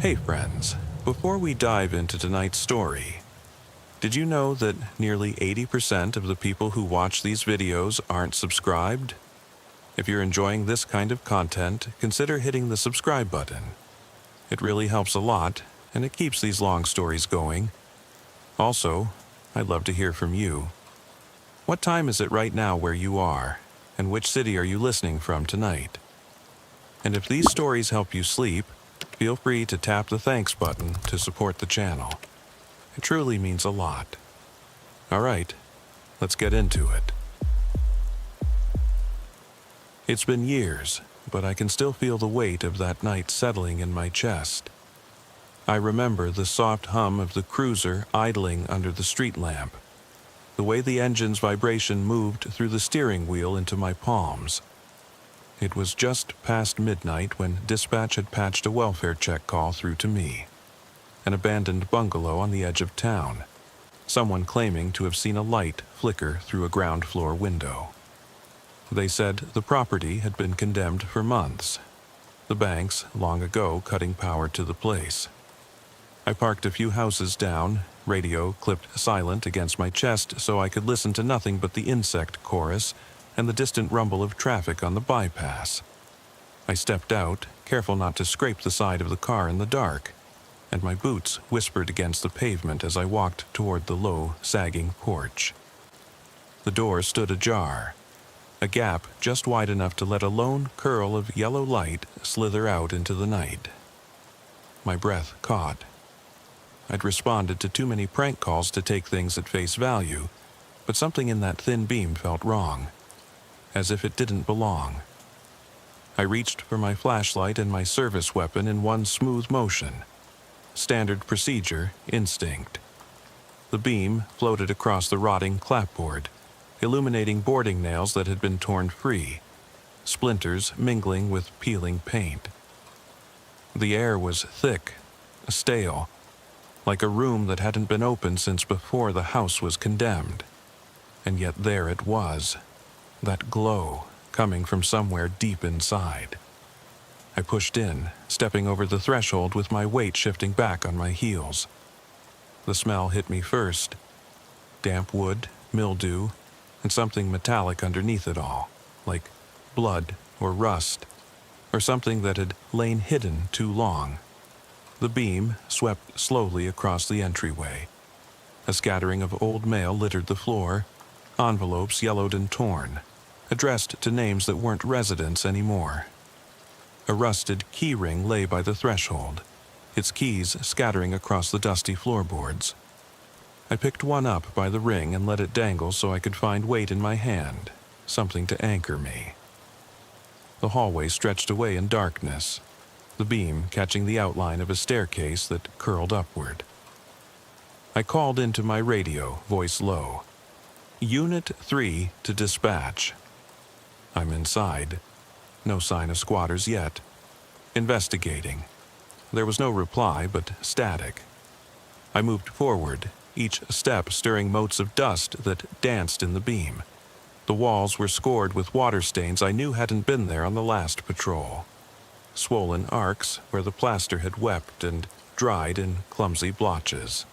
Hey friends, before we dive into tonight's story, did you know that nearly 80% of the people who watch these videos aren't subscribed? If you're enjoying this kind of content, consider hitting the subscribe button. It really helps a lot, and it keeps these long stories going. Also, I'd love to hear from you. What time is it right now where you are, and which city are you listening from tonight? And if these stories help you sleep, feel free to tap the thanks button to support the channel. It truly means a lot. All right, let's get into it. It's been years, but I can still feel the weight of that night settling in my chest. I remember the soft hum of the cruiser idling under the street lamp, the way the engine's vibration moved through the steering wheel into my palms. It was just past midnight when dispatch had patched a welfare check call through to me. An abandoned bungalow on the edge of town. Someone claiming to have seen a light flicker through a ground floor window. They said the property had been condemned for months, the banks long ago cutting power to the place. I parked a few houses down, radio clipped silent against my chest so I could listen to nothing but the insect chorus and the distant rumble of traffic on the bypass. I stepped out, careful not to scrape the side of the car in the dark, and my boots whispered against the pavement as I walked toward the low, sagging porch. The door stood ajar, a gap just wide enough to let a lone curl of yellow light slither out into the night. My breath caught. I'd responded to too many prank calls to take things at face value, but something in that thin beam felt wrong, as if it didn't belong. I reached for my flashlight and my service weapon in one smooth motion. Standard procedure, instinct. The beam floated across the rotting clapboard, illuminating boarding nails that had been torn free, splinters mingling with peeling paint. The air was thick, stale, like a room that hadn't been opened since before the house was condemned. And yet there it was, that glow coming from somewhere deep inside. I pushed in, stepping over the threshold with my weight shifting back on my heels. The smell hit me first. Damp wood, mildew, and something metallic underneath it all, like blood or rust, or something that had lain hidden too long. The beam swept slowly across the entryway. A scattering of old mail littered the floor, envelopes yellowed and torn, addressed to names that weren't residents anymore. A rusted key ring lay by the threshold, its keys scattering across the dusty floorboards. I picked one up by the ring and let it dangle so I could find weight in my hand, something to anchor me. The hallway stretched away in darkness, the beam catching the outline of a staircase that curled upward. I called into my radio, voice low. Unit 3 to dispatch. I'm inside. No sign of squatters yet. Investigating. There was no reply, but static. I moved forward, each step stirring motes of dust that danced in the beam. The walls were scored with water stains I knew hadn't been there on the last patrol. Swollen arcs where the plaster had wept and dried in clumsy blotches.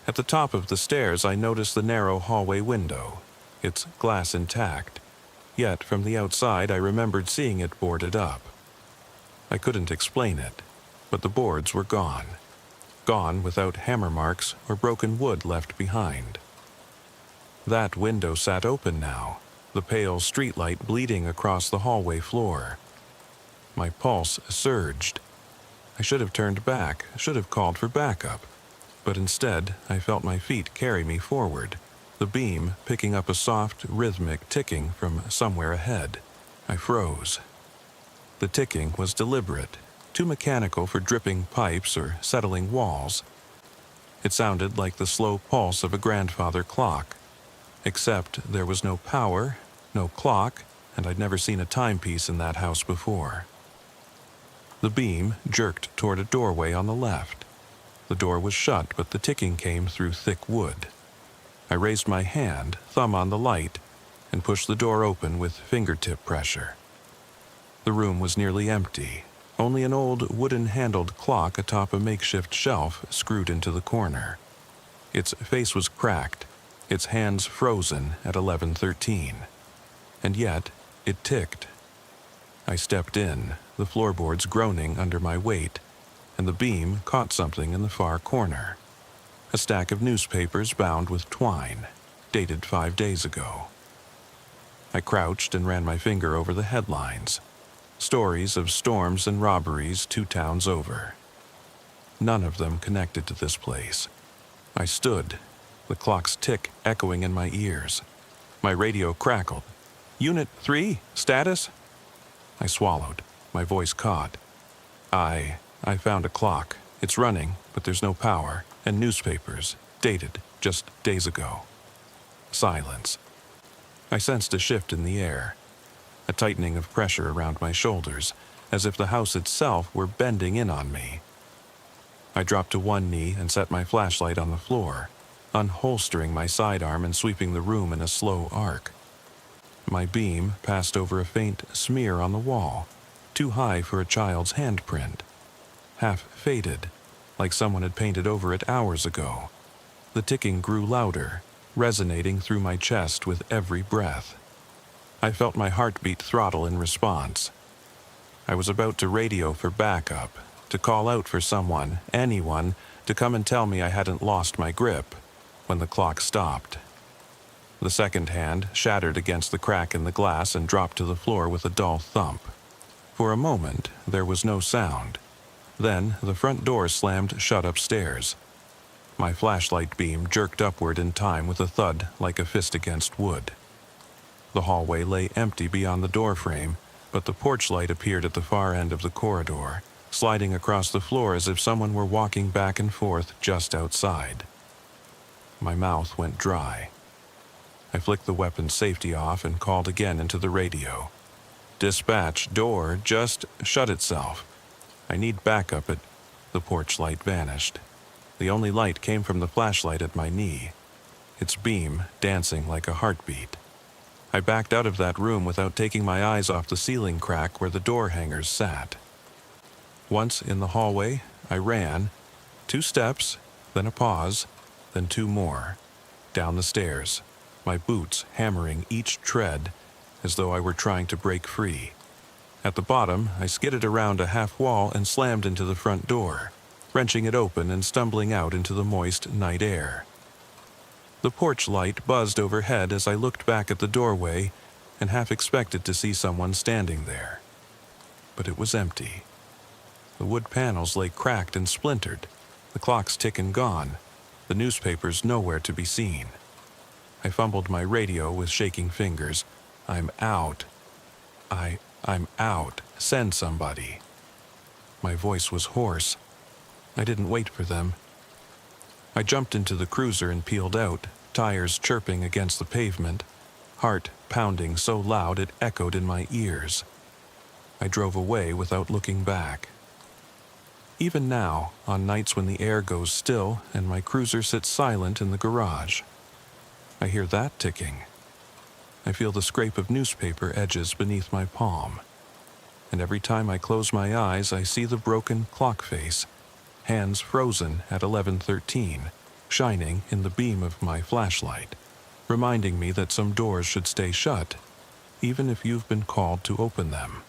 At the top of the stairs I noticed the narrow hallway window, its glass intact, yet from the outside I remembered seeing it boarded up. I couldn't explain it, but the boards were gone. Gone without hammer marks or broken wood left behind. That window sat open now, the pale streetlight bleeding across the hallway floor. My pulse surged. I should have turned back, should have called for backup. But instead, I felt my feet carry me forward, the beam picking up a soft, rhythmic ticking from somewhere ahead. I froze. The ticking was deliberate, too mechanical for dripping pipes or settling walls. It sounded like the slow pulse of a grandfather clock, except there was no power, no clock, and I'd never seen a timepiece in that house before. The beam jerked toward a doorway on the left. The door was shut, but the ticking came through thick wood. I raised my hand, thumb on the light, and pushed the door open with fingertip pressure. The room was nearly empty, Only an old wooden-handled clock atop a makeshift shelf screwed into the corner. Its face was cracked, its hands frozen at 11:13. And yet, it ticked. I stepped in, the floorboards groaning under my weight, and the beam caught something in the far corner. A stack of newspapers bound with twine, dated 5 days ago. I crouched and ran my finger over the headlines. Stories of storms and robberies 2 towns over. None of them connected to this place. I stood, the clock's tick echoing in my ears. My radio crackled. "Unit 3, status?" I swallowed. My voice caught. I found a clock. It's running, but there's no power, and newspapers, dated just days ago. Silence. I sensed a shift in the air, a tightening of pressure around my shoulders, as if the house itself were bending in on me. I dropped to one knee and set my flashlight on the floor, unholstering my sidearm and sweeping the room in a slow arc. My beam passed over a faint smear on the wall, too high for a child's handprint. Half faded, like someone had painted over it hours ago. The ticking grew louder, resonating through my chest with every breath. I felt my heartbeat throttle in response. I was about to radio for backup, to call out for someone, anyone, to come and tell me I hadn't lost my grip, when the clock stopped. The second hand shattered against the crack in the glass and dropped to the floor with a dull thump. For a moment, there was no sound. Then, the front door slammed shut upstairs. My flashlight beam jerked upward in time with a thud like a fist against wood. The hallway lay empty beyond the doorframe, but the porch light appeared at the far end of the corridor, sliding across the floor as if someone were walking back and forth just outside. My mouth went dry. I flicked the weapon's safety off and called again into the radio. "Dispatch, door just shut itself. I need backup at..." The porch light vanished. The only light came from the flashlight at my knee, its beam dancing like a heartbeat. I backed out of that room without taking my eyes off the ceiling crack where the door hangers sat. Once in the hallway, I ran, 2 steps, then a pause, then 2 more, down the stairs, my boots hammering each tread as though I were trying to break free. At the bottom, I skidded around a half wall and slammed into the front door, wrenching it open and stumbling out into the moist night air. The porch light buzzed overhead as I looked back at the doorway and half expected to see someone standing there. But it was empty. The wood panels lay cracked and splintered, the clock's ticking gone, the newspapers nowhere to be seen. I fumbled my radio with shaking fingers. "I'm out. I'm out. Send somebody." My voice was hoarse. I didn't wait for them. I jumped into the cruiser and peeled out, tires chirping against the pavement, heart pounding so loud it echoed in my ears. I drove away without looking back. Even now, on nights when the air goes still and my cruiser sits silent in the garage, I hear that ticking. I feel the scrape of newspaper edges beneath my palm. And every time I close my eyes, I see the broken clock face, hands frozen at 11:13, shining in the beam of my flashlight, reminding me that some doors should stay shut, even if you've been called to open them.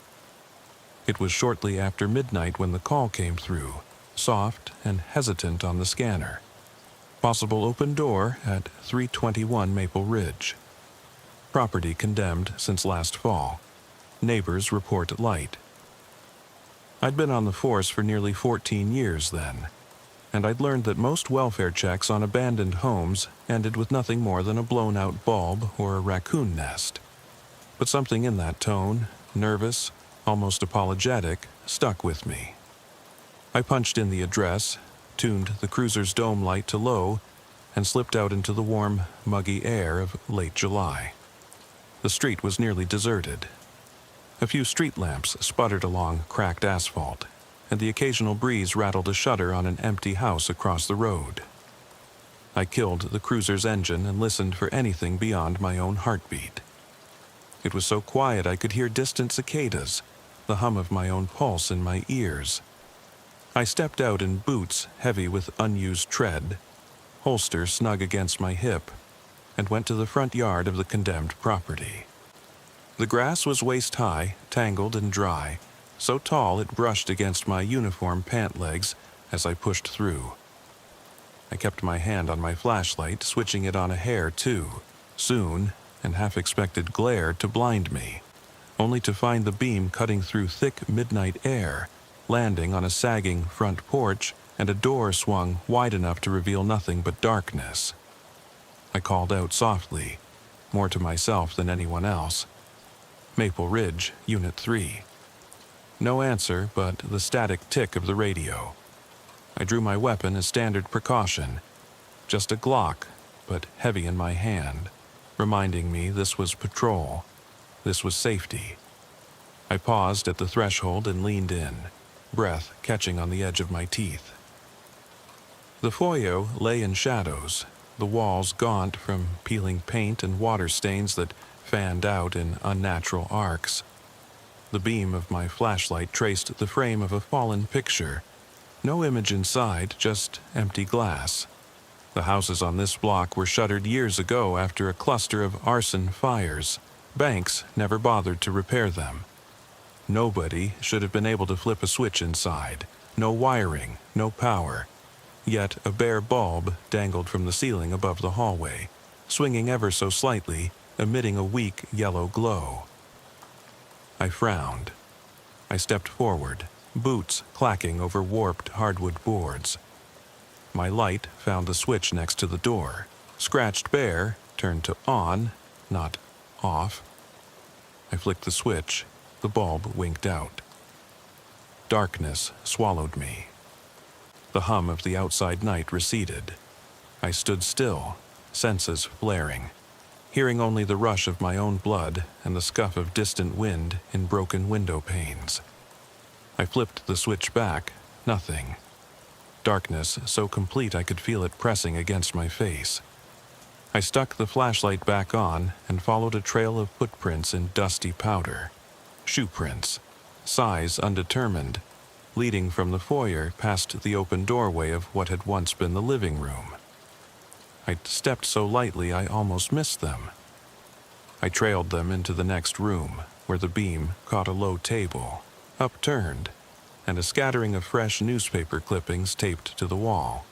It was shortly after midnight when the call came through, soft and hesitant on the scanner. Possible open door at 321 Maple Ridge. Property condemned since last fall. Neighbors report light. I'd been on the force for nearly 14 years then, and I'd learned that most welfare checks on abandoned homes ended with nothing more than a blown-out bulb or a raccoon nest. But something in that tone, nervous, almost apologetic, stuck with me. I punched in the address, tuned the cruiser's dome light to low, and slipped out into the warm, muggy air of late July. The street was nearly deserted. A few street lamps sputtered along cracked asphalt, and the occasional breeze rattled a shutter on an empty house across the road. I killed the cruiser's engine and listened for anything beyond my own heartbeat. It was so quiet I could hear distant cicadas, the hum of my own pulse in my ears. I stepped out in boots heavy with unused tread, holster snug against my hip, and went to the front yard of the condemned property. The grass was waist-high, tangled and dry, so tall it brushed against my uniform pant legs as I pushed through. I kept my hand on my flashlight, switching it on a hair too, soon an half-expected glare to blind me, only to find the beam cutting through thick midnight air, landing on a sagging front porch, and a door swung wide enough to reveal nothing but darkness. I called out softly, more to myself than anyone else. Maple Ridge, Unit 3. No answer but the static tick of the radio. I drew my weapon as standard precaution, just a Glock, but heavy in my hand, reminding me this was patrol, this was safety. I paused at the threshold and leaned in, breath catching on the edge of my teeth. The foyer lay in shadows, the walls gaunt from peeling paint and water stains that fanned out in unnatural arcs. The beam of my flashlight traced the frame of a fallen picture. No image inside, just empty glass. The houses on this block were shuttered years ago after a cluster of arson fires. Banks never bothered to repair them. Nobody should have been able to flip a switch inside. No wiring, no power. Yet a bare bulb dangled from the ceiling above the hallway, swinging ever so slightly, emitting a weak yellow glow. I frowned. I stepped forward, boots clacking over warped hardwood boards. My light found the switch next to the door. Scratched bare, turned to on, not off. I flicked the switch. The bulb winked out. Darkness swallowed me. The hum of the outside night receded. I stood still, senses flaring, hearing only the rush of my own blood and the scuff of distant wind in broken window panes. I flipped the switch back, nothing. Darkness so complete I could feel it pressing against my face. I stuck the flashlight back on and followed a trail of footprints in dusty powder. Shoe prints, size undetermined, leading from the foyer past the open doorway of what had once been the living room. I stepped so lightly I almost missed them. I trailed them into the next room, where the beam caught a low table, upturned, and a scattering of fresh newspaper clippings taped to the wall.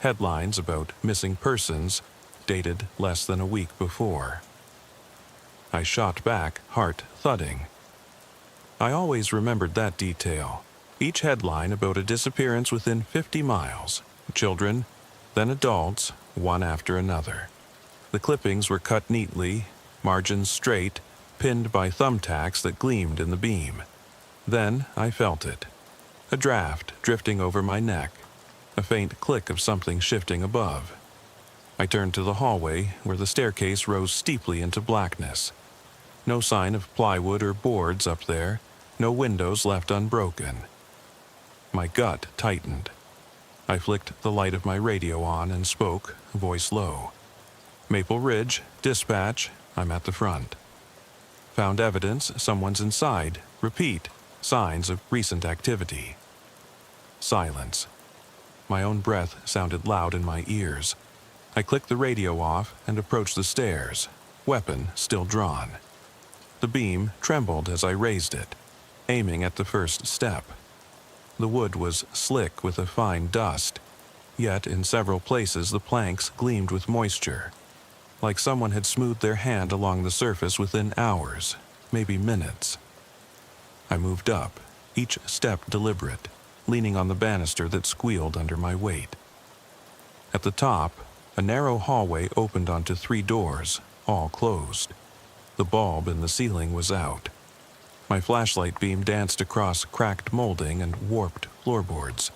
Headlines about missing persons, dated less than a week before. I shot back, heart thudding. I always remembered that detail. Each headline about a disappearance within 50 miles. Children, then adults, one after another. The clippings were cut neatly, margins straight, pinned by thumbtacks that gleamed in the beam. Then I felt it. A draft drifting over my neck. A faint click of something shifting above. I turned to the hallway, where the staircase rose steeply into blackness. No sign of plywood or boards up there, no windows left unbroken. My gut tightened. I flicked the light of my radio on and spoke, voice low. Maple Ridge, dispatch, I'm at the front. Found evidence, someone's inside. Repeat, signs of recent activity. Silence. My own breath sounded loud in my ears. I clicked the radio off and approached the stairs, weapon still drawn. The beam trembled as I raised it, aiming at the first step. The wood was slick with a fine dust, yet in several places the planks gleamed with moisture, like someone had smoothed their hand along the surface within hours, maybe minutes. I moved up, each step deliberate, leaning on the banister that squealed under my weight. At the top, a narrow hallway opened onto 3 doors, all closed. The bulb in the ceiling was out. My flashlight beam danced across cracked molding and warped floorboards.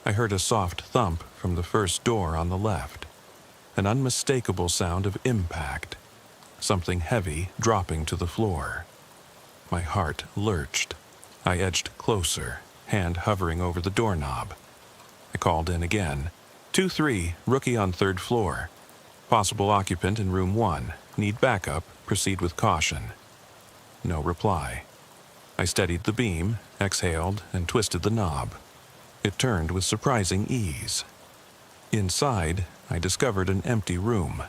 I heard a soft thump from the first door on the left, an unmistakable sound of impact, something heavy dropping to the floor. My heart lurched. I edged closer, hand hovering over the doorknob. I called in again. 2-3, rookie on 3rd floor. Possible occupant in room 1. Need backup. Proceed with caution. No reply. I steadied the beam, exhaled, and twisted the knob. It turned with surprising ease. Inside, I discovered an empty room,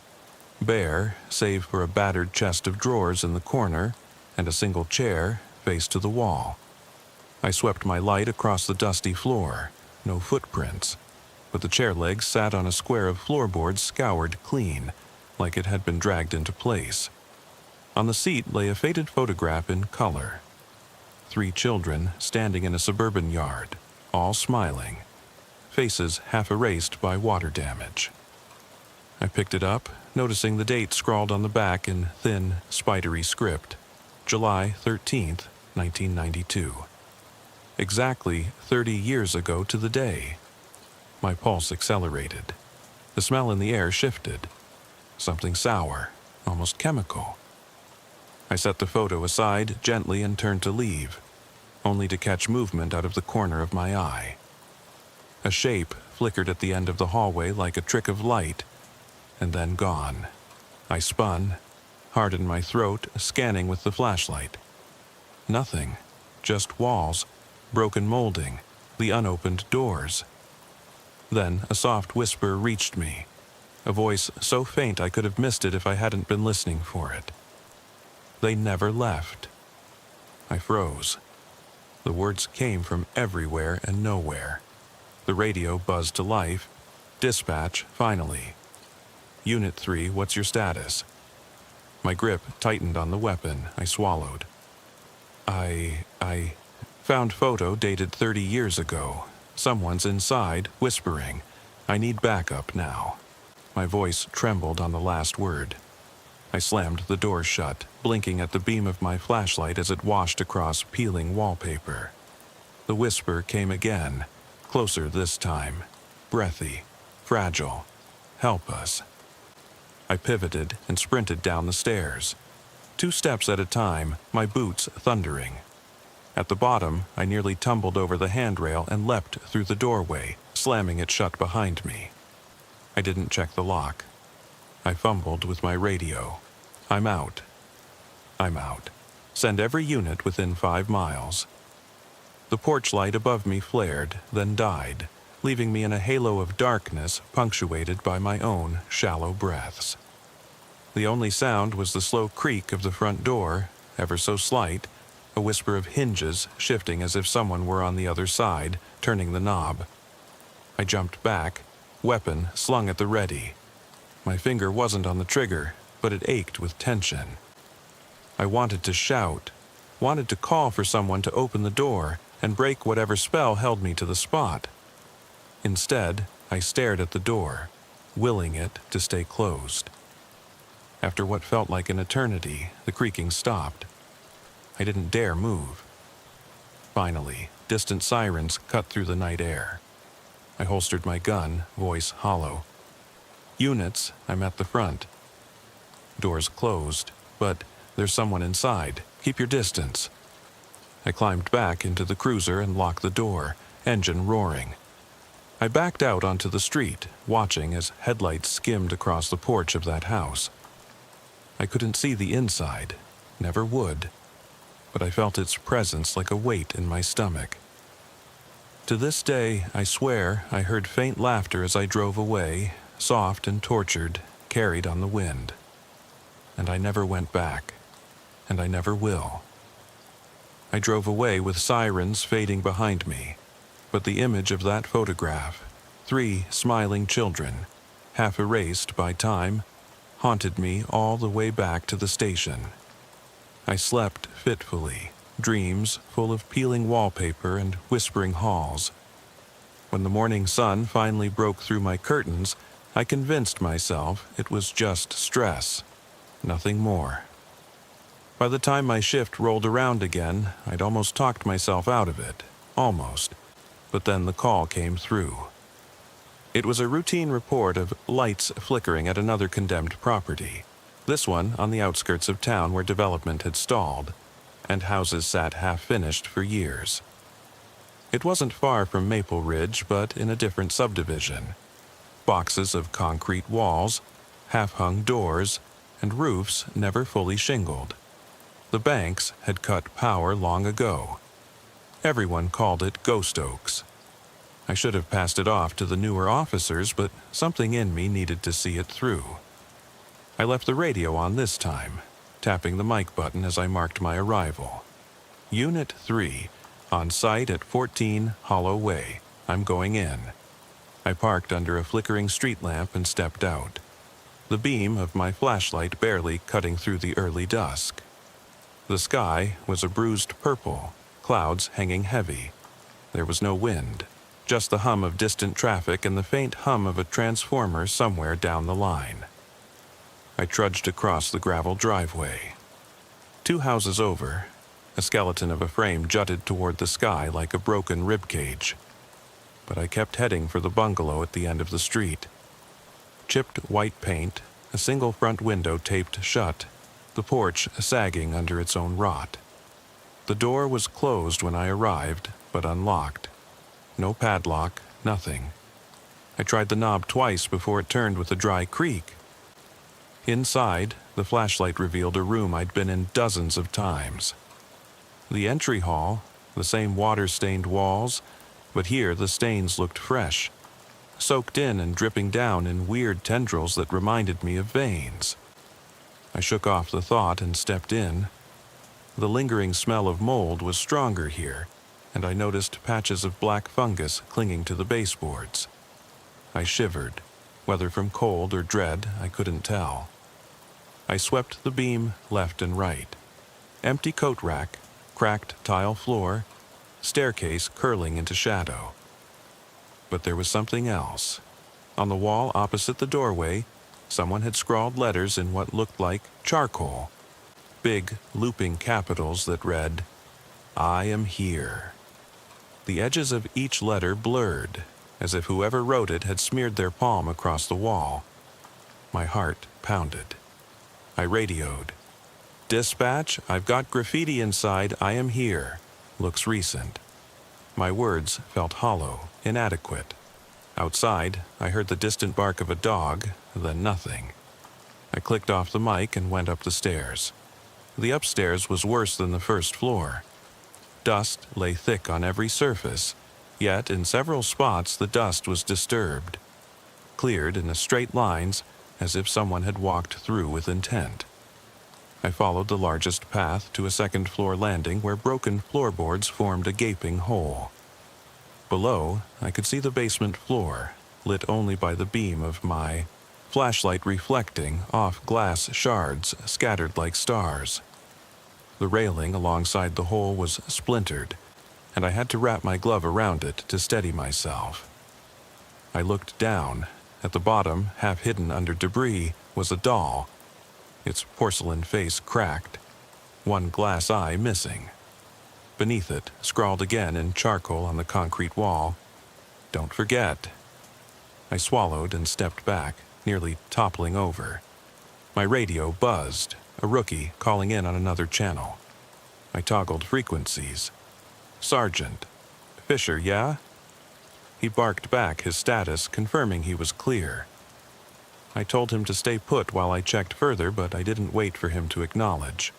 bare save for a battered chest of drawers in the corner and a single chair faced to the wall. I swept my light across the dusty floor. No footprints, but the chair legs sat on a square of floorboards scoured clean, like it had been dragged into place. On the seat lay a faded photograph in color. 3 children standing in a suburban yard, all smiling, faces half erased by water damage. I picked it up, noticing the date scrawled on the back in thin, spidery script, July 13th, 1992. Exactly 30 years ago to the day. My pulse accelerated. The smell in the air shifted. Something sour, almost chemical. I set the photo aside gently and turned to leave, only to catch movement out of the corner of my eye. A shape flickered at the end of the hallway like a trick of light, and then gone. I spun, hardened my throat, scanning with the flashlight. Nothing, just walls, broken molding, the unopened doors. Then a soft whisper reached me, a voice so faint I could have missed it if I hadn't been listening for it. They never left. I froze. The words came from everywhere and nowhere. The radio buzzed to life. Dispatch, finally. Unit 3, what's your status? My grip tightened on the weapon. I swallowed. I found photo dated 30 years ago. Someone's inside, whispering. I need backup now. My voice trembled on the last word. I slammed the door shut, blinking at the beam of my flashlight as it washed across peeling wallpaper. The whisper came again, closer this time, breathy, fragile. Help us. I pivoted and sprinted down the stairs. 2 steps at a time, my boots thundering. At the bottom, I nearly tumbled over the handrail and leapt through the doorway, slamming it shut behind me. I didn't check the lock. I fumbled with my radio. I'm out. I'm out. Send every unit within 5 miles. The porch light above me flared, then died, leaving me in a halo of darkness punctuated by my own shallow breaths. The only sound was the slow creak of the front door, ever so slight, a whisper of hinges shifting as if someone were on the other side, turning the knob. I jumped back, weapon slung at the ready. My finger wasn't on the trigger, but it ached with tension. I wanted to shout, wanted to call for someone to open the door and break whatever spell held me to the spot. Instead, I stared at the door, willing it to stay closed. After what felt like an eternity, the creaking stopped. I didn't dare move. Finally, distant sirens cut through the night air. I holstered my gun, voice hollow. Units, I'm at the front. Doors closed, but there's someone inside. Keep your distance. I climbed back into the cruiser and locked the door, engine roaring. I backed out onto the street, watching as headlights skimmed across the porch of that house. I couldn't see the inside, never would, but I felt its presence like a weight in my stomach. To this day, I swear I heard faint laughter as I drove away, soft and tortured, carried on the wind. And I never went back, and I never will. I drove away with sirens fading behind me, but the image of that photograph, 3 smiling children, half erased by time, haunted me all the way back to the station. I slept fitfully, dreams full of peeling wallpaper and whispering halls. When the morning sun finally broke through my curtains, I convinced myself it was just stress, nothing more. By the time my shift rolled around again, I'd almost talked myself out of it, almost, but then the call came through. It was a routine report of lights flickering at another condemned property, this one on the outskirts of town where development had stalled, and houses sat half-finished for years. It wasn't far from Maple Ridge, but in a different subdivision. Boxes of concrete walls, half-hung doors, and roofs never fully shingled. The banks had cut power long ago. Everyone called it Ghost Oaks. I should have passed it off to the newer officers, but something in me needed to see it through. I left the radio on this time, tapping the mic button as I marked my arrival. Unit 3, on site at 14 Hollow Way. I'm going in. I parked under a flickering street lamp and stepped out, the beam of my flashlight barely cutting through the early dusk. The sky was a bruised purple, clouds hanging heavy. There was no wind, just the hum of distant traffic and the faint hum of a transformer somewhere down the line. I trudged across the gravel driveway. 2 houses over, a skeleton of a frame jutted toward the sky like a broken ribcage. But I kept heading for the bungalow at the end of the street. Chipped white paint, a single front window taped shut, the porch sagging under its own rot. The door was closed when I arrived, but unlocked. No padlock, nothing. I tried the knob twice before it turned with a dry creak. Inside, the flashlight revealed a room I'd been in dozens of times. The entry hall, the same water-stained walls, but here the stains looked fresh, soaked in and dripping down in weird tendrils that reminded me of veins. I shook off the thought and stepped in. The lingering smell of mold was stronger here, and I noticed patches of black fungus clinging to the baseboards. I shivered, whether from cold or dread, I couldn't tell. I swept the beam left and right. Empty coat rack, cracked tile floor, staircase curling into shadow. But there was something else. On the wall opposite the doorway, someone had scrawled letters in what looked like charcoal. Big, looping capitals that read, "I am here." The edges of each letter blurred, as if whoever wrote it had smeared their palm across the wall. My heart pounded. I radioed. "Dispatch, I've got graffiti inside, I am here. Looks recent." My words felt hollow, inadequate. Outside, I heard the distant bark of a dog, then nothing. I clicked off the mic and went up the stairs. The upstairs was worse than the first floor. Dust lay thick on every surface, yet in several spots the dust was disturbed, cleared in straight lines as if someone had walked through with intent. I followed the largest path to a second-floor landing where broken floorboards formed a gaping hole. Below, I could see the basement floor, lit only by the beam of my flashlight reflecting off glass shards scattered like stars. The railing alongside the hole was splintered, and I had to wrap my glove around it to steady myself. I looked down. At the bottom, half hidden under debris, was a doll, its porcelain face cracked, one glass eye missing. Beneath it, scrawled again in charcoal on the concrete wall, "Don't forget." I swallowed and stepped back, nearly toppling over. My radio buzzed, a rookie calling in on another channel. I toggled frequencies. "Sergeant. Fisher, yeah?" He barked back his status, confirming he was clear. I told him to stay put while I checked further, but I didn't wait for him to acknowledge.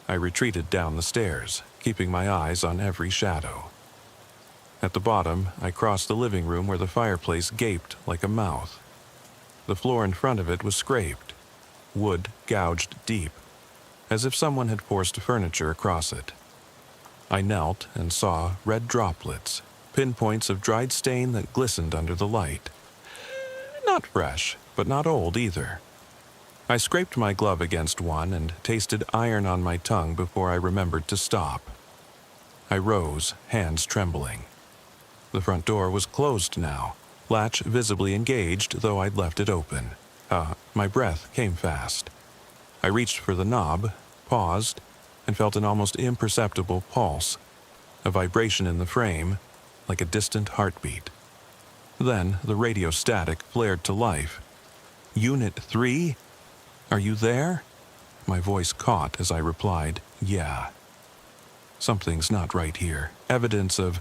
I retreated down the stairs, keeping my eyes on every shadow. At the bottom, I crossed the living room where the fireplace gaped like a mouth. The floor in front of it was scraped, wood gouged deep, as if someone had forced furniture across it. I knelt and saw red droplets, pinpoints of dried stain that glistened under the light. Not fresh, but not old either. I scraped my glove against one and tasted iron on my tongue before I remembered to stop. I rose, hands trembling. The front door was closed now, latch visibly engaged, though I'd left it open. My breath came fast. I reached for the knob, paused, and felt an almost imperceptible pulse, a vibration in the frame, like a distant heartbeat. Then the radio static flared to life. "Unit 3? Are you there?" My voice caught as I replied, "Yeah." Something's not right here. Evidence of...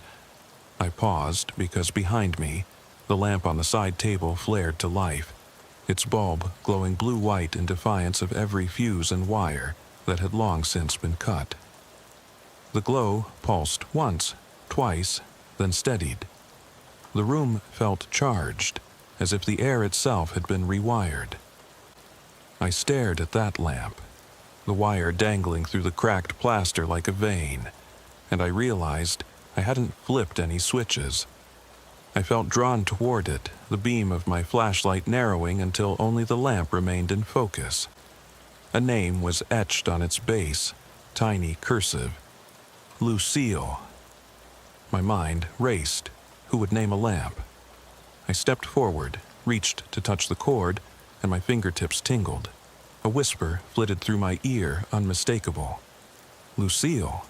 I paused because behind me, the lamp on the side table flared to life, its bulb glowing blue-white in defiance of every fuse and wire, that had long since been cut. The glow pulsed once, twice, then steadied. The room felt charged, as if the air itself had been rewired. I stared at that lamp, the wire dangling through the cracked plaster like a vein, and I realized I hadn't flipped any switches. I felt drawn toward it, the beam of my flashlight narrowing until only the lamp remained in focus. A name was etched on its base, tiny cursive. Lucille. My mind raced. Who would name a lamp? I stepped forward, reached to touch the cord, and my fingertips tingled. A whisper flitted through my ear, unmistakable. Lucille.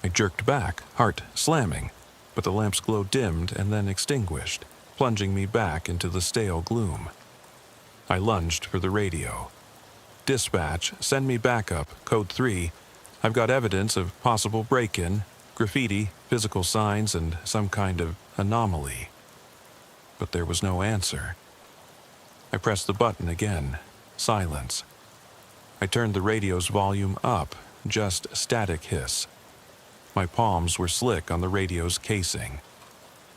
I jerked back, heart slamming, but the lamp's glow dimmed and then extinguished, plunging me back into the stale gloom. I lunged for the radio. Dispatch, send me backup, code 3. I've got evidence of possible break-in, graffiti, physical signs, and some kind of anomaly. But there was no answer. I pressed the button again. Silence. I turned the radio's volume up, just static hiss. My palms were slick on the radio's casing.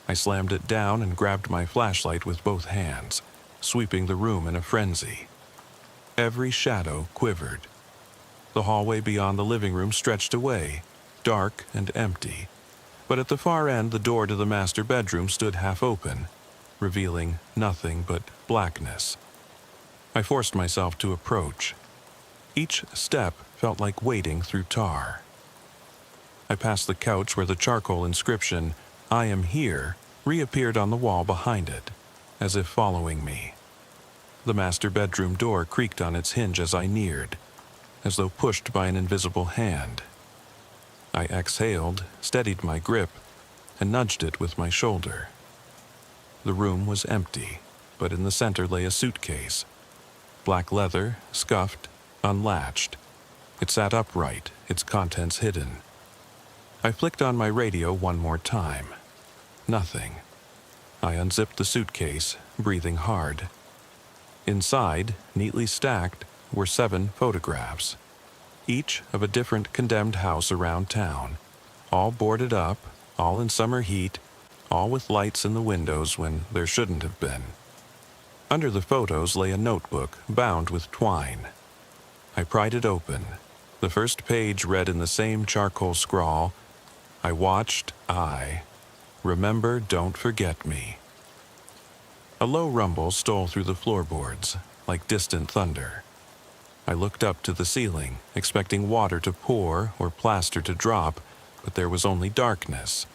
I slammed it down and grabbed my flashlight with both hands, sweeping the room in a frenzy. Every shadow quivered. The hallway beyond the living room stretched away, dark and empty. But at the far end, the door to the master bedroom stood half open, revealing nothing but blackness. I forced myself to approach. Each step felt like wading through tar. I passed the couch where the charcoal inscription, "I am here," reappeared on the wall behind it, as if following me. The master bedroom door creaked on its hinge as I neared, as though pushed by an invisible hand. I exhaled, steadied my grip, and nudged it with my shoulder. The room was empty, but in the center lay a suitcase. Black leather, scuffed, unlatched. It sat upright, its contents hidden. I flicked on my radio one more time. Nothing. I unzipped the suitcase, breathing hard. Inside, neatly stacked, were 7 photographs, each of a different condemned house around town, all boarded up, all in summer heat, all with lights in the windows when there shouldn't have been. Under the photos lay a notebook bound with twine. I pried it open. The first page read in the same charcoal scrawl, "I watched, remember, don't forget me." A low rumble stole through the floorboards, like distant thunder. I looked up to the ceiling, expecting water to pour or plaster to drop, but there was only darkness.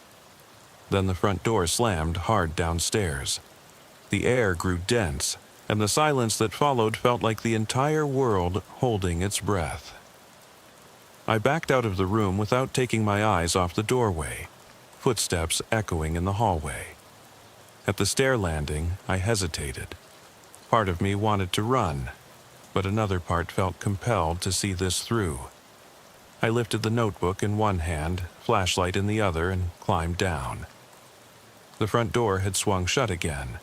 Then the front door slammed hard downstairs. The air grew dense, and the silence that followed felt like the entire world holding its breath. I backed out of the room without taking my eyes off the doorway, footsteps echoing in the hallway. At the stair landing, I hesitated. Part of me wanted to run, but another part felt compelled to see this through. I lifted the notebook in one hand, flashlight in the other, and climbed down. The front door had swung shut again,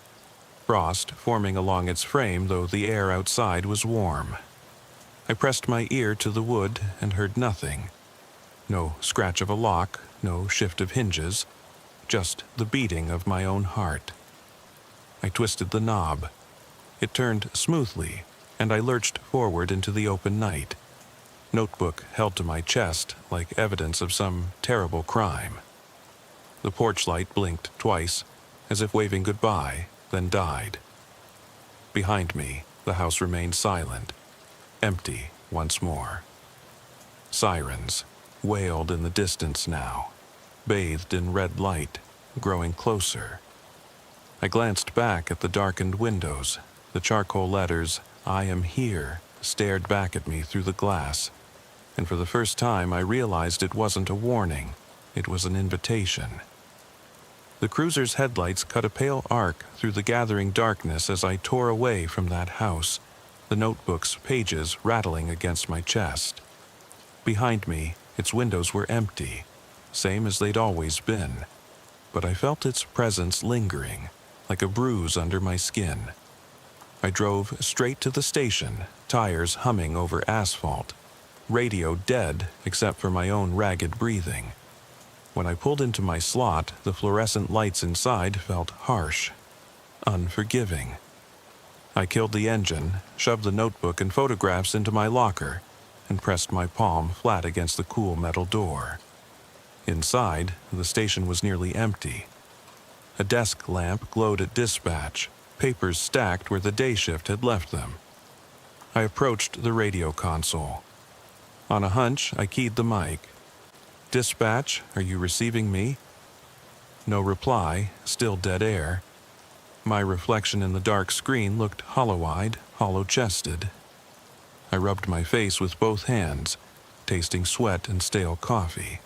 frost forming along its frame, though the air outside was warm. I pressed my ear to the wood and heard nothing. No scratch of a lock, no shift of hinges, just the beating of my own heart. I twisted the knob. It turned smoothly, and I lurched forward into the open night, notebook held to my chest like evidence of some terrible crime. The porch light blinked twice, as if waving goodbye, then died. Behind me, the house remained silent, empty once more. Sirens wailed in the distance now, bathed in red light, growing closer. I glanced back at the darkened windows. The charcoal letters, "I am here," stared back at me through the glass, and for the first time I realized it wasn't a warning, it was an invitation. The cruiser's headlights cut a pale arc through the gathering darkness as I tore away from that house, the notebook's pages rattling against my chest. Behind me, its windows were empty, same as they'd always been, but I felt its presence lingering, like a bruise under my skin. I drove straight to the station, tires humming over asphalt. radio dead except for my own ragged breathing. When I pulled into my slot, the fluorescent lights inside felt harsh, unforgiving. I killed the engine, shoved the notebook and photographs into my locker, and pressed my palm flat against the cool metal door. Inside, the station was nearly empty. A desk lamp glowed at dispatch, papers stacked where the day shift had left them. I approached the radio console. On a hunch, I keyed the mic. "Dispatch, are you receiving me?" No reply, still dead air. My reflection in the dark screen looked hollow-eyed, hollow-chested. I rubbed my face with both hands, tasting sweat and stale coffee.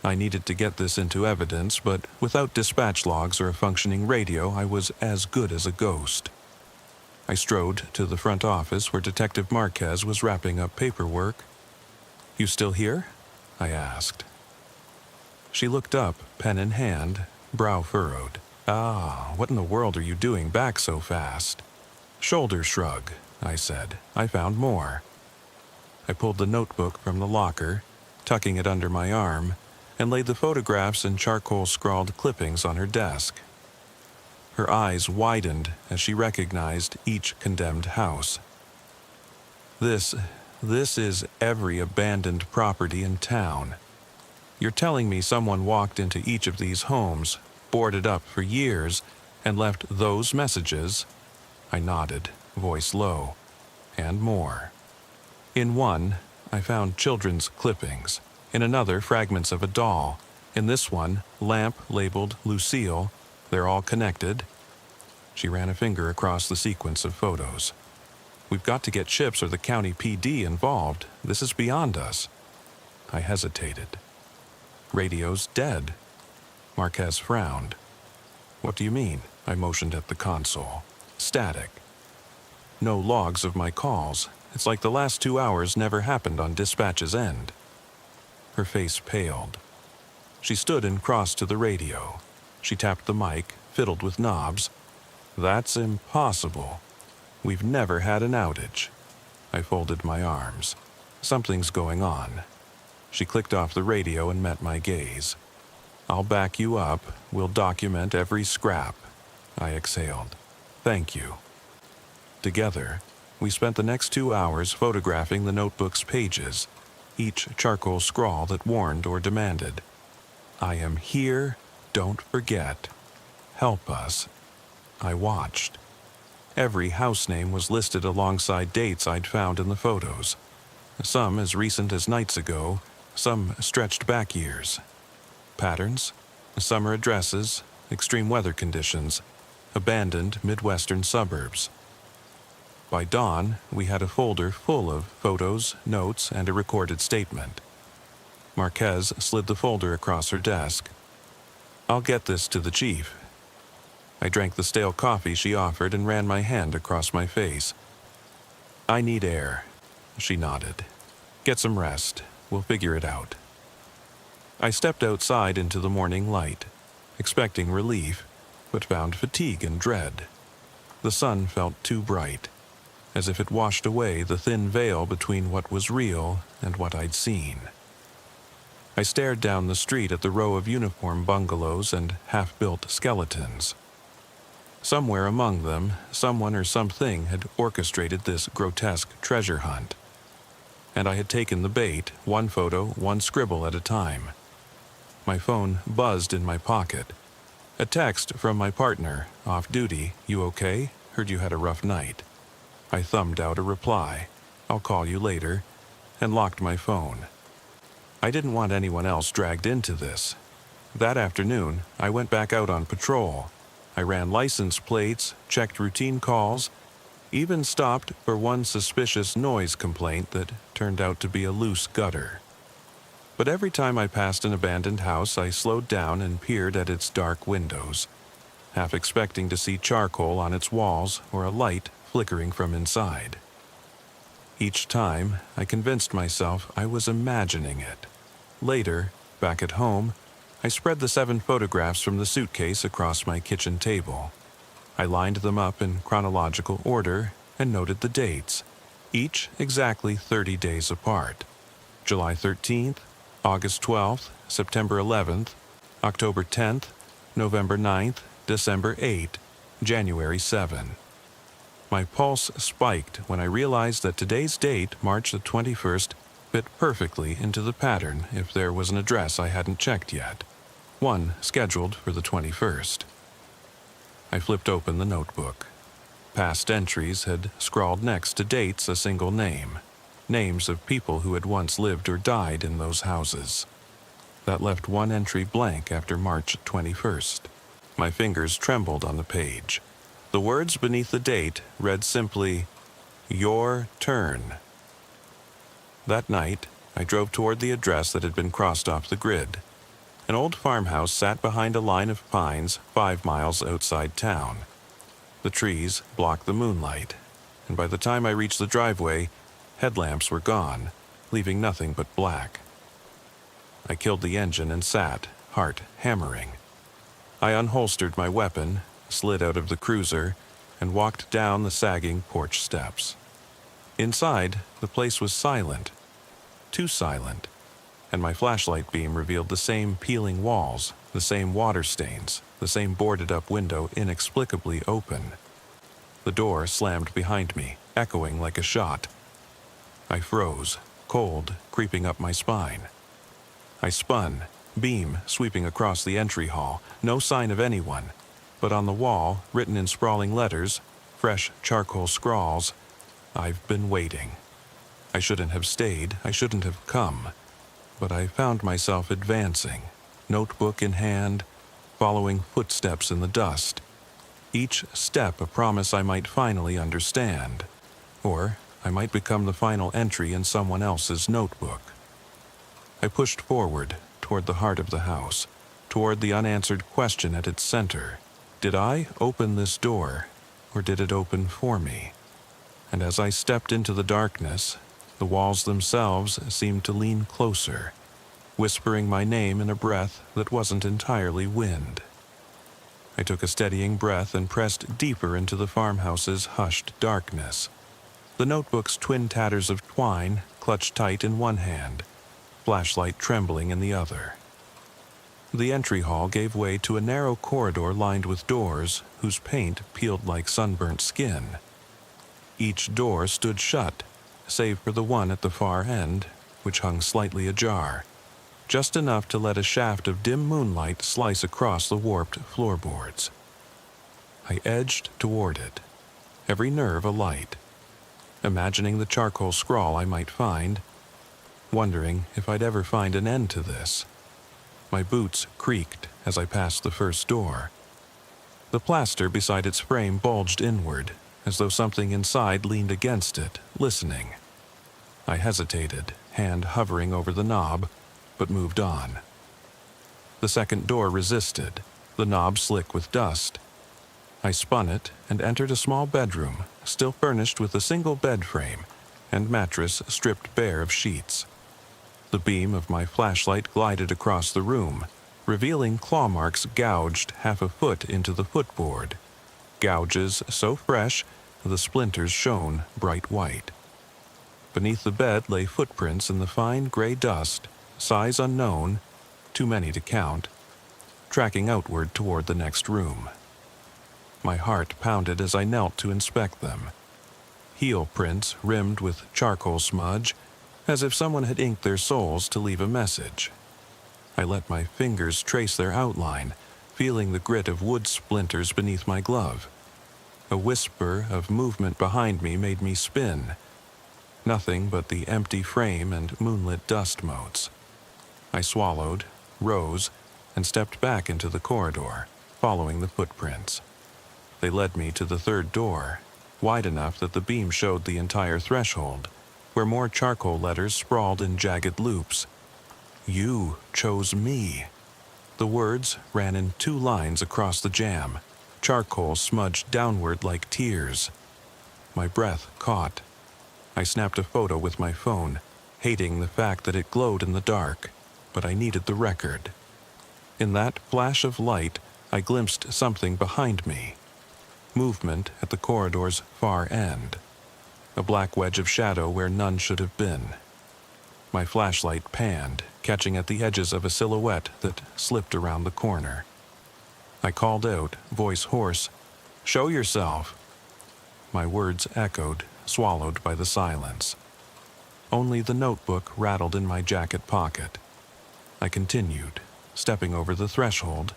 I needed to get this into evidence, but without dispatch logs or a functioning radio, I was as good as a ghost. I strode to the front office where Detective Marquez was wrapping up paperwork. "You still here?" I asked. She looked up, pen in hand, brow furrowed. "Ah, what in the world are you doing back so fast?" "Shoulder shrug," I said. "I found more." I pulled the notebook from the locker, tucking it under my arm, and laid the photographs and charcoal-scrawled clippings on her desk. Her eyes widened as she recognized each condemned house. This is every abandoned property in town. You're telling me someone walked into each of these homes, boarded up for years, and left those messages? I nodded, voice low. And more. In one, I found children's clippings. In another, fragments of a doll. In this one, lamp labeled Lucille. They're all connected. She ran a finger across the sequence of photos. "We've got to get Chips or the county PD involved. This is beyond us." I hesitated. "Radio's dead." Marquez frowned. "What do you mean?" I motioned at the console. "Static. No logs of my calls. It's like the last 2 hours never happened on dispatch's end." Her face paled. She stood and crossed to the radio. She tapped the mic, fiddled with knobs. "That's impossible. We've never had an outage." I folded my arms. "Something's going on." She clicked off the radio and met my gaze. "I'll back you up. We'll document every scrap." I exhaled. "Thank you." Together, we spent the next 2 hours photographing the notebook's pages, each charcoal scrawl that warned or demanded. "I am here. Don't forget. Help us." I watched. Every house name was listed alongside dates I'd found in the photos. Some as recent as nights ago, some stretched back years. Patterns, summer addresses, extreme weather conditions, abandoned Midwestern suburbs. By dawn, we had a folder full of photos, notes, and a recorded statement. Marquez slid the folder across her desk. "I'll get this to the chief." I drank the stale coffee she offered and ran my hand across my face. "I need air." She nodded. "Get some rest. We'll figure it out." I stepped outside into the morning light, expecting relief, but found fatigue and dread. The sun felt too bright, as if it washed away the thin veil between what was real and what I'd seen. I stared down the street at the row of uniform bungalows and half-built skeletons. Somewhere among them, someone or something had orchestrated this grotesque treasure hunt. And I had taken the bait, one photo, one scribble at a time. My phone buzzed in my pocket. A text from my partner, off duty. "You okay? Heard you had a rough night." I thumbed out a reply, "I'll call you later," and locked my phone. I didn't want anyone else dragged into this. That afternoon, I went back out on patrol. I ran license plates, checked routine calls, even stopped for one suspicious noise complaint that turned out to be a loose gutter. But every time I passed an abandoned house, I slowed down and peered at its dark windows, half expecting to see charcoal on its walls or a light flickering from inside. Each time, I convinced myself I was imagining it. Later, back at home, I spread the 7 photographs from the suitcase across my kitchen table. I lined them up in chronological order and noted the dates. each exactly 30 days apart. July 13th, August 12th, September 11th, October 10th, November 9th, December 8th, January 7th. My pulse spiked when I realized that today's date, March the 21st, fit perfectly into the pattern if there was an address I hadn't checked yet, one scheduled for the 21st. I flipped open the notebook. Past entries had scrawled next to dates a single name, names of people who had once lived or died in those houses. That left one entry blank after March 21st. My fingers trembled on the page. The words beneath the date read simply, "Your turn." That night, I drove toward the address that had been crossed off the grid. An old farmhouse sat behind a line of pines 5 miles outside town. The trees blocked the moonlight, and by the time I reached the driveway, headlamps were gone, leaving nothing but black. I killed the engine and sat, heart hammering. I unholstered my weapon, slid out of the cruiser, and walked down the sagging porch steps. Inside, the place was silent, too silent, and my flashlight beam revealed the same peeling walls, the same water stains, the same boarded-up window inexplicably open. The door slammed behind me, echoing like a shot. I froze, cold creeping up my spine. I spun, beam sweeping across the entry hall, no sign of anyone, but on the wall, written in sprawling letters, fresh charcoal scrawls, "I've been waiting." I shouldn't have stayed, I shouldn't have come, but I found myself advancing, notebook in hand, following footsteps in the dust. Each step a promise I might finally understand, or I might become the final entry in someone else's notebook. I pushed forward, toward the heart of the house, toward the unanswered question at its center. Did I open this door, or did it open for me? And as I stepped into the darkness, the walls themselves seemed to lean closer, whispering my name in a breath that wasn't entirely wind. I took a steadying breath and pressed deeper into the farmhouse's hushed darkness. The notebook's twin tatters of twine clutched tight in one hand, flashlight trembling in the other. The entry hall gave way to a narrow corridor lined with doors whose paint peeled like sunburnt skin. Each door stood shut, save for the one at the far end, which hung slightly ajar, just enough to let a shaft of dim moonlight slice across the warped floorboards. I edged toward it, every nerve alight, imagining the charcoal scrawl I might find, wondering if I'd ever find an end to this. My boots creaked as I passed the first door. The plaster beside its frame bulged inward, as though something inside leaned against it, listening. I hesitated, hand hovering over the knob, but moved on. The second door resisted, the knob slick with dust. I spun it and entered a small bedroom, still furnished with a single bed frame and mattress stripped bare of sheets. The beam of my flashlight glided across the room, revealing claw marks gouged half a foot into the footboard, gouges so fresh the splinters shone bright white. Beneath the bed lay footprints in the fine gray dust, size unknown, too many to count, tracking outward toward the next room. My heart pounded as I knelt to inspect them. Heel prints rimmed with charcoal smudge, as if someone had inked their soles to leave a message. I let my fingers trace their outline, feeling the grit of wood splinters beneath my glove. A whisper of movement behind me made me spin. Nothing but the empty frame and moonlit dust motes. I swallowed, rose, and stepped back into the corridor, following the footprints. They led me to the third door, wide enough that the beam showed the entire threshold, where more charcoal letters sprawled in jagged loops. "You chose me." The words ran in 2 lines across the jamb, charcoal smudged downward like tears. My breath caught. I snapped a photo with my phone, hating the fact that it glowed in the dark, but I needed the record. In that flash of light, I glimpsed something behind me. Movement at the corridor's far end. a black wedge of shadow where none should have been. My flashlight panned, catching at the edges of a silhouette that slipped around the corner. I called out, voice hoarse, "Show yourself!" My words echoed, swallowed by the silence. Only the notebook rattled in my jacket pocket. I continued, stepping over the threshold,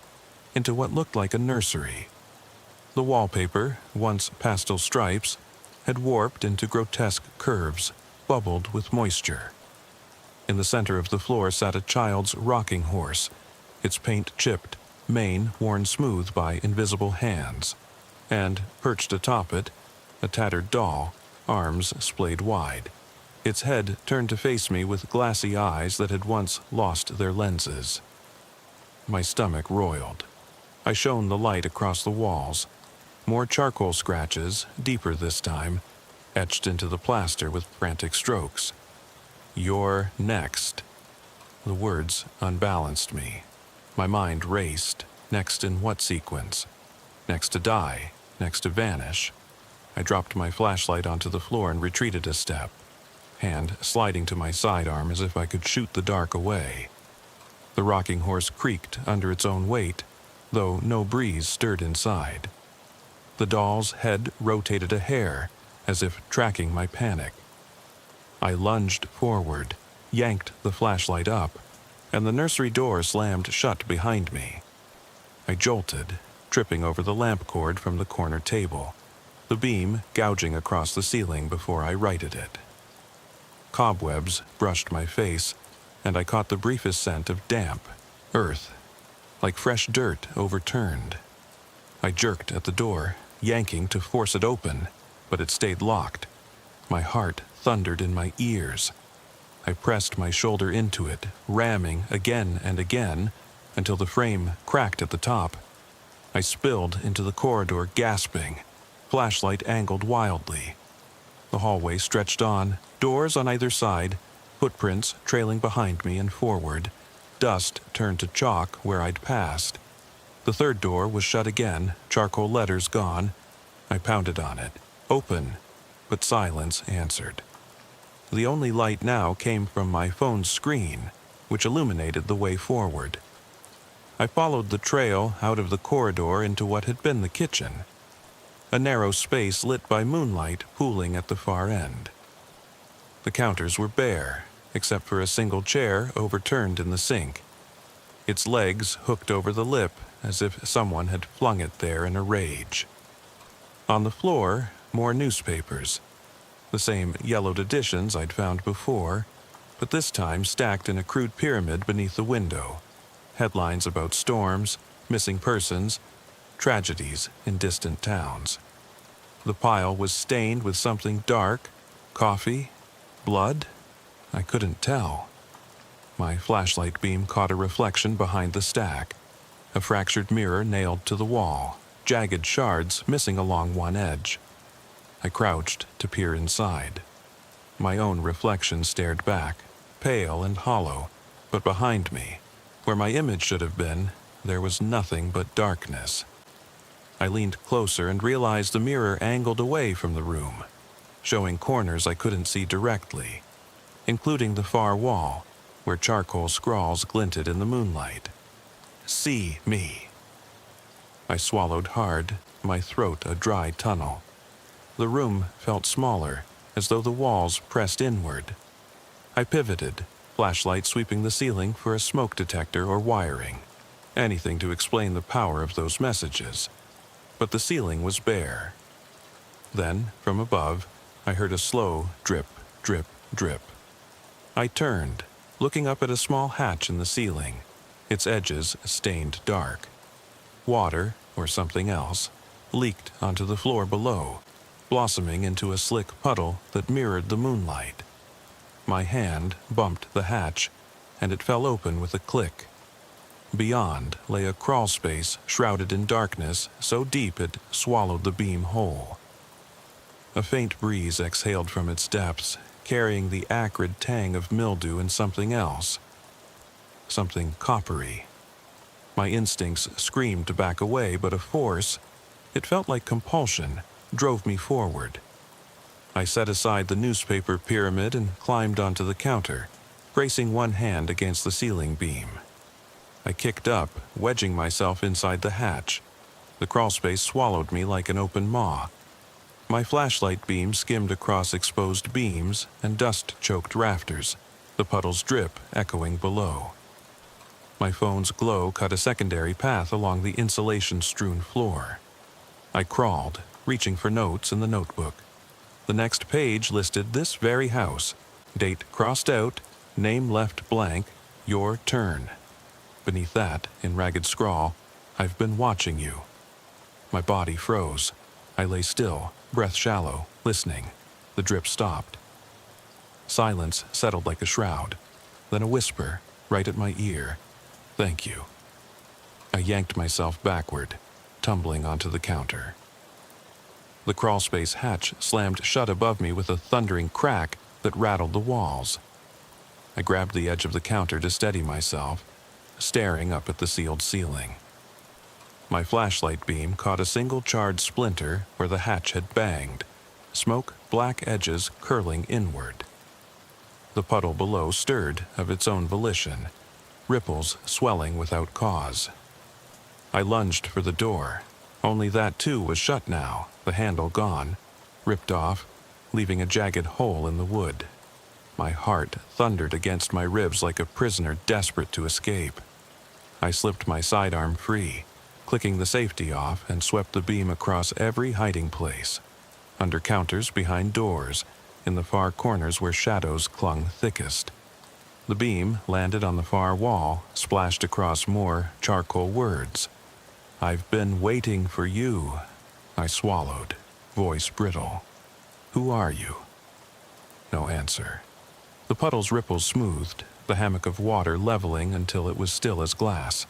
into what looked like a nursery. The wallpaper, once pastel stripes, had warped into grotesque curves, bubbled with moisture. In the center of the floor sat a child's rocking horse, its paint chipped, mane worn smooth by invisible hands, and, perched atop it, a tattered doll, arms splayed wide, its head turned to face me with glassy eyes that had once lost their lenses. My stomach roiled. I shone the light across the walls. More charcoal scratches, deeper this time, etched into the plaster with frantic strokes. "You're next." The words unbalanced me. My mind raced. Next in what sequence? Next to die? Next to vanish? I dropped my flashlight onto the floor and retreated a step, hand sliding to my sidearm as if I could shoot the dark away. The rocking horse creaked under its own weight, though no breeze stirred inside. The doll's head rotated a hair, as if tracking my panic. I lunged forward, yanked the flashlight up, and the nursery door slammed shut behind me. I jolted, tripping over the lamp cord from the corner table, the beam gouging across the ceiling before I righted it. Cobwebs brushed my face, and I caught the briefest scent of damp, earth, like fresh dirt overturned. I jerked at the door, yanking to force it open, but it stayed locked. My heart thundered in my ears. I pressed my shoulder into it, ramming again and again, until the frame cracked at the top. I spilled into the corridor, gasping, flashlight angled wildly. The hallway stretched on, doors on either side, footprints trailing behind me and forward, dust turned to chalk where I'd passed. The third door was shut again, charcoal letters gone. I pounded on it. Open, but silence answered. The only light now came from my phone's screen, which illuminated the way forward. I followed the trail out of the corridor into what had been the kitchen, a narrow space lit by moonlight pooling at the far end. The counters were bare, except for a single chair overturned in the sink, its legs hooked over the lip as if someone had flung it there in a rage. On the floor, more newspapers, the same yellowed editions I'd found before, but this time stacked in a crude pyramid beneath the window. Headlines about storms, missing persons, tragedies in distant towns. The pile was stained with something dark, coffee, blood? I couldn't tell. My flashlight beam caught a reflection behind the stack, a fractured mirror nailed to the wall, jagged shards missing along one edge. I crouched to peer inside. My own reflection stared back, pale and hollow, but behind me, where my image should have been, there was nothing but darkness. I leaned closer and realized the mirror angled away from the room, showing corners I couldn't see directly, including the far wall, where charcoal scrawls glinted in the moonlight. See me. I swallowed hard, my throat a dry tunnel. The room felt smaller, as though the walls pressed inward. I pivoted, flashlight sweeping the ceiling for a smoke detector or wiring, anything to explain the power of those messages. But the ceiling was bare. Then, from above, I heard a slow drip, drip, drip. I turned, looking up at a small hatch in the ceiling, its edges stained dark. Water, or something else, leaked onto the floor below, blossoming into a slick puddle that mirrored the moonlight. My hand bumped the hatch, and it fell open with a click. Beyond lay a crawl space shrouded in darkness so deep it swallowed the beam whole. A faint breeze exhaled from its depths, carrying the acrid tang of mildew and something else. Something coppery. My instincts screamed to back away, but a force, it felt like compulsion, drove me forward. I set aside the newspaper pyramid and climbed onto the counter, bracing one hand against the ceiling beam. I kicked up, wedging myself inside the hatch. The crawlspace swallowed me like an open maw. My flashlight beam skimmed across exposed beams and dust-choked rafters, the puddles drip echoing below. My phone's glow cut a secondary path along the insulation-strewn floor. I crawled, reaching for notes in the notebook. The next page listed this very house. Date crossed out, name left blank, your turn. Beneath that, in ragged scrawl, I've been watching you. My body froze. I lay still, breath shallow, listening. The drip stopped. Silence settled like a shroud. Then a whisper, right at my ear. Thank you. I yanked myself backward, tumbling onto the counter. The crawlspace hatch slammed shut above me with a thundering crack that rattled the walls. I grabbed the edge of the counter to steady myself, staring up at the sealed ceiling. My flashlight beam caught a single charred splinter where the hatch had banged, smoke black edges curling inward. The puddle below stirred of its own volition, ripples swelling without cause. I lunged for the door, only that too was shut now, the handle gone, ripped off, leaving a jagged hole in the wood. My heart thundered against my ribs like a prisoner desperate to escape. I slipped my sidearm free, clicking the safety off, and swept the beam across every hiding place. Under counters, behind doors, in the far corners where shadows clung thickest. The beam landed on the far wall, splashed across more charcoal words. I've been waiting for you. I swallowed, voice brittle. Who are you? No answer. The puddle's ripples smoothed, the hammock of water leveling until it was still as glass.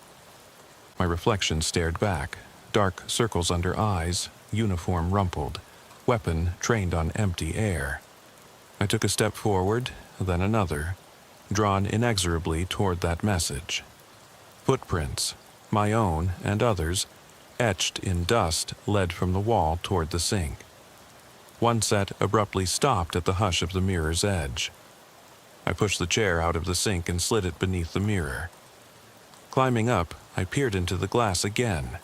My reflection stared back, dark circles under eyes, uniform rumpled, weapon trained on empty air. I took a step forward, then another, drawn inexorably toward that message. Footprints, my own and others, etched in dust, led from the wall toward the sink. One set abruptly stopped at the hush of the mirror's edge. I pushed the chair out of the sink and slid it beneath the mirror. Climbing up, I peered into the glass again.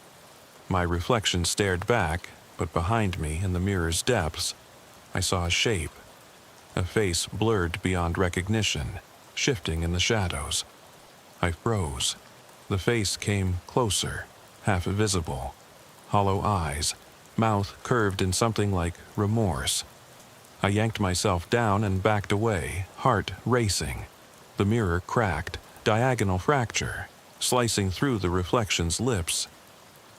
My reflection stared back, but behind me, in the mirror's depths, I saw a shape. A face blurred beyond recognition, shifting in the shadows. I froze. The face came closer, half visible. Hollow eyes, mouth curved in something like remorse. I yanked myself down and backed away, heart racing. The mirror cracked, diagonal fracture, slicing through the reflection's lips.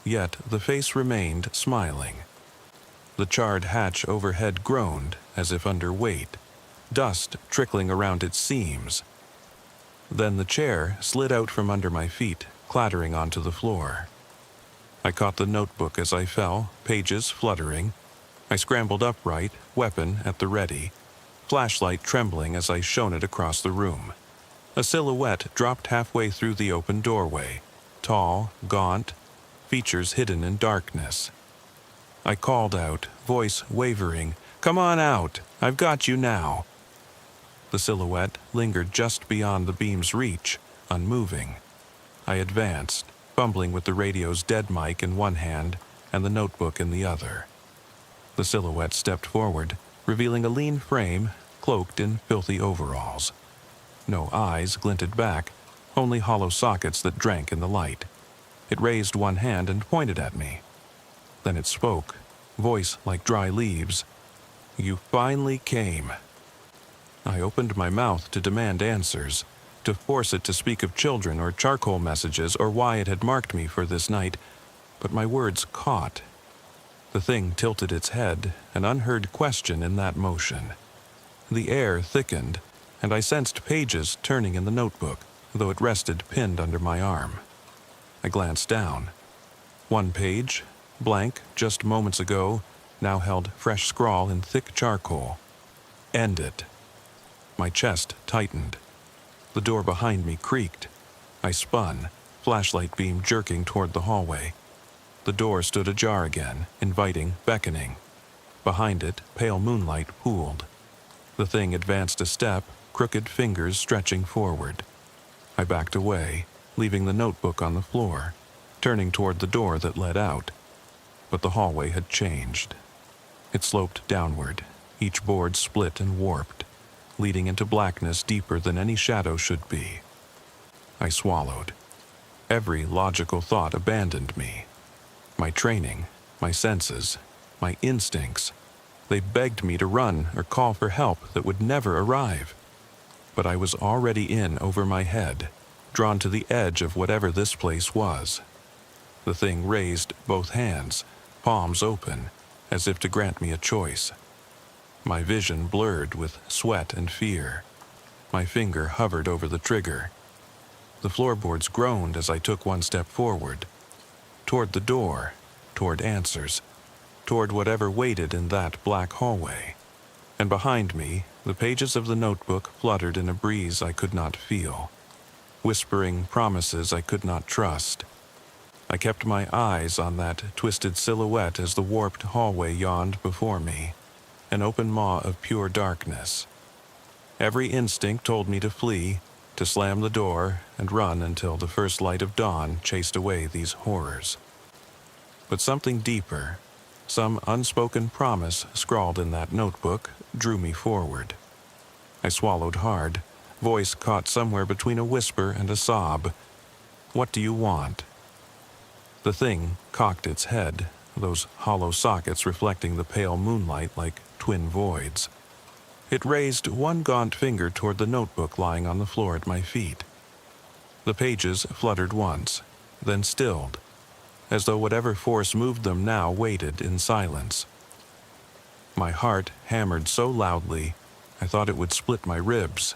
Yet the face remained smiling. The charred hatch overhead groaned as if under weight, dust trickling around its seams. Then the chair slid out from under my feet, clattering onto the floor. I caught the notebook as I fell, pages fluttering. I scrambled upright, weapon at the ready, flashlight trembling as I shone it across the room. A silhouette dropped halfway through the open doorway, tall, gaunt, features hidden in darkness. I called out, voice wavering, "Come on out! I've got you now!" The silhouette lingered just beyond the beam's reach, unmoving. I advanced, fumbling with the radio's dead mic in one hand and the notebook in the other. The silhouette stepped forward, revealing a lean frame, cloaked in filthy overalls. No eyes glinted back, only hollow sockets that drank in the light. It raised one hand and pointed at me. Then it spoke, voice like dry leaves. "You finally came." I opened my mouth to demand answers, to force it to speak of children or charcoal messages or why it had marked me for this night, but my words caught. The thing tilted its head, an unheard question in that motion. The air thickened, and I sensed pages turning in the notebook, though it rested pinned under my arm. I glanced down. One page, blank just moments ago, now held fresh scrawl in thick charcoal. End it. My chest tightened. The door behind me creaked. I spun, flashlight beam jerking toward the hallway. The door stood ajar again, inviting, beckoning. Behind it, pale moonlight pooled. The thing advanced a step, crooked fingers stretching forward. I backed away, leaving the notebook on the floor, turning toward the door that led out. But the hallway had changed. It sloped downward, each board split and warped, leading into blackness deeper than any shadow should be. I swallowed. Every logical thought abandoned me. My training, my senses, my instincts, they begged me to run or call for help that would never arrive. But I was already in over my head, drawn to the edge of whatever this place was. The thing raised both hands, palms open, as if to grant me a choice. My vision blurred with sweat and fear. My finger hovered over the trigger. The floorboards groaned as I took one step forward, toward the door, toward answers, toward whatever waited in that black hallway. And behind me, the pages of the notebook fluttered in a breeze I could not feel, whispering promises I could not trust. I kept my eyes on that twisted silhouette as the warped hallway yawned before me, an open maw of pure darkness. Every instinct told me to flee, to slam the door and run until the first light of dawn chased away these horrors. But something deeper, some unspoken promise scrawled in that notebook, drew me forward. I swallowed hard, voice caught somewhere between a whisper and a sob. "What do you want?" The thing cocked its head, those hollow sockets reflecting the pale moonlight like twin voids. It raised one gaunt finger toward the notebook lying on the floor at my feet. The pages fluttered once, then stilled, as though whatever force moved them now waited in silence. My heart hammered so loudly, I thought it would split my ribs.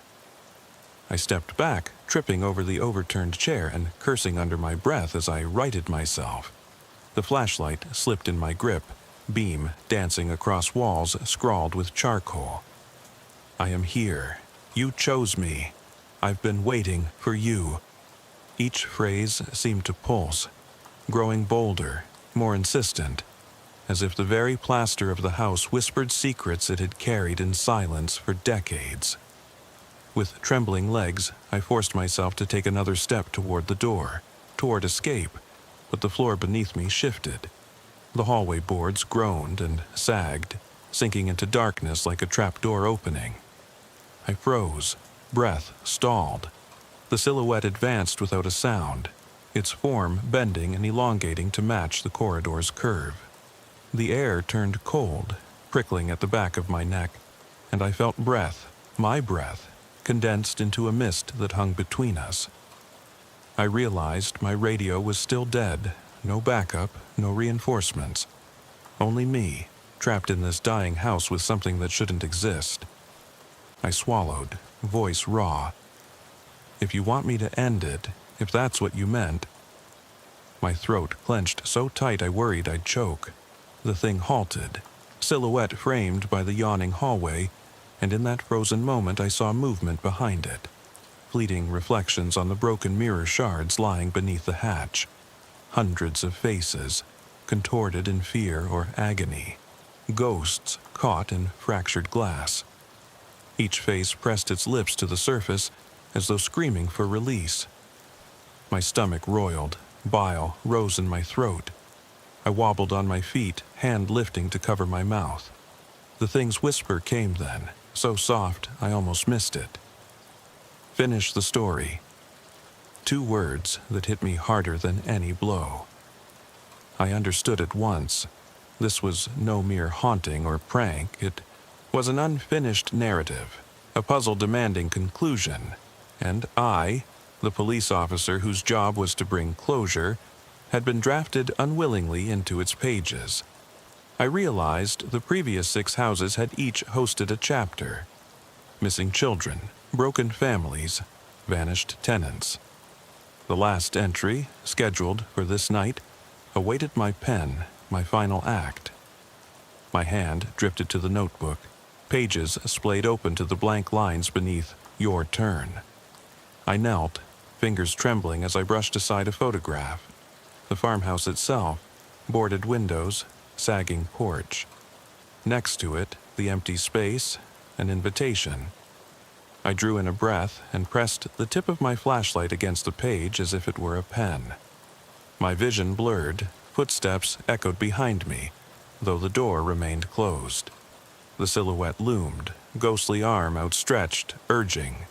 I stepped back, tripping over the overturned chair and cursing under my breath as I righted myself. The flashlight slipped in my grip, beam dancing across walls scrawled with charcoal. "I am here. You chose me. I've been waiting for you." Each phrase seemed to pulse, growing bolder, more insistent, as if the very plaster of the house whispered secrets it had carried in silence for decades. With trembling legs, I forced myself to take another step toward the door, toward escape, but the floor beneath me shifted. The hallway boards groaned and sagged, sinking into darkness like a trapdoor opening. I froze, breath stalled. The silhouette advanced without a sound, its form bending and elongating to match the corridor's curve. The air turned cold, prickling at the back of my neck, and I felt breath, my breath, condensed into a mist that hung between us. I realized my radio was still dead, no backup, no reinforcements. Only me, trapped in this dying house with something that shouldn't exist. I swallowed, voice raw. "If you want me to end it, if that's what you meant." My throat clenched so tight I worried I'd choke. The thing halted, silhouette framed by the yawning hallway, and in that frozen moment I saw movement behind it. Fleeting reflections on the broken mirror shards lying beneath the hatch. Hundreds of faces, contorted in fear or agony. Ghosts caught in fractured glass. Each face pressed its lips to the surface as though screaming for release. My stomach roiled, bile rose in my throat. I wobbled on my feet, hand lifting to cover my mouth. The thing's whisper came then, so soft I almost missed it. "Finish the story." 2 words that hit me harder than any blow. I understood at once. This was no mere haunting or prank. It was an unfinished narrative, a puzzle demanding conclusion, and I, the police officer whose job was to bring closure, had been drafted unwillingly into its pages. I realized the previous 6 houses had each hosted a chapter. Missing children, broken families, vanished tenants. The last entry, scheduled for this night, awaited my pen, my final act. My hand drifted to the notebook, pages splayed open to the blank lines beneath "Your turn." I knelt, fingers trembling as I brushed aside a photograph. The farmhouse itself, boarded windows, sagging porch. Next to it, the empty space, an invitation. I drew in a breath and pressed the tip of my flashlight against the page as if it were a pen. My vision blurred, footsteps echoed behind me, though the door remained closed. The silhouette loomed, ghostly arm outstretched, urging.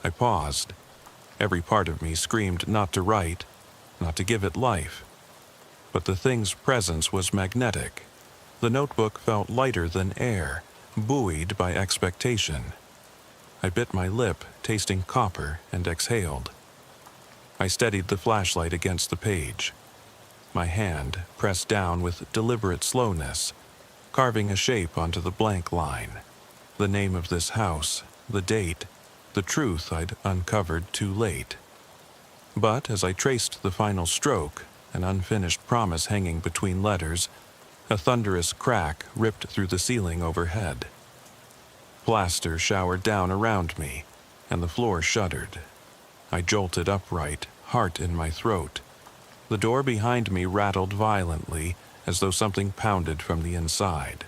I paused. Every part of me screamed not to write, not to give it life. But the thing's presence was magnetic. The notebook felt lighter than air, buoyed by expectation. I bit my lip, tasting copper, and exhaled. I steadied the flashlight against the page. My hand pressed down with deliberate slowness, carving a shape onto the blank line. The name of this house, the date, the truth I'd uncovered too late. But as I traced the final stroke, an unfinished promise hanging between letters, a thunderous crack ripped through the ceiling overhead. Plaster showered down around me, and the floor shuddered. I jolted upright, heart in my throat. The door behind me rattled violently, as though something pounded from the inside.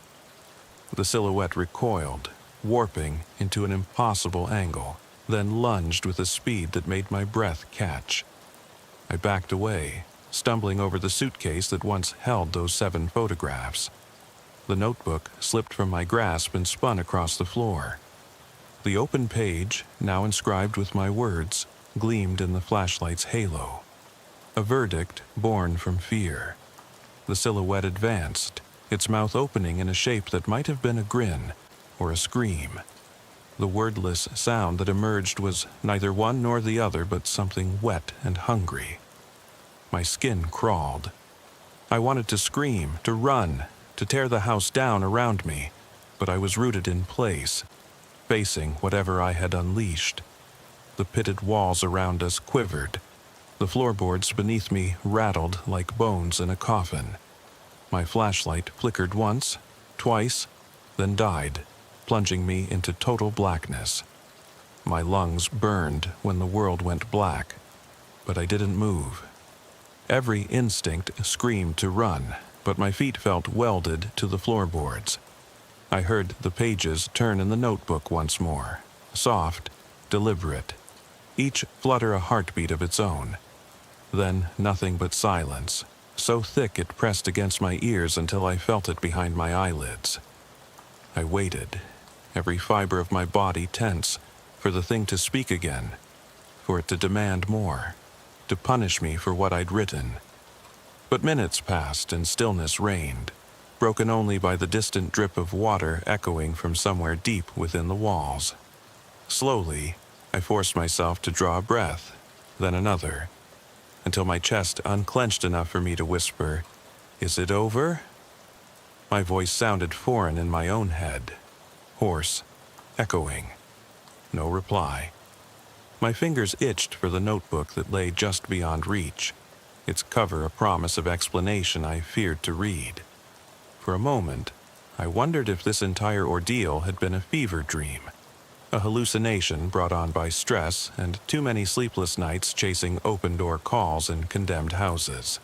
The silhouette recoiled, warping into an impossible angle, then lunged with a speed that made my breath catch. I backed away, stumbling over the suitcase that once held those 7 photographs. The notebook slipped from my grasp and spun across the floor. The open page, now inscribed with my words, gleamed in the flashlight's halo. A verdict born from fear. The silhouette advanced, its mouth opening in a shape that might have been a grin or a scream. The wordless sound that emerged was neither one nor the other, but something wet and hungry. My skin crawled. I wanted to scream, to run, to tear the house down around me, but I was rooted in place, facing whatever I had unleashed. The pitted walls around us quivered. The floorboards beneath me rattled like bones in a coffin. My flashlight flickered once, twice, then died, plunging me into total blackness. My lungs burned when the world went black, but I didn't move. Every instinct screamed to run, but my feet felt welded to the floorboards. I heard the pages turn in the notebook once more, soft, deliberate, each flutter a heartbeat of its own. Then nothing but silence, so thick it pressed against my ears until I felt it behind my eyelids. I waited, every fiber of my body tense, for the thing to speak again, for it to demand more, to punish me for what I'd written. But minutes passed and stillness reigned, broken only by the distant drip of water echoing from somewhere deep within the walls. Slowly, I forced myself to draw a breath, then another, until my chest unclenched enough for me to whisper, "Is it over?" My voice sounded foreign in my own head, hoarse, echoing. No reply. My fingers itched for the notebook that lay just beyond reach, its cover a promise of explanation I feared to read. For a moment, I wondered if this entire ordeal had been a fever dream, a hallucination brought on by stress and too many sleepless nights chasing open-door calls in condemned houses.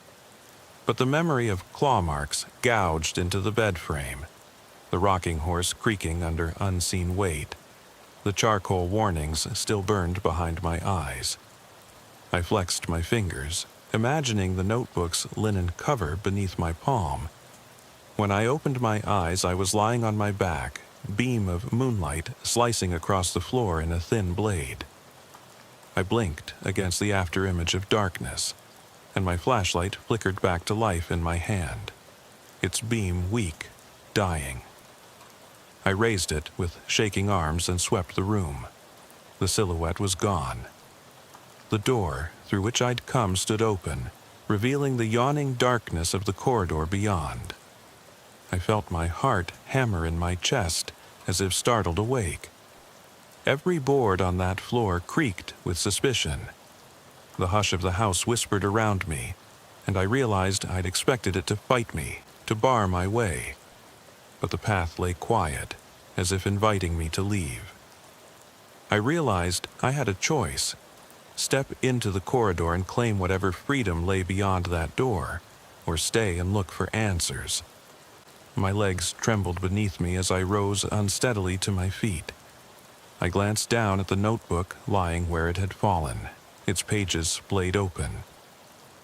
But the memory of claw marks gouged into the bed frame, the rocking horse creaking under unseen weight, the charcoal warnings still burned behind my eyes. I flexed my fingers, imagining the notebook's linen cover beneath my palm. When I opened my eyes, I was lying on my back, beam of moonlight slicing across the floor in a thin blade. I blinked against the afterimage of darkness, and my flashlight flickered back to life in my hand, its beam weak, dying. I raised it with shaking arms and swept the room. The silhouette was gone. The door through which I'd come stood open, revealing the yawning darkness of the corridor beyond. I felt my heart hammer in my chest as if startled awake. Every board on that floor creaked with suspicion. The hush of the house whispered around me, and I realized I'd expected it to fight me, to bar my way. But the path lay quiet, as if inviting me to leave. I realized I had a choice: step into the corridor and claim whatever freedom lay beyond that door, or stay and look for answers. My legs trembled beneath me as I rose unsteadily to my feet. I glanced down at the notebook lying where it had fallen, its pages splayed open.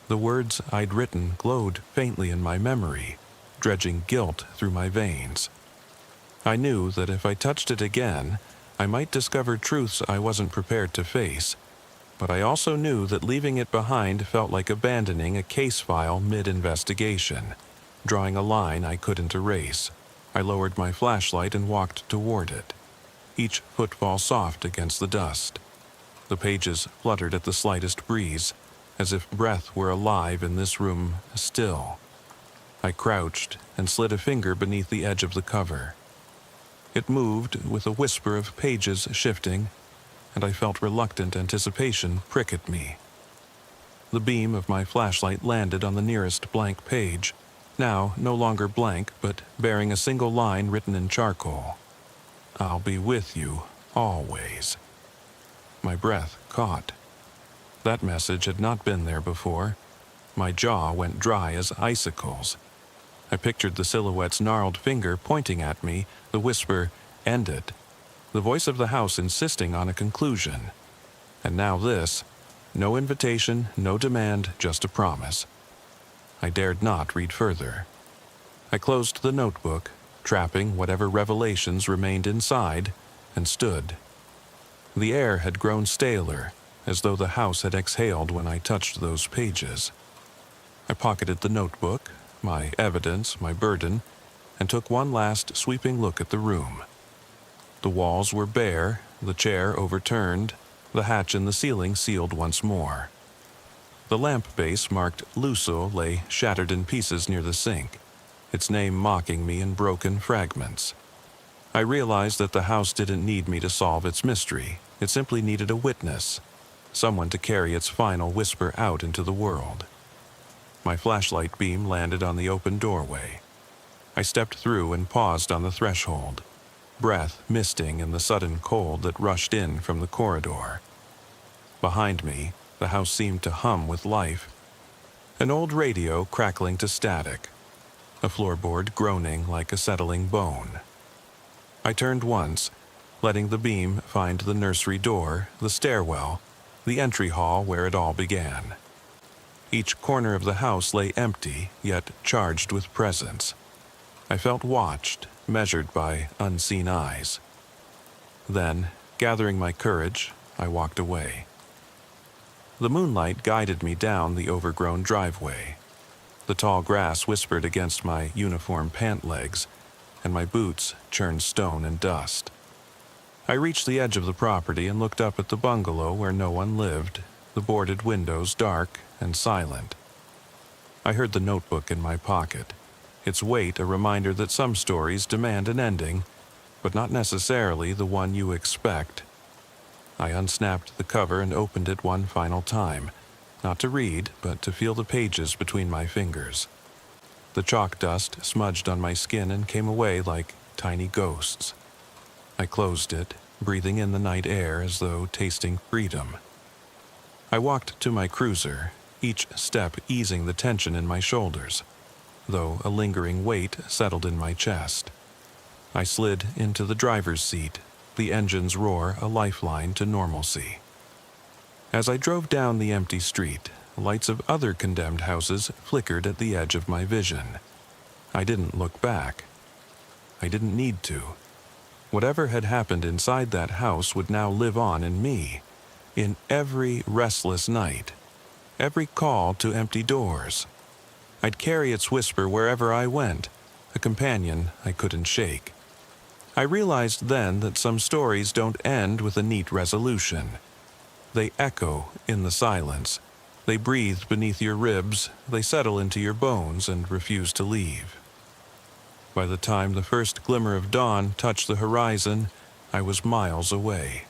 The words I'd written glowed faintly in my memory, dredging guilt through my veins. I knew that if I touched it again, I might discover truths I wasn't prepared to face, but I also knew that leaving it behind felt like abandoning a case file mid-investigation, drawing a line I couldn't erase. I lowered my flashlight and walked toward it, each footfall soft against the dust. The pages fluttered at the slightest breeze, as if breath were alive in this room still. I crouched and slid a finger beneath the edge of the cover. It moved with a whisper of pages shifting, and I felt reluctant anticipation prick at me. The beam of my flashlight landed on the nearest blank page, now no longer blank but bearing a single line written in charcoal. "I'll be with you, always." My breath caught. That message had not been there before. My jaw went dry as icicles. I pictured the silhouette's gnarled finger pointing at me, the whisper, "End it." The voice of the house insisting on a conclusion. And now this, no invitation, no demand, just a promise. I dared not read further. I closed the notebook, trapping whatever revelations remained inside, and stood. The air had grown staler, as though the house had exhaled when I touched those pages. I pocketed the notebook, my evidence, my burden, and took one last sweeping look at the room. The walls were bare, the chair overturned, the hatch in the ceiling sealed once more. The lamp base marked Luso lay shattered in pieces near the sink, its name mocking me in broken fragments. I realized that the house didn't need me to solve its mystery. It simply needed a witness, someone to carry its final whisper out into the world. My flashlight beam landed on the open doorway. I stepped through and paused on the threshold, breath misting in the sudden cold that rushed in from the corridor. Behind me, the house seemed to hum with life. An old radio crackling to static, a floorboard groaning like a settling bone. I turned once, letting the beam find the nursery door, the stairwell, the entry hall where it all began. Each corner of the house lay empty, yet charged with presence. I felt watched, measured by unseen eyes. Then, gathering my courage, I walked away. The moonlight guided me down the overgrown driveway. The tall grass whispered against my uniform pant legs, and my boots churned stone and dust. I reached the edge of the property and looked up at the bungalow where no one lived, the boarded windows dark and silent. I heard the notebook in my pocket, its weight a reminder that some stories demand an ending, but not necessarily the one you expect. I unsnapped the cover and opened it one final time, not to read, but to feel the pages between my fingers. The chalk dust smudged on my skin and came away like tiny ghosts. I closed it, breathing in the night air as though tasting freedom. I walked to my cruiser, each step easing the tension in my shoulders, though a lingering weight settled in my chest. I slid into the driver's seat, the engine's roar a lifeline to normalcy. As I drove down the empty street, lights of other condemned houses flickered at the edge of my vision. I didn't look back. I didn't need to. Whatever had happened inside that house would now live on in me, in every restless night, every call to empty doors. I'd carry its whisper wherever I went, a companion I couldn't shake. I realized then that some stories don't end with a neat resolution. They echo in the silence. They breathe beneath your ribs, they settle into your bones and refuse to leave. By the time the first glimmer of dawn touched the horizon, I was miles away.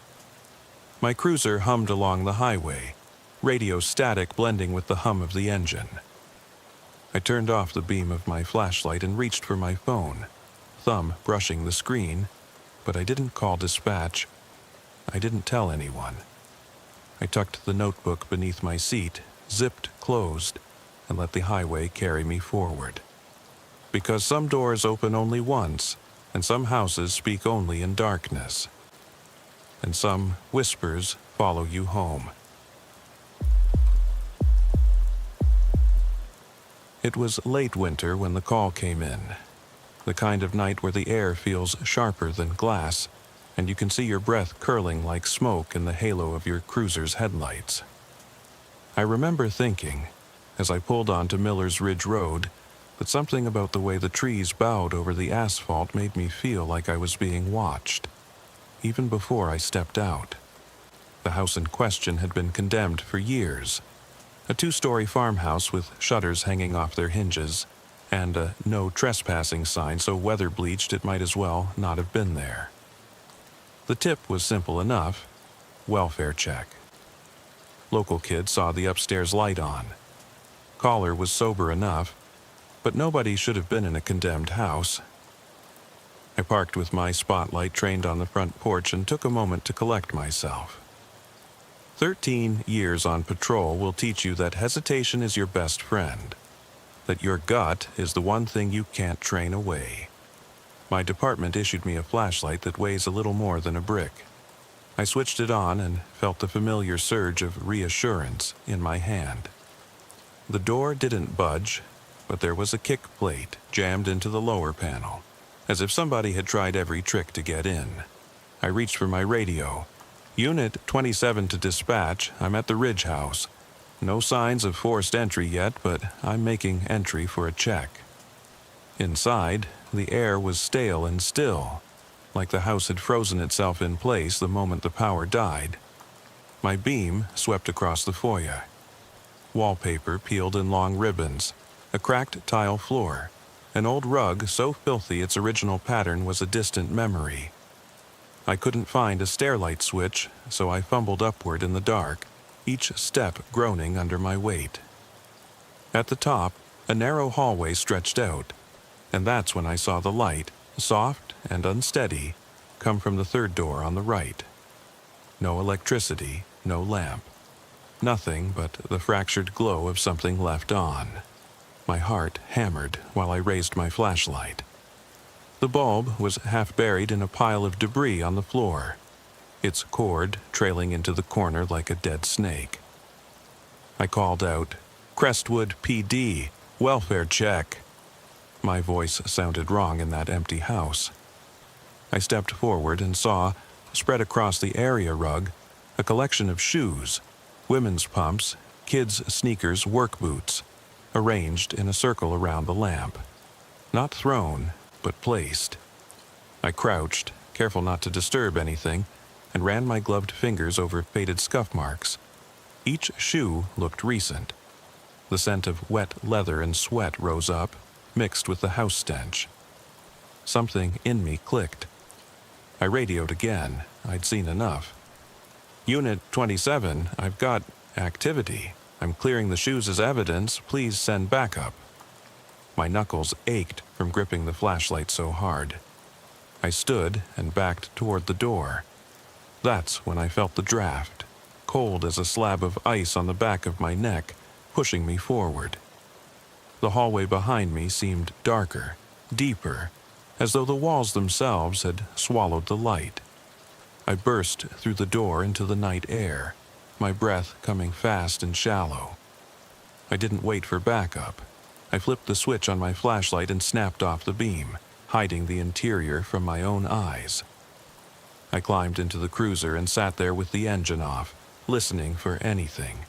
My cruiser hummed along the highway, radio static blending with the hum of the engine. I turned off the beam of my flashlight and reached for my phone, thumb brushing the screen, but I didn't call dispatch. I didn't tell anyone. I tucked the notebook beneath my seat, zipped closed, and let the highway carry me forward. Because some doors open only once, and some houses speak only in darkness, and some whispers follow you home. It was late winter when the call came in, the kind of night where the air feels sharper than glass, and you can see your breath curling like smoke in the halo of your cruiser's headlights. I remember thinking, as I pulled onto Miller's Ridge Road, that something about the way the trees bowed over the asphalt made me feel like I was being watched, even before I stepped out. The house in question had been condemned for years, a 2-story farmhouse with shutters hanging off their hinges, and a no trespassing sign so weather-bleached it might as well not have been there. The tip was simple enough: welfare check. Local kid saw the upstairs light on. Caller was sober enough, but nobody should have been in a condemned house. I parked with my spotlight trained on the front porch and took a moment to collect myself. 13 years on patrol will teach you that hesitation is your best friend, that your gut is the one thing you can't train away. My department issued me a flashlight that weighs a little more than a brick. I switched it on and felt the familiar surge of reassurance in my hand. The door didn't budge, but there was a kick plate jammed into the lower panel, as if somebody had tried every trick to get in. I reached for my radio. Unit 27 to dispatch, I'm at the Ridge House. No signs of forced entry yet, but I'm making entry for a check. Inside, the air was stale and still, like the house had frozen itself in place the moment the power died. My beam swept across the foyer. Wallpaper peeled in long ribbons, a cracked tile floor, an old rug so filthy its original pattern was a distant memory. I couldn't find a stairlight switch, so I fumbled upward in the dark, each step groaning under my weight. At the top, a narrow hallway stretched out, and that's when I saw the light, soft and unsteady, come from the third door on the right. No electricity, no lamp. Nothing but the fractured glow of something left on. My heart hammered while I raised my flashlight. The bulb was half buried in a pile of debris on the floor, its cord trailing into the corner like a dead snake. I called out, "Crestwood PD, welfare check." My voice sounded wrong in that empty house. I stepped forward and saw, spread across the area rug, a collection of shoes, women's pumps, kids' sneakers, work boots, arranged in a circle around the lamp. Not thrown, but placed. I crouched, careful not to disturb anything, and ran my gloved fingers over faded scuff marks. Each shoe looked recent. The scent of wet leather and sweat rose up, mixed with the house stench. Something in me clicked. I radioed again. I'd seen enough. "Unit 27, I've got activity. I'm clearing the shoes as evidence. Please send backup." My knuckles ached from gripping the flashlight so hard. I stood and backed toward the door. That's when I felt the draft, cold as a slab of ice on the back of my neck, pushing me forward. The hallway behind me seemed darker, deeper, as though the walls themselves had swallowed the light. I burst through the door into the night air, my breath coming fast and shallow. I didn't wait for backup. I flipped the switch on my flashlight and snapped off the beam, hiding the interior from my own eyes. I climbed into the cruiser and sat there with the engine off, listening for anything.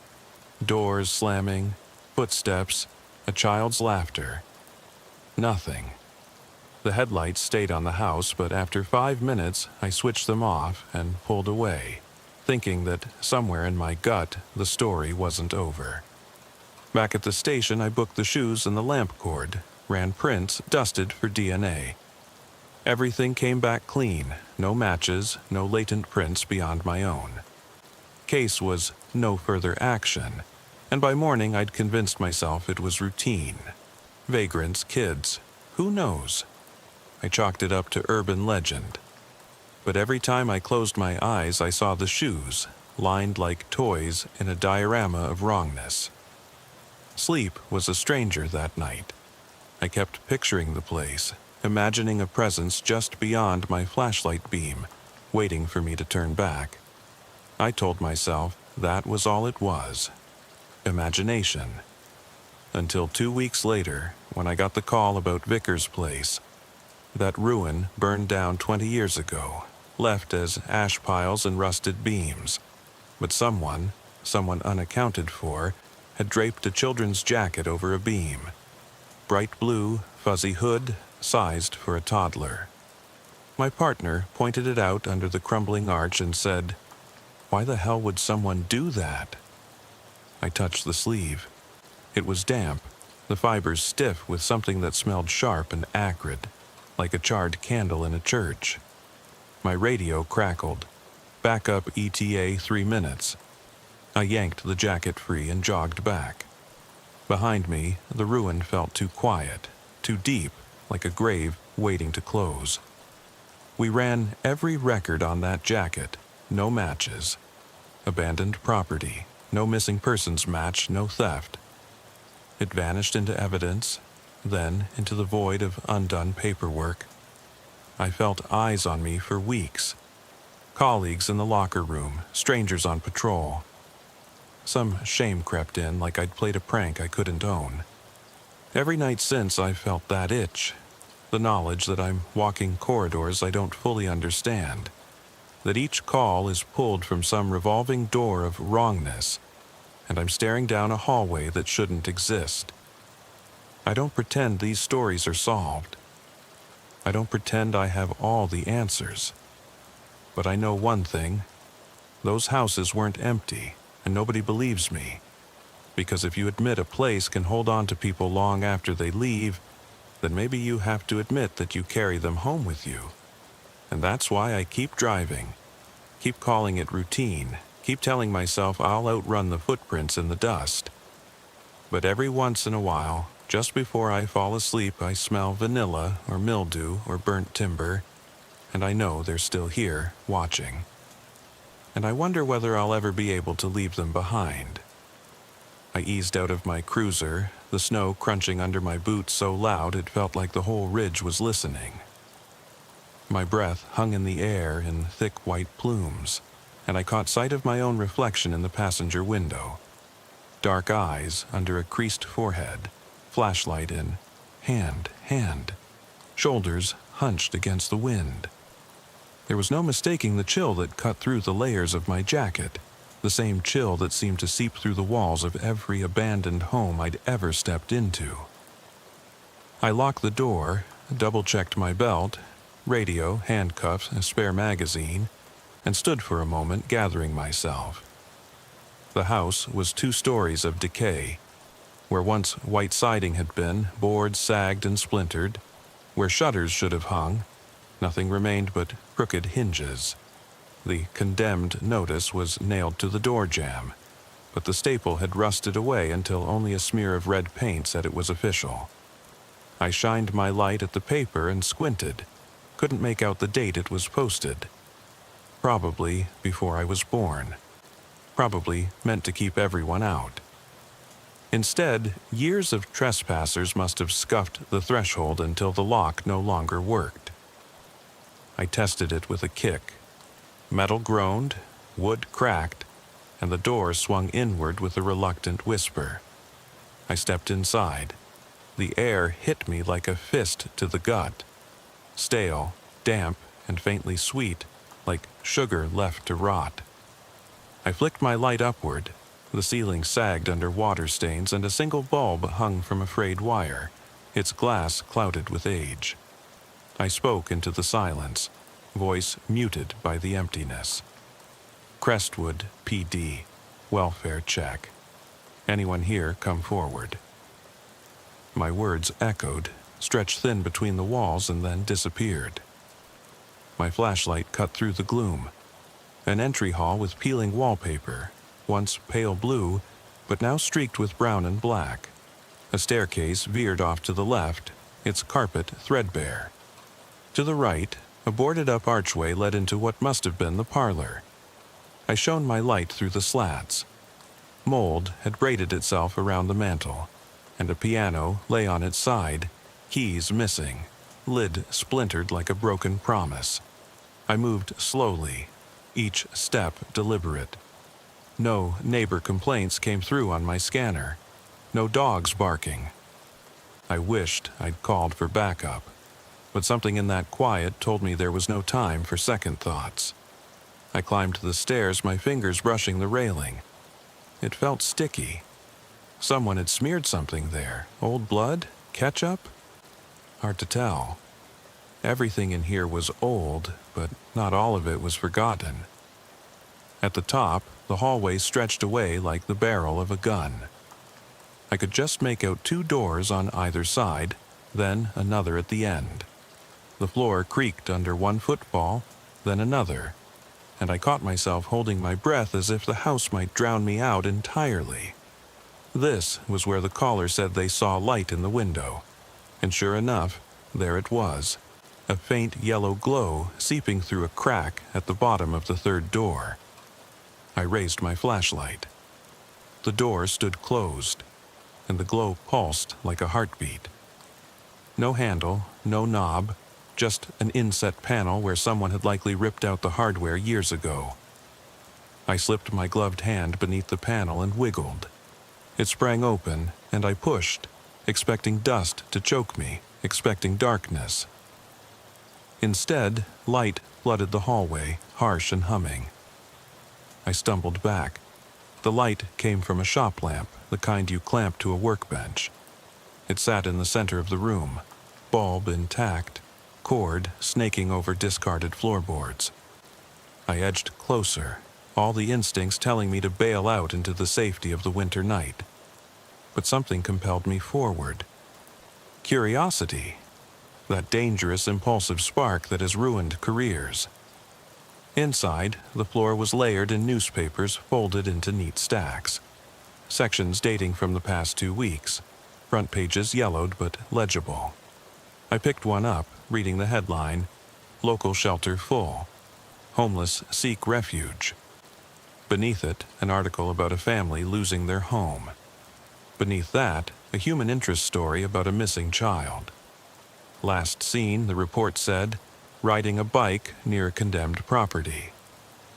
Doors slamming, footsteps, a child's laughter. Nothing. The headlights stayed on the house, but after 5 minutes, I switched them off and pulled away, thinking that somewhere in my gut, the story wasn't over. Back at the station, I booked the shoes and the lamp cord, ran prints, dusted for DNA. Everything came back clean, no matches, no latent prints beyond my own. Case was no further action, and by morning I'd convinced myself it was routine. Vagrants, kids, who knows? I chalked it up to urban legend. But every time I closed my eyes, I saw the shoes, lined like toys in a diorama of wrongness. Sleep was a stranger that night. I kept picturing the place, imagining a presence just beyond my flashlight beam, waiting for me to turn back. I told myself that was all it was. Imagination. Until 2 weeks later, when I got the call about Vickers' place. That ruin burned down 20 years ago, left as ash piles and rusted beams. But someone unaccounted for, had draped a children's jacket over a beam. Bright blue, fuzzy hood, sized for a toddler. My partner pointed it out under the crumbling arch and said, "Why the hell would someone do that?" I touched the sleeve. It was damp, the fibers stiff with something that smelled sharp and acrid, like a charred candle in a church. My radio crackled. Backup ETA 3 minutes. I yanked the jacket free and jogged back. Behind me, the ruin felt too quiet, too deep, like a grave waiting to close. We ran every record on that jacket, no matches. Abandoned property, no missing persons match, no theft. It vanished into evidence, then into the void of undone paperwork. I felt eyes on me for weeks. Colleagues in the locker room, strangers on patrol. Some shame crept in like I'd played a prank I couldn't own. Every night since I've felt that itch, the knowledge that I'm walking corridors I don't fully understand, that each call is pulled from some revolving door of wrongness, and I'm staring down a hallway that shouldn't exist. I don't pretend these stories are solved. I don't pretend I have all the answers. But I know one thing. Those houses weren't empty, and nobody believes me. Because if you admit a place can hold on to people long after they leave, then maybe you have to admit that you carry them home with you. And that's why I keep driving. Keep calling it routine. Keep telling myself I'll outrun the footprints in the dust. But every once in a while, just before I fall asleep, I smell vanilla or mildew or burnt timber, and I know they're still here, watching. And I wonder whether I'll ever be able to leave them behind. I eased out of my cruiser, the snow crunching under my boots so loud it felt like the whole ridge was listening. My breath hung in the air in thick white plumes, and I caught sight of my own reflection in the passenger window. Dark eyes under a creased forehead, flashlight in hand, shoulders hunched against the wind. There was no mistaking the chill that cut through the layers of my jacket, the same chill that seemed to seep through the walls of every abandoned home I'd ever stepped into. I locked the door, double-checked my belt, radio, handcuffs, a spare magazine, and stood for a moment gathering myself. The house was 2 stories of decay. Where once white siding had been, boards sagged and splintered. Where shutters should have hung, nothing remained but crooked hinges. The condemned notice was nailed to the door jamb, but the staple had rusted away until only a smear of red paint said it was official. I shined my light at the paper and squinted. Couldn't make out the date it was posted. Probably before I was born. Probably meant to keep everyone out. Instead, years of trespassers must have scuffed the threshold until the lock no longer worked. I tested it with a kick. Metal groaned, wood cracked, and the door swung inward with a reluctant whisper. I stepped inside. The air hit me like a fist to the gut. Stale, damp, and faintly sweet, like sugar left to rot. I flicked my light upward. The ceiling sagged under water stains, and a single bulb hung from a frayed wire, its glass clouded with age. I spoke into the silence, voice muted by the emptiness. Crestwood, PD. Welfare check. Anyone here come forward. My words echoed, stretched thin between the walls, and then disappeared. My flashlight cut through the gloom. An entry hall with peeling wallpaper, once pale blue, but now streaked with brown and black. A staircase veered off to the left, its carpet threadbare. To the right, a boarded-up archway led into what must have been the parlor. I shone my light through the slats. Mold had braided itself around the mantel, and a piano lay on its side, Keys missing, lid splintered like a broken promise. I moved slowly, each step deliberate. No neighbor complaints came through on my scanner. No dogs barking. I wished I'd called for backup, but something in that quiet told me there was no time for second thoughts. I climbed the stairs, my fingers brushing the railing. It felt sticky. Someone had smeared something there. Old blood? Ketchup? Hard to tell. Everything in here was old, but not all of it was forgotten. At the top, the hallway stretched away like the barrel of a gun. I could just make out 2 doors on either side, then another at the end. The floor creaked under one footfall, then another, and I caught myself holding my breath as if the house might drown me out entirely. This was where the caller said they saw light in the window, and sure enough, there it was, a faint yellow glow seeping through a crack at the bottom of the 3rd door. I raised my flashlight. The door stood closed, and the glow pulsed like a heartbeat. No handle, no knob, just an inset panel where someone had likely ripped out the hardware years ago. I slipped my gloved hand beneath the panel and wiggled. It sprang open, and I pushed, expecting dust to choke me, expecting darkness. Instead, light flooded the hallway, harsh and humming. I stumbled back. The light came from a shop lamp, the kind you clamp to a workbench. It sat in the center of the room, bulb intact, cord snaking over discarded floorboards. I edged closer, all the instincts telling me to bail out into the safety of the winter night. But something compelled me forward. Curiosity, that dangerous, impulsive spark that has ruined careers. Inside, the floor was layered in newspapers folded into neat stacks. Sections dating from the past 2 weeks, front pages yellowed but legible. I picked one up, reading the headline, "Local Shelter Full. Homeless Seek Refuge." Beneath it, an article about a family losing their home. Beneath that, a human interest story about a missing child. Last seen, the report said, riding a bike near a condemned property.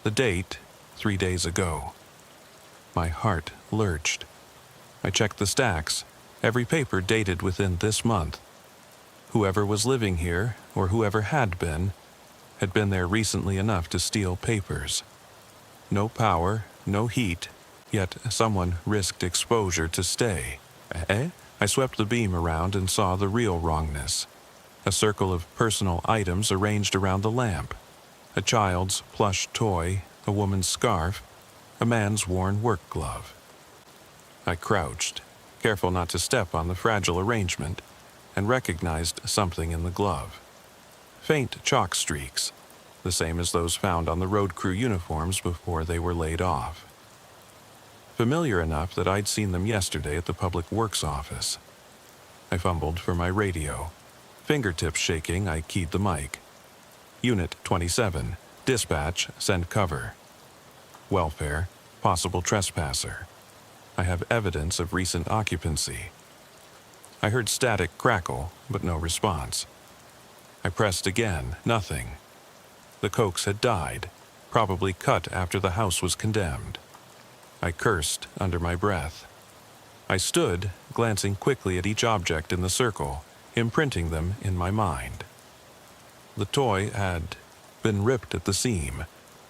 The date, 3 days ago. My heart lurched. I checked the stacks, every paper dated within this month. Whoever was living here, or whoever had been there recently enough to steal papers. No power, no heat, yet someone risked exposure to stay. I swept the beam around and saw the real wrongness. A circle of personal items arranged around the lamp. A child's plush toy, a woman's scarf, a man's worn work glove. I crouched, careful not to step on the fragile arrangement, and recognized something in the glove. Faint chalk streaks, the same as those found on the road crew uniforms before they were laid off. Familiar enough that I'd seen them yesterday at the Public Works office. I fumbled for my radio. Fingertips shaking, I keyed the mic. Unit 27, dispatch, send cover. Welfare, possible trespasser. I have evidence of recent occupancy. I heard static crackle, but no response. I pressed again, nothing. The Cokes had died, probably cut after the house was condemned. I cursed under my breath. I stood, glancing quickly at each object in the circle, imprinting them in my mind. The toy had been ripped at the seam,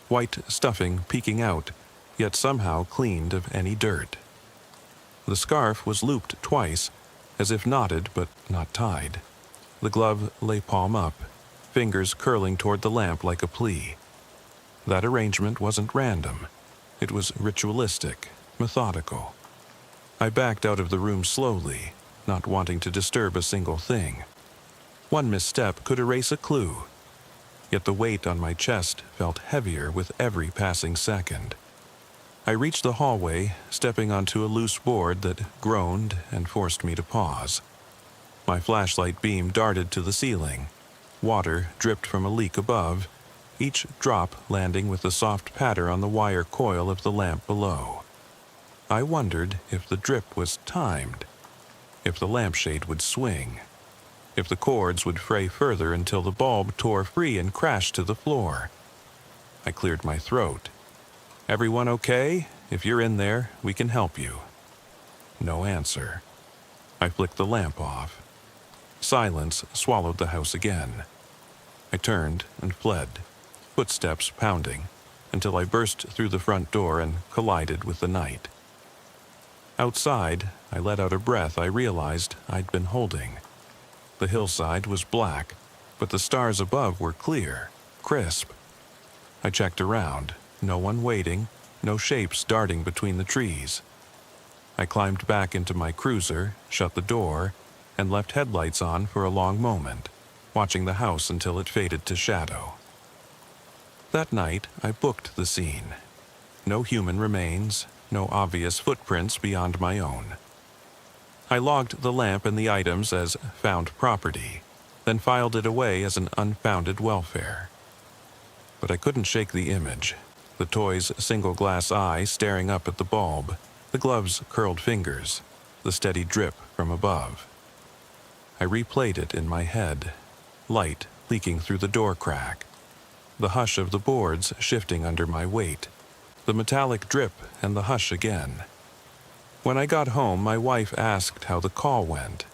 white stuffing peeking out, yet somehow cleaned of any dirt. The scarf was looped twice, as if knotted but not tied. The glove lay palm up, fingers curling toward the lamp like a plea. That arrangement wasn't random. It was ritualistic, methodical. I backed out of the room slowly, not wanting to disturb a single thing. One misstep could erase a clue. Yet the weight on my chest felt heavier with every passing second. I reached the hallway, stepping onto a loose board that groaned and forced me to pause. My flashlight beam darted to the ceiling. Water dripped from a leak above, each drop landing with a soft patter on the wire coil of the lamp below. I wondered if the drip was timed, if the lampshade would swing, if the cords would fray further until the bulb tore free and crashed to the floor. I cleared my throat. "Everyone okay? If you're in there, we can help you." No answer. I flicked the lamp off. Silence swallowed the house again. I turned and fled, footsteps pounding, until I burst through the front door and collided with the night. Outside, I let out a breath I realized I'd been holding. The hillside was black, but the stars above were clear, crisp. I checked around, no one waiting, no shapes darting between the trees. I climbed back into my cruiser, shut the door, and left headlights on for a long moment, watching the house until it faded to shadow. That night, I booked the scene. No human remains, no obvious footprints beyond my own. I logged the lamp and the items as found property, then filed it away as an unfounded welfare. But I couldn't shake the image. The toy's single glass eye staring up at the bulb, the glove's curled fingers, the steady drip from above. I replayed it in my head, light leaking through the door crack, the hush of the boards shifting under my weight, the metallic drip and the hush again. When I got home, my wife asked how the call went.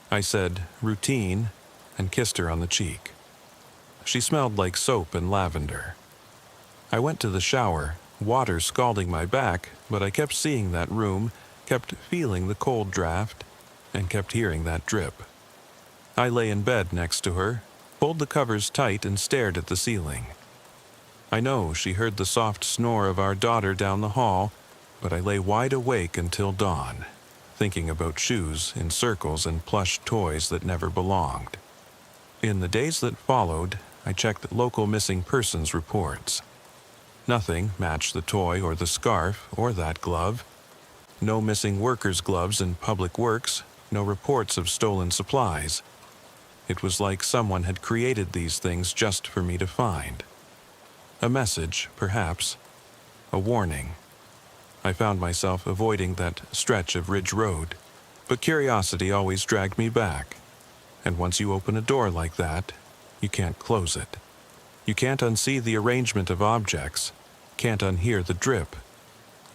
I said, "Routine," and kissed her on the cheek. She smelled like soap and lavender. I went to the shower, water scalding my back, but I kept seeing that room, kept feeling the cold draft, and kept hearing that drip. I lay in bed next to her, pulled the covers tight and stared at the ceiling. I know she heard the soft snore of our daughter down the hall, but I lay wide awake until dawn, thinking about shoes in circles and plush toys that never belonged. In the days that followed, I checked local missing persons reports. Nothing matched the toy or the scarf or that glove. No missing workers' gloves in public works, no reports of stolen supplies. It was like someone had created these things just for me to find. A message, perhaps. A warning. I found myself avoiding that stretch of Ridge Road, but curiosity always dragged me back. And once you open a door like that, you can't close it. You can't unsee the arrangement of objects, can't unhear the drip.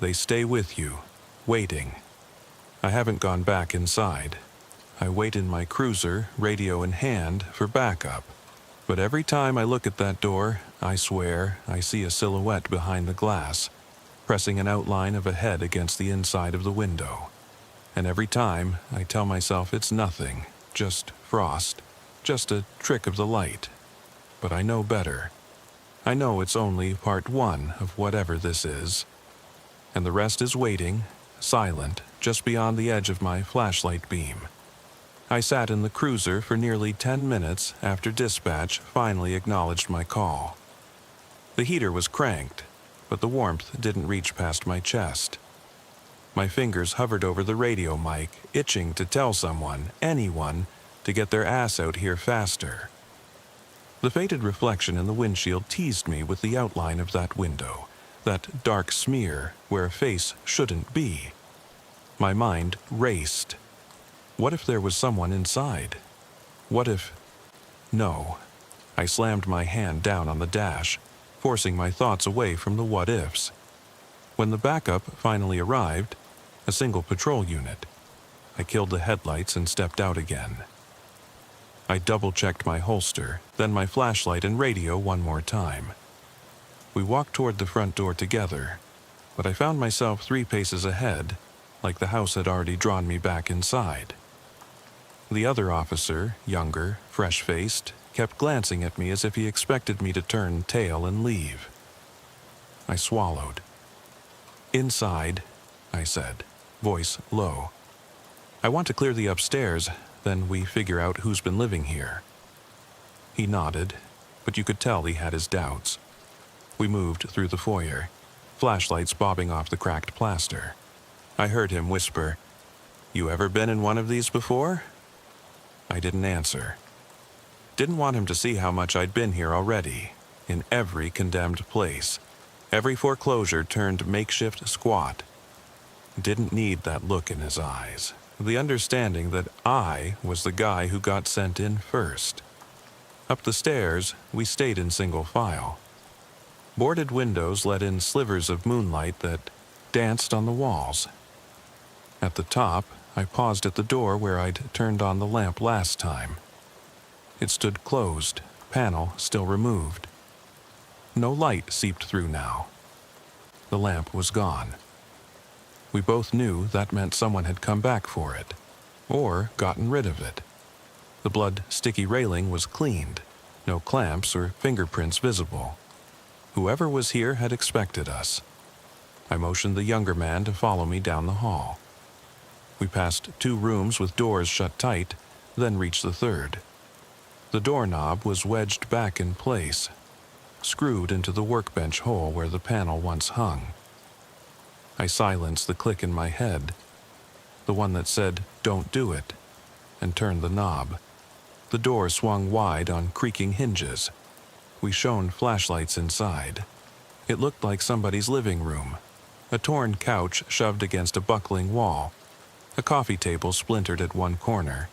They stay with you, waiting. I haven't gone back inside. I wait in my cruiser, radio in hand, for backup. But every time I look at that door, I swear I see a silhouette behind the glass, pressing an outline of a head against the inside of the window. And every time I tell myself it's nothing, just frost, just a trick of the light. But I know better. I know it's only part one of whatever this is. And the rest is waiting, silent, just beyond the edge of my flashlight beam. I sat in the cruiser for nearly 10 minutes after dispatch finally acknowledged my call. The heater was cranked, but the warmth didn't reach past my chest. My fingers hovered over the radio mic, itching to tell someone, anyone, to get their ass out here faster. The faded reflection in the windshield teased me with the outline of that window, that dark smear where a face shouldn't be. My mind raced. What if there was someone inside? What if... No. I slammed my hand down on the dash, forcing my thoughts away from the what-ifs. When the backup finally arrived, a single patrol unit, I killed the headlights and stepped out again. I double-checked my holster, then my flashlight and radio one more time. We walked toward the front door together, but I found myself 3 paces ahead, like the house had already drawn me back inside. The other officer, younger, fresh-faced, kept glancing at me as if he expected me to turn tail and leave. I swallowed. "Inside," I said, voice low. "I want to clear the upstairs, then we figure out who's been living here." He nodded, but you could tell he had his doubts. We moved through the foyer, flashlights bobbing off the cracked plaster. I heard him whisper, "You ever been in one of these before?" I didn't answer. Didn't want him to see how much I'd been here already, in every condemned place, every foreclosure turned makeshift squat. Didn't need that look in his eyes. the understanding that I was the guy who got sent in first. Up the stairs, we stayed in single file. Boarded windows let in slivers of moonlight that danced on the walls. At the top, I paused at the door where I'd turned on the lamp last time. It stood closed, panel still removed. No light seeped through now. The lamp was gone. We both knew that meant someone had come back for it, or gotten rid of it. The blood-sticky railing was cleaned, no clamps or fingerprints visible. Whoever was here had expected us. I motioned the younger man to follow me down the hall. We passed 2 rooms with doors shut tight, then reached the third. The doorknob was wedged back in place, screwed into the workbench hole where the panel once hung. I silenced the click in my head, the one that said, "Don't do it," and turned the knob. The door swung wide on creaking hinges. We shone flashlights inside. It looked like somebody's living room. A torn couch shoved against a buckling wall, a coffee table splintered at one corner,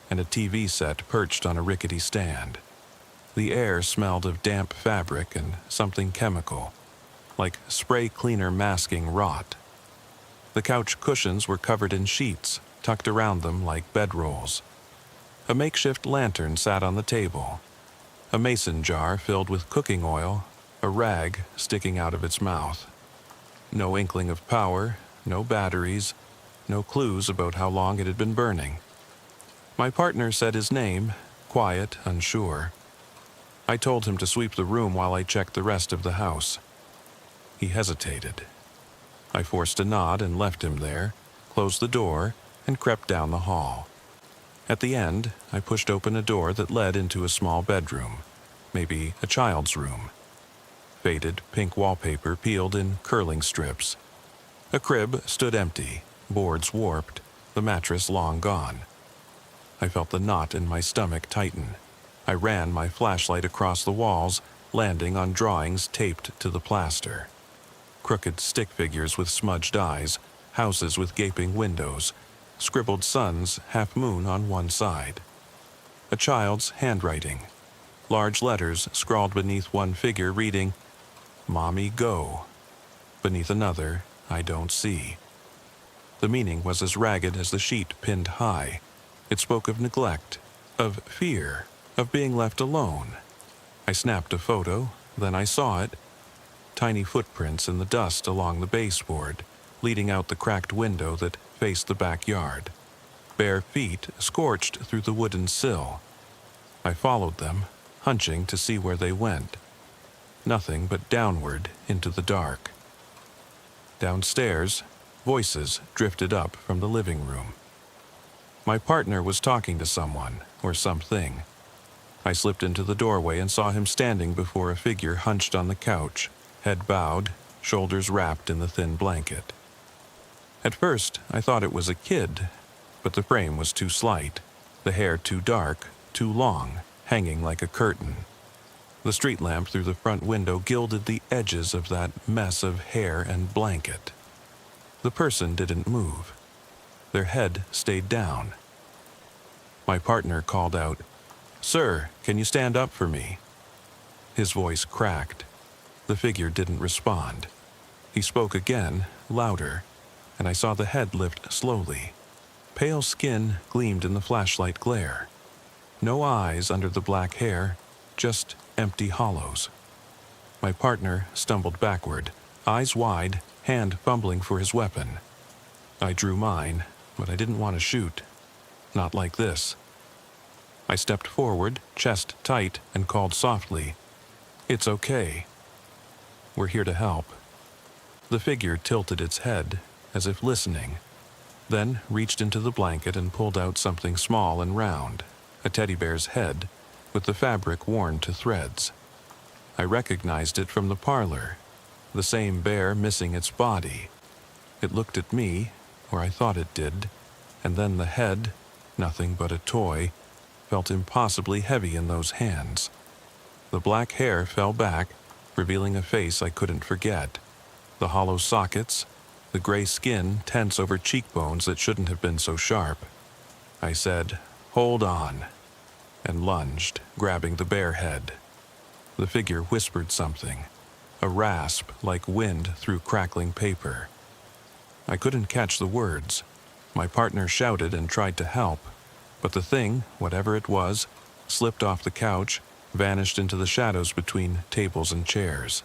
and a TV set perched on a rickety stand. The air smelled of damp fabric and something chemical, like spray cleaner masking rot. The couch cushions were covered in sheets, tucked around them like bedrolls. A makeshift lantern sat on the table. A mason jar filled with cooking oil, a rag sticking out of its mouth. No inkling of power, no batteries, no clues about how long it had been burning. My partner said his name, quiet, unsure. I told him to sweep the room while I checked the rest of the house. He hesitated. I forced a nod and left him there, closed the door, and crept down the hall. At the end, I pushed open a door that led into a small bedroom, maybe a child's room. Faded pink wallpaper peeled in curling strips. A crib stood empty, boards warped, the mattress long gone. I felt the knot in my stomach tighten. I ran my flashlight across the walls, landing on drawings taped to the plaster. Crooked stick figures with smudged eyes, houses with gaping windows, scribbled suns, half moon on one side. A child's handwriting. Large letters scrawled beneath one figure reading, "Mommy, go." Beneath another, "I don't see." The meaning was as ragged as the sheet pinned high. It spoke of neglect, of fear, of being left alone. I snapped a photo, then I saw it. Tiny footprints in the dust along the baseboard, leading out the cracked window that faced the backyard. Bare feet scorched through the wooden sill. I followed them, hunching to see where they went. Nothing but downward into the dark. Downstairs, voices drifted up from the living room. My partner was talking to someone, or something. I slipped into the doorway and saw him standing before a figure hunched on the couch, head bowed, shoulders wrapped in the thin blanket. At first, I thought it was a kid, but the frame was too slight, the hair too dark, too long, hanging like a curtain. The street lamp through the front window gilded the edges of that mess of hair and blanket. The person didn't move. Their head stayed down. My partner called out, "Sir, can you stand up for me?" His voice cracked. The figure didn't respond. He spoke again, louder, and I saw the head lift slowly. Pale skin gleamed in the flashlight glare. No eyes under the black hair, just empty hollows. My partner stumbled backward, eyes wide, hand fumbling for his weapon. I drew mine, but I didn't want to shoot. Not like this. I stepped forward, chest tight, and called softly, "It's okay. We're here to help." The figure tilted its head, as if listening, then reached into the blanket and pulled out something small and round, a teddy bear's head, with the fabric worn to threads. I recognized it from the parlor, the same bear missing its body. It looked at me, or I thought it did, and then the head, nothing but a toy, felt impossibly heavy in those hands. The black hair fell back, revealing a face I couldn't forget. The hollow sockets, the gray skin tense over cheekbones that shouldn't have been so sharp. I said, "Hold on," and lunged, grabbing the bare head. The figure whispered something, a rasp like wind through crackling paper. I couldn't catch the words. My partner shouted and tried to help, but the thing, whatever it was, slipped off the couch, vanished into the shadows between tables and chairs.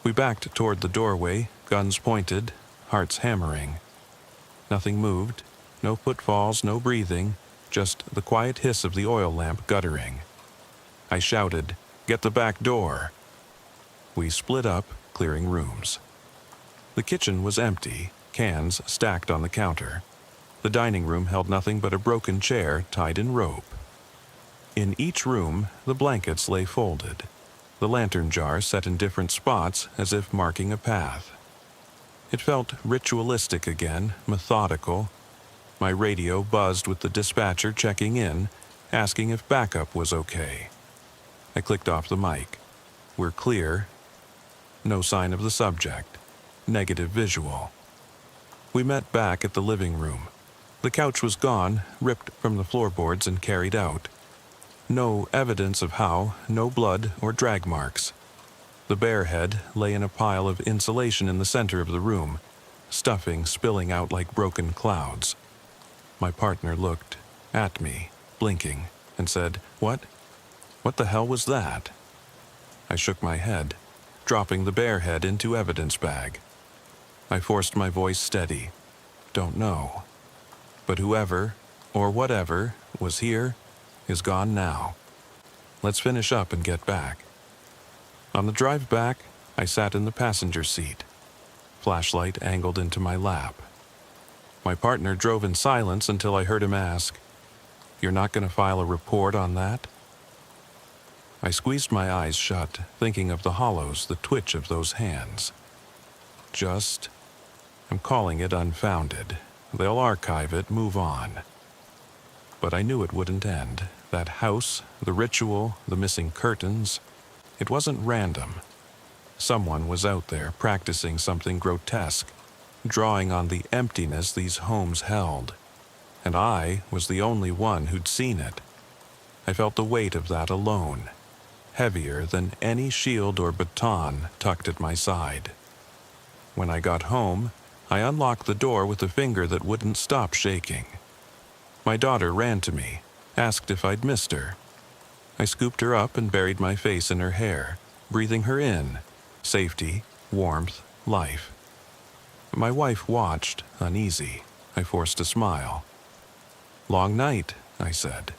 We backed toward the doorway, guns pointed, hearts hammering. Nothing moved, no footfalls, no breathing, just the quiet hiss of the oil lamp guttering. I shouted, "Get the back door!" We split up, clearing rooms. The kitchen was empty, cans stacked on the counter. The dining room held nothing but a broken chair tied in rope. In each room, the blankets lay folded, the lantern jar set in different spots as if marking a path. It felt ritualistic again, methodical. My radio buzzed with the dispatcher checking in, asking if backup was okay. I clicked off the mic. "We're clear." No sign of the subject. Negative visual. We met back at the living room. The couch was gone, ripped from the floorboards and carried out. No evidence of how, no blood or drag marks. The bare head lay in a pile of insulation in the center of the room, stuffing spilling out like broken clouds. My partner looked at me, blinking, and said, "What? What the hell was that?" I shook my head, dropping the bare head into evidence bag. I forced my voice steady. "Don't know. But whoever, or whatever, was here is gone now. Let's finish up and get back." On the drive back, I sat in the passenger seat, flashlight angled into my lap. My partner drove in silence until I heard him ask, "You're not going to file a report on that?" I squeezed my eyes shut, thinking of the hollows, the twitch of those hands. I'm calling it unfounded. They'll archive it, move on. But I knew it wouldn't end. That house, the ritual, the missing curtains, it wasn't random. Someone was out there practicing something grotesque, drawing on the emptiness these homes held. And I was the only one who'd seen it. I felt the weight of that alone, heavier than any shield or baton tucked at my side. When I got home, I unlocked the door with a finger that wouldn't stop shaking. My daughter ran to me, asked if I'd missed her. I scooped her up and buried my face in her hair, breathing her in. Safety, warmth, life. My wife watched, uneasy. I forced a smile. "Long night," I said.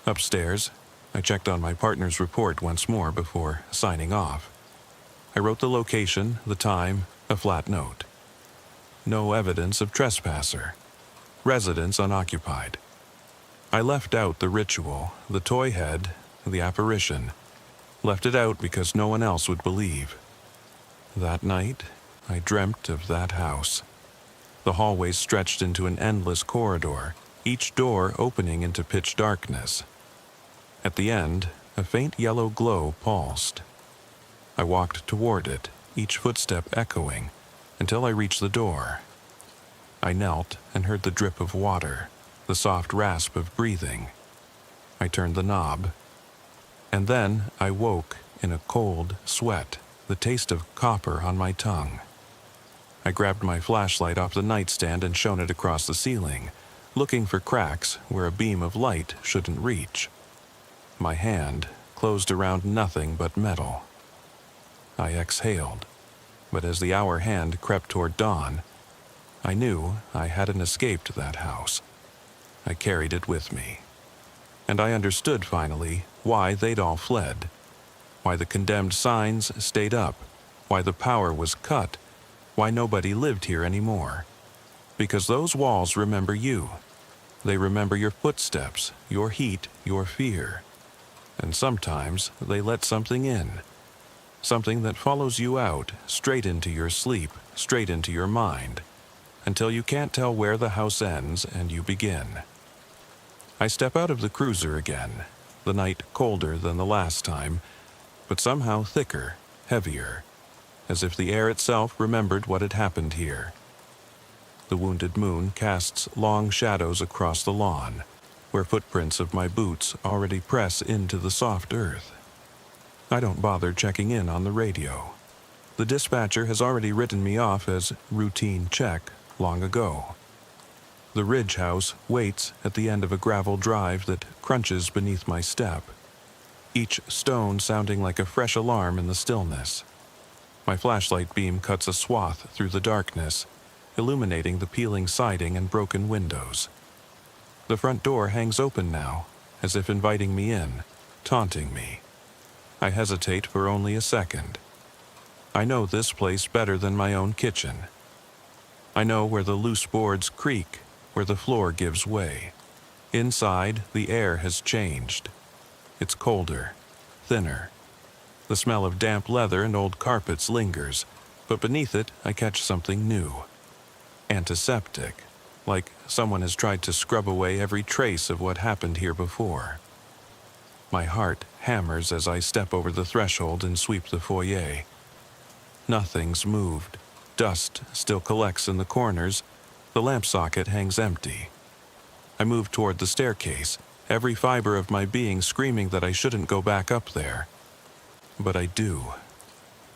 Upstairs, I checked on my partner's report once more before signing off. I wrote the location, the time, a flat note. No evidence of trespasser. Residence unoccupied. I left out the ritual, the toy head, the apparition. Left it out because no one else would believe. That night, I dreamt of that house. The hallways stretched into an endless corridor, each door opening into pitch darkness. At the end, a faint yellow glow pulsed. I walked toward it, each footstep echoing, until I reached the door. I knelt and heard the drip of water, the soft rasp of breathing. I turned the knob, and then I woke in a cold sweat, the taste of copper on my tongue. I grabbed my flashlight off the nightstand and shone it across the ceiling, looking for cracks where a beam of light shouldn't reach. My hand closed around nothing but metal. I exhaled, but as the hour hand crept toward dawn, I knew I hadn't escaped that house. I carried it with me. And I understood finally why they'd all fled, why the condemned signs stayed up, why the power was cut, why nobody lived here anymore. Because those walls remember you. They remember your footsteps, your heat, your fear. And sometimes they let something in. Something that follows you out, straight into your sleep, straight into your mind, until you can't tell where the house ends and you begin. I step out of the cruiser again, the night colder than the last time, but somehow thicker, heavier. as if the air itself remembered what had happened here. The wounded moon casts long shadows across the lawn, where footprints of my boots already press into the soft earth. I don't bother checking in on the radio. The dispatcher has already written me off as routine check long ago. The Ridge House waits at the end of a gravel drive that crunches beneath my step, each stone sounding like a fresh alarm in the stillness. My flashlight beam cuts a swath through the darkness, illuminating the peeling siding and broken windows. The front door hangs open now, as if inviting me in, taunting me. I hesitate for only a second. I know this place better than my own kitchen. I know where the loose boards creak, where the floor gives way. Inside, the air has changed. It's colder, thinner. The smell of damp leather and old carpets lingers, but beneath it I catch something new. Antiseptic, like someone has tried to scrub away every trace of what happened here before. My heart hammers as I step over the threshold and sweep the foyer. Nothing's moved. Dust still collects in the corners. The lamp socket hangs empty. I move toward the staircase, every fiber of my being screaming that I shouldn't go back up there. But I do.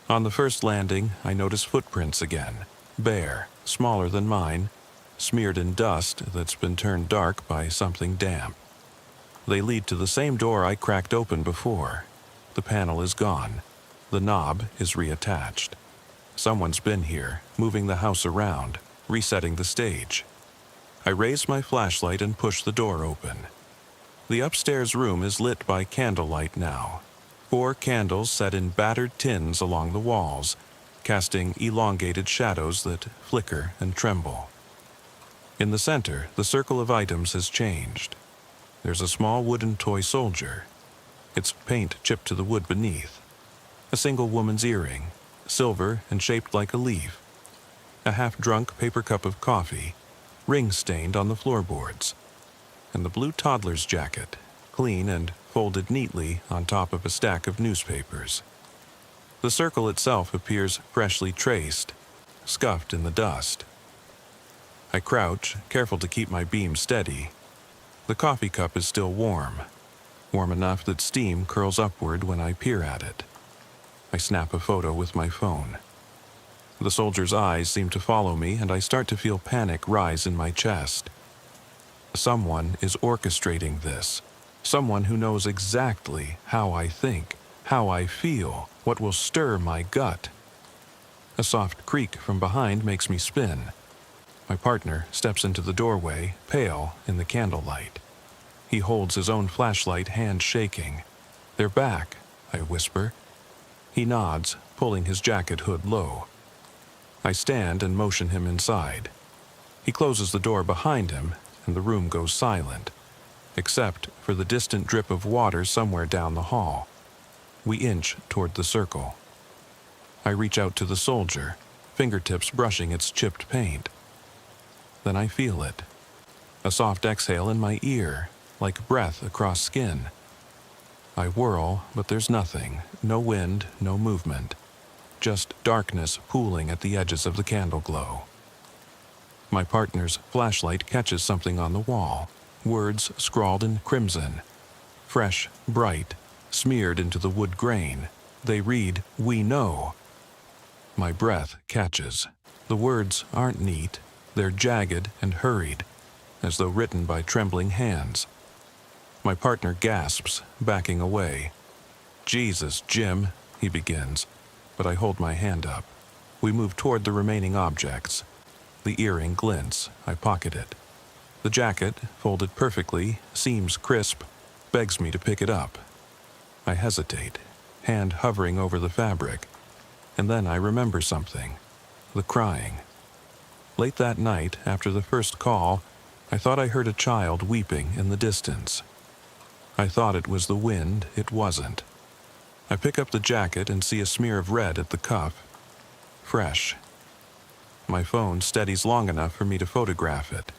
On the first landing, I notice footprints again, bare, smaller than mine, smeared in dust that's been turned dark by something damp. They lead to the same door I cracked open before. The panel is gone. The knob is reattached. Someone's been here, moving the house around, resetting the stage. I raise my flashlight and push the door open. The upstairs room is lit by candlelight now. 4 candles set in battered tins along the walls, casting elongated shadows that flicker and tremble. In the center, the circle of items has changed. There's a small wooden toy soldier, its paint chipped to the wood beneath. A single woman's earring, silver and shaped like a leaf. A half-drunk paper cup of coffee, ring-stained on the floorboards. And the blue toddler's jacket, clean and folded neatly on top of a stack of newspapers. The circle itself appears freshly traced, scuffed in the dust. I crouch, careful to keep my beam steady. The coffee cup is still warm enough that steam curls upward when I peer at it. I snap a photo with my phone. The soldier's eyes seem to follow me, and I start to feel panic rise in my chest. Someone is orchestrating this. Someone who knows exactly how I think, how I feel, what will stir my gut. A soft creak from behind makes me spin. My partner steps into the doorway, pale in the candlelight. He holds his own flashlight, hand shaking. "They're back," I whisper. He nods, pulling his jacket hood low. I stand and motion him inside. He closes the door behind him, and the room goes silent, except for the distant drip of water somewhere down the hall. We inch toward the circle. I reach out to the soldier, fingertips brushing its chipped paint. Then I feel it. A soft exhale in my ear, like breath across skin. I whirl, but there's nothing, no wind, no movement. Just darkness pooling at the edges of the candle glow. My partner's flashlight catches something on the wall, words scrawled in crimson. Fresh, bright, smeared into the wood grain. They read, "We know." My breath catches. The words aren't neat. They're jagged and hurried, as though written by trembling hands. My partner gasps, backing away. "Jesus, Jim," he begins, but I hold my hand up. We move toward the remaining objects. The earring glints. I pocket it. The jacket, folded perfectly, seems crisp, begs me to pick it up. I hesitate, hand hovering over the fabric, and then I remember something. The crying. Late that night, after the first call, I thought I heard a child weeping in the distance. I thought it was the wind. It wasn't. I pick up the jacket and see a smear of red at the cuff. Fresh. My phone steadies long enough for me to photograph it.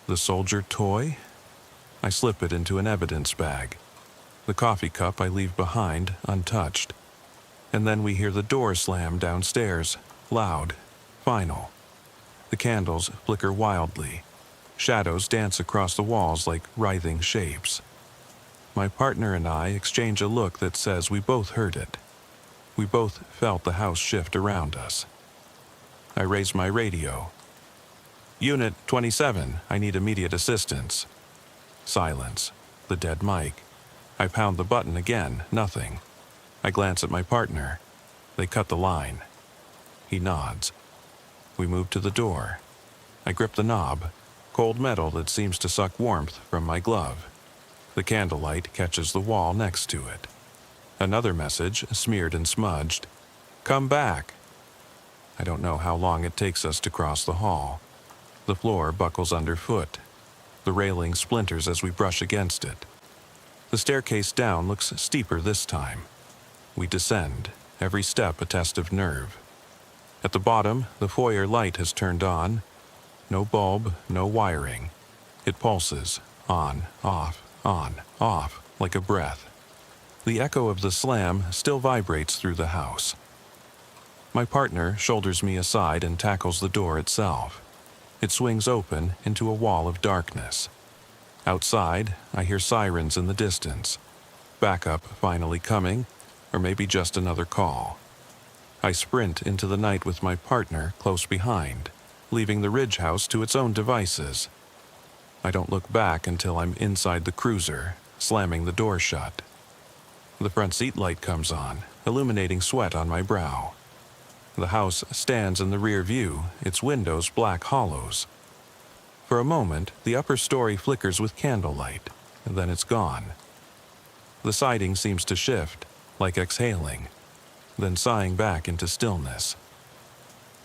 The soldier toy? I slip it into an evidence bag. The coffee cup I leave behind, untouched. And then we hear the door slam downstairs, loud, final. The candles flicker wildly. Shadows dance across the walls like writhing shapes. My partner and I exchange a look that says we both heard it. We both felt the house shift around us. I raise my radio. "Unit 27, I need immediate assistance." Silence. The dead mic. I pound the button again, nothing. I glance at my partner. They cut the line. He nods. We move to the door. I grip the knob, cold metal that seems to suck warmth from my glove. The candlelight catches the wall next to it. Another message, smeared and smudged. "Come back." I don't know how long it takes us to cross the hall. The floor buckles underfoot. The railing splinters as we brush against it. The staircase down looks steeper this time. We descend, every step a test of nerve. At the bottom, the foyer light has turned on. No bulb, no wiring. It pulses, on, off, like a breath. The echo of the slam still vibrates through the house. My partner shoulders me aside and tackles the door itself. It swings open into a wall of darkness. Outside, I hear sirens in the distance. Backup finally coming, or maybe just another call. I sprint into the night with my partner close behind, leaving the Ridge house to its own devices. I don't look back until I'm inside the cruiser, slamming the door shut. The front seat light comes on, illuminating sweat on my brow. The house stands in the rear view, its windows black hollows. For a moment, the upper story flickers with candlelight, and then it's gone. The siding seems to shift, like exhaling, then sighing back into stillness.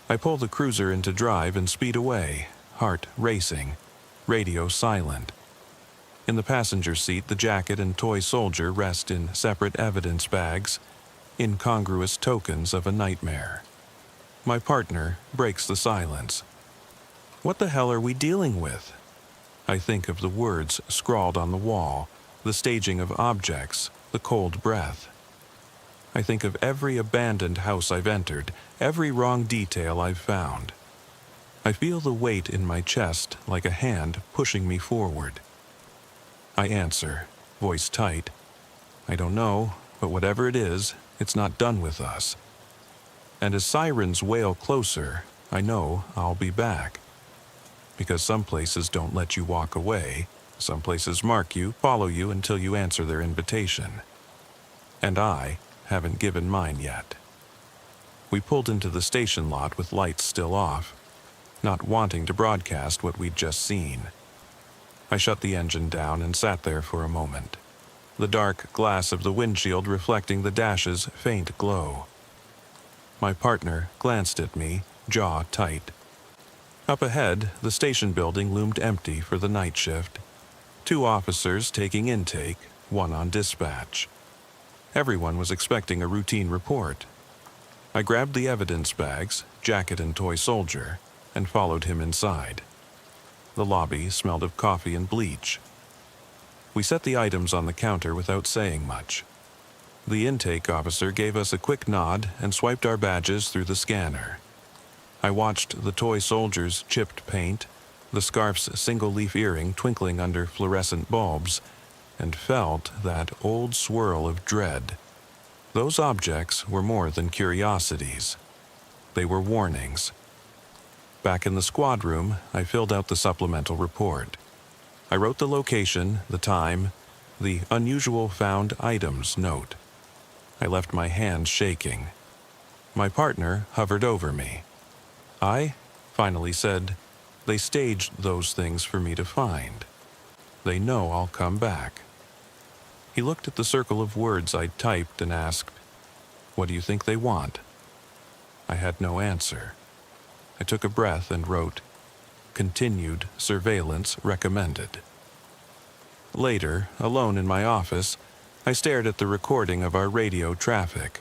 I pull the cruiser into drive and speed away, heart racing, radio silent. In the passenger seat, the jacket and toy soldier rest in separate evidence bags, incongruous tokens of a nightmare. My partner breaks the silence. What the hell are we dealing with? I think of the words scrawled on the wall, the staging of objects, the cold breath. I think of every abandoned house I've entered, every wrong detail I've found. I feel the weight in my chest like a hand pushing me forward. I answer, voice tight. I don't know, but whatever it is, it's not done with us. And as sirens wail closer, I know I'll be back. Because some places don't let you walk away, some places mark you, follow you until you answer their invitation. And I haven't given mine yet. We pulled into the station lot with lights still off, not wanting to broadcast what we'd just seen. I shut the engine down and sat there for a moment, the dark glass of the windshield reflecting the dash's faint glow. My partner glanced at me, jaw tight. Up ahead, the station building loomed empty for the night shift. 2 officers taking intake, 1 on dispatch. Everyone was expecting a routine report. I grabbed the evidence bags, jacket and toy soldier, and followed him inside. The lobby smelled of coffee and bleach. We set the items on the counter without saying much. The intake officer gave us a quick nod and swiped our badges through the scanner. I watched the toy soldier's chipped paint, the scarf's single-leaf earring twinkling under fluorescent bulbs, and felt that old swirl of dread. Those objects were more than curiosities. They were warnings. Back in the squad room, I filled out the supplemental report. I wrote the location, the time, the unusual found items note. I left my hands shaking. My partner hovered over me. I finally said, "They staged those things for me to find. They know I'll come back." He looked at the circle of words I'd typed and asked, "What do you think they want?" I had no answer. I took a breath and wrote, "Continued surveillance recommended." Later, alone in my office, I stared at the recording of our radio traffic.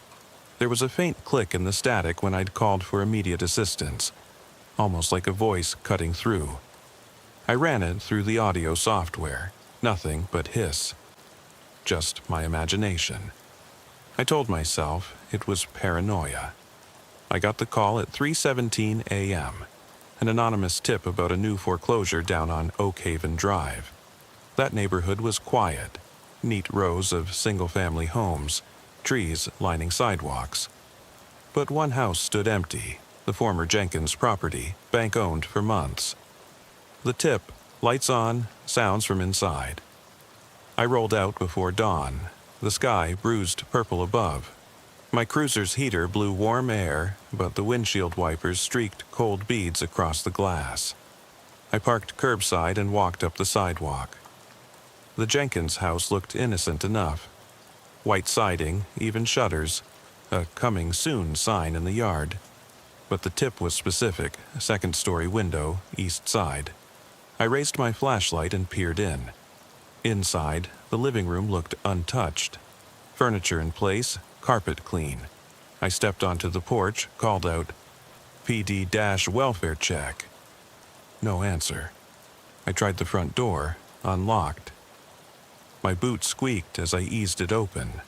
There was a faint click in the static when I'd called for immediate assistance, almost like a voice cutting through. I ran it through the audio software, nothing but hiss. Just my imagination. I told myself it was paranoia. I got the call at 3:17 a.m., an anonymous tip about a new foreclosure down on Oak Haven Drive. That neighborhood was quiet, neat rows of single-family homes, trees lining sidewalks. But one house stood empty, the former Jenkins property, bank-owned for months. The tip, lights on, sounds from inside. I rolled out before dawn, the sky bruised purple above. My cruiser's heater blew warm air, but the windshield wipers streaked cold beads across the glass. I parked curbside and walked up the sidewalk. The Jenkins house looked innocent enough. White siding, even shutters, a "coming soon" sign in the yard. But the tip was specific, second-story window, east side. I raised my flashlight and peered in. Inside, the living room looked untouched. Furniture in place, carpet clean. I stepped onto the porch, called out, "PD-welfare check." No answer. I tried the front door, unlocked. My boot squeaked as I eased it open.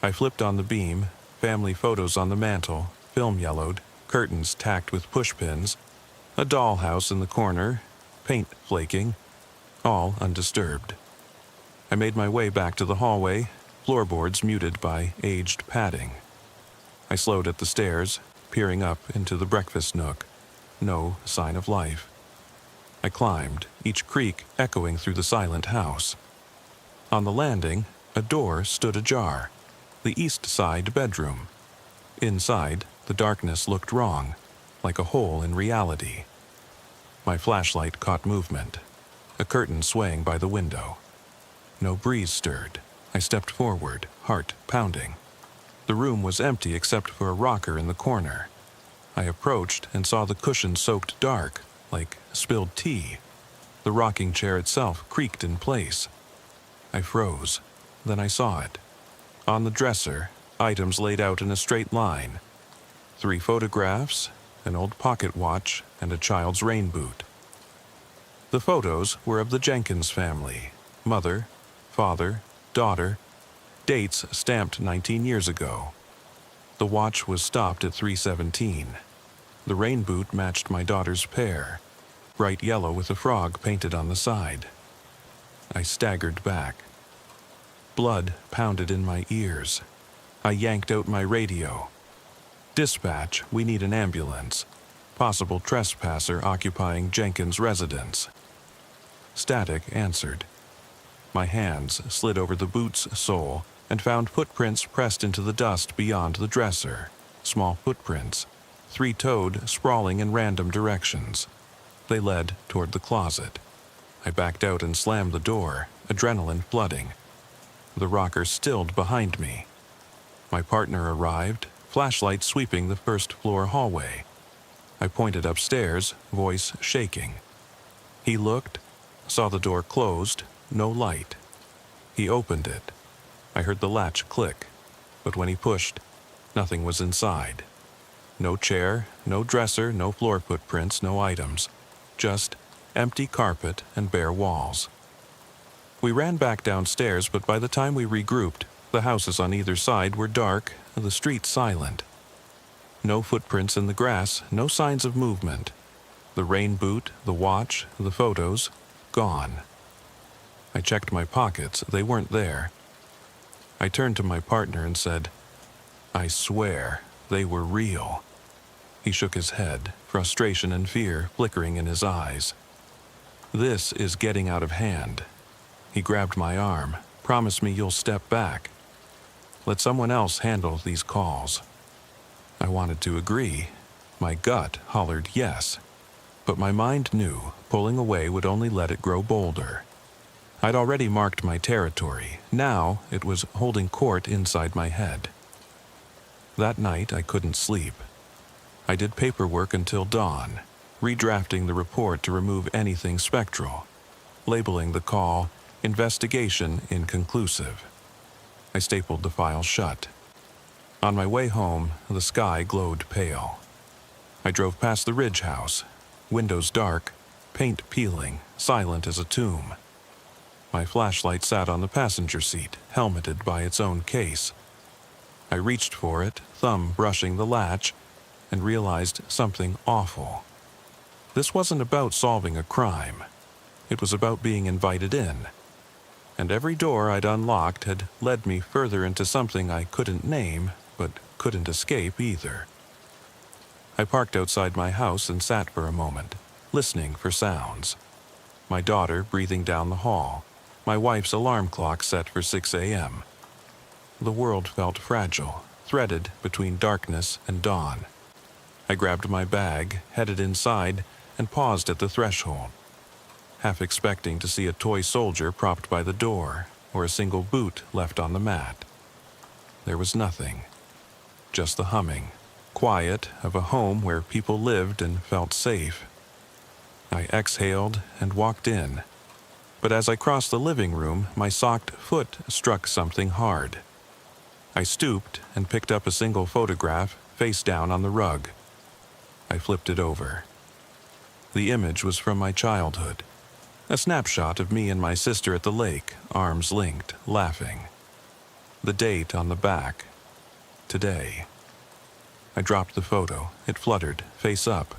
I flipped on the beam, family photos on the mantel, film yellowed, curtains tacked with pushpins, a dollhouse in the corner, paint flaking, all undisturbed. I made my way back to the hallway, floorboards muted by aged padding. I slowed at the stairs, peering up into the breakfast nook. No sign of life. I climbed, each creak echoing through the silent house. On the landing, a door stood ajar, the east side bedroom. Inside, the darkness looked wrong, like a hole in reality. My flashlight caught movement, a curtain swaying by the window. No breeze stirred. I stepped forward, heart pounding. The room was empty except for a rocker in the corner. I approached and saw the cushion soaked dark, like spilled tea. The rocking chair itself creaked in place. I froze. Then I saw it. On the dresser, items laid out in a straight line. 3 photographs, an old pocket watch, and a child's rain boot. The photos were of the Jenkins family, mother, father, daughter, dates stamped 19 years ago. The watch was stopped at 3:17. The rain boot matched my daughter's pair, bright yellow with a frog painted on the side. I staggered back. Blood pounded in my ears. I yanked out my radio. "Dispatch, we need an ambulance. Possible trespasser occupying Jenkins' residence." Static answered. My hands slid over the boot's sole and found footprints pressed into the dust beyond the dresser. Small footprints, 3-toed, sprawling in random directions. They led toward the closet. I backed out and slammed the door, adrenaline flooding. The rocker stilled behind me. My partner arrived, flashlight sweeping the first-floor hallway. I pointed upstairs, voice shaking. He looked, saw the door closed, no light. He opened it. I heard the latch click, but when he pushed, nothing was inside. No chair, no dresser, no floor footprints, no items. Just empty carpet and bare walls. We ran back downstairs, but by the time we regrouped, the houses on either side were dark, the street silent. No footprints in the grass, no signs of movement. The rain boot, the watch, the photos, gone. I checked my pockets, they weren't there. I turned to my partner and said, "I swear, they were real." He shook his head, frustration and fear flickering in his eyes. "This is getting out of hand." He grabbed my arm. "Promise me you'll step back. Let someone else handle these calls." I wanted to agree. My gut hollered yes. But my mind knew pulling away would only let it grow bolder. I'd already marked my territory. Now it was holding court inside my head. That night I couldn't sleep. I did paperwork until dawn, redrafting the report to remove anything spectral, labeling the call "Investigation Inconclusive." I stapled the file shut. On my way home, the sky glowed pale. I drove past the Ridge house, windows dark, paint peeling, silent as a tomb. My flashlight sat on the passenger seat, helmeted by its own case. I reached for it, thumb brushing the latch, and realized something awful. This wasn't about solving a crime. It was about being invited in. And every door I'd unlocked had led me further into something I couldn't name, but couldn't escape either. I parked outside my house and sat for a moment, listening for sounds. My daughter breathing down the hall, my wife's alarm clock set for 6 a.m. The world felt fragile, threaded between darkness and dawn. I grabbed my bag, headed inside, and paused at the threshold, half expecting to see a toy soldier propped by the door or a single boot left on the mat. There was nothing, just the humming, quiet of a home where people lived and felt safe. I exhaled and walked in, but as I crossed the living room, my socked foot struck something hard. I stooped and picked up a single photograph face down on the rug. I flipped it over. The image was from my childhood, a snapshot of me and my sister at the lake, arms linked, laughing. The date on the back, today. I dropped the photo. It fluttered, face up,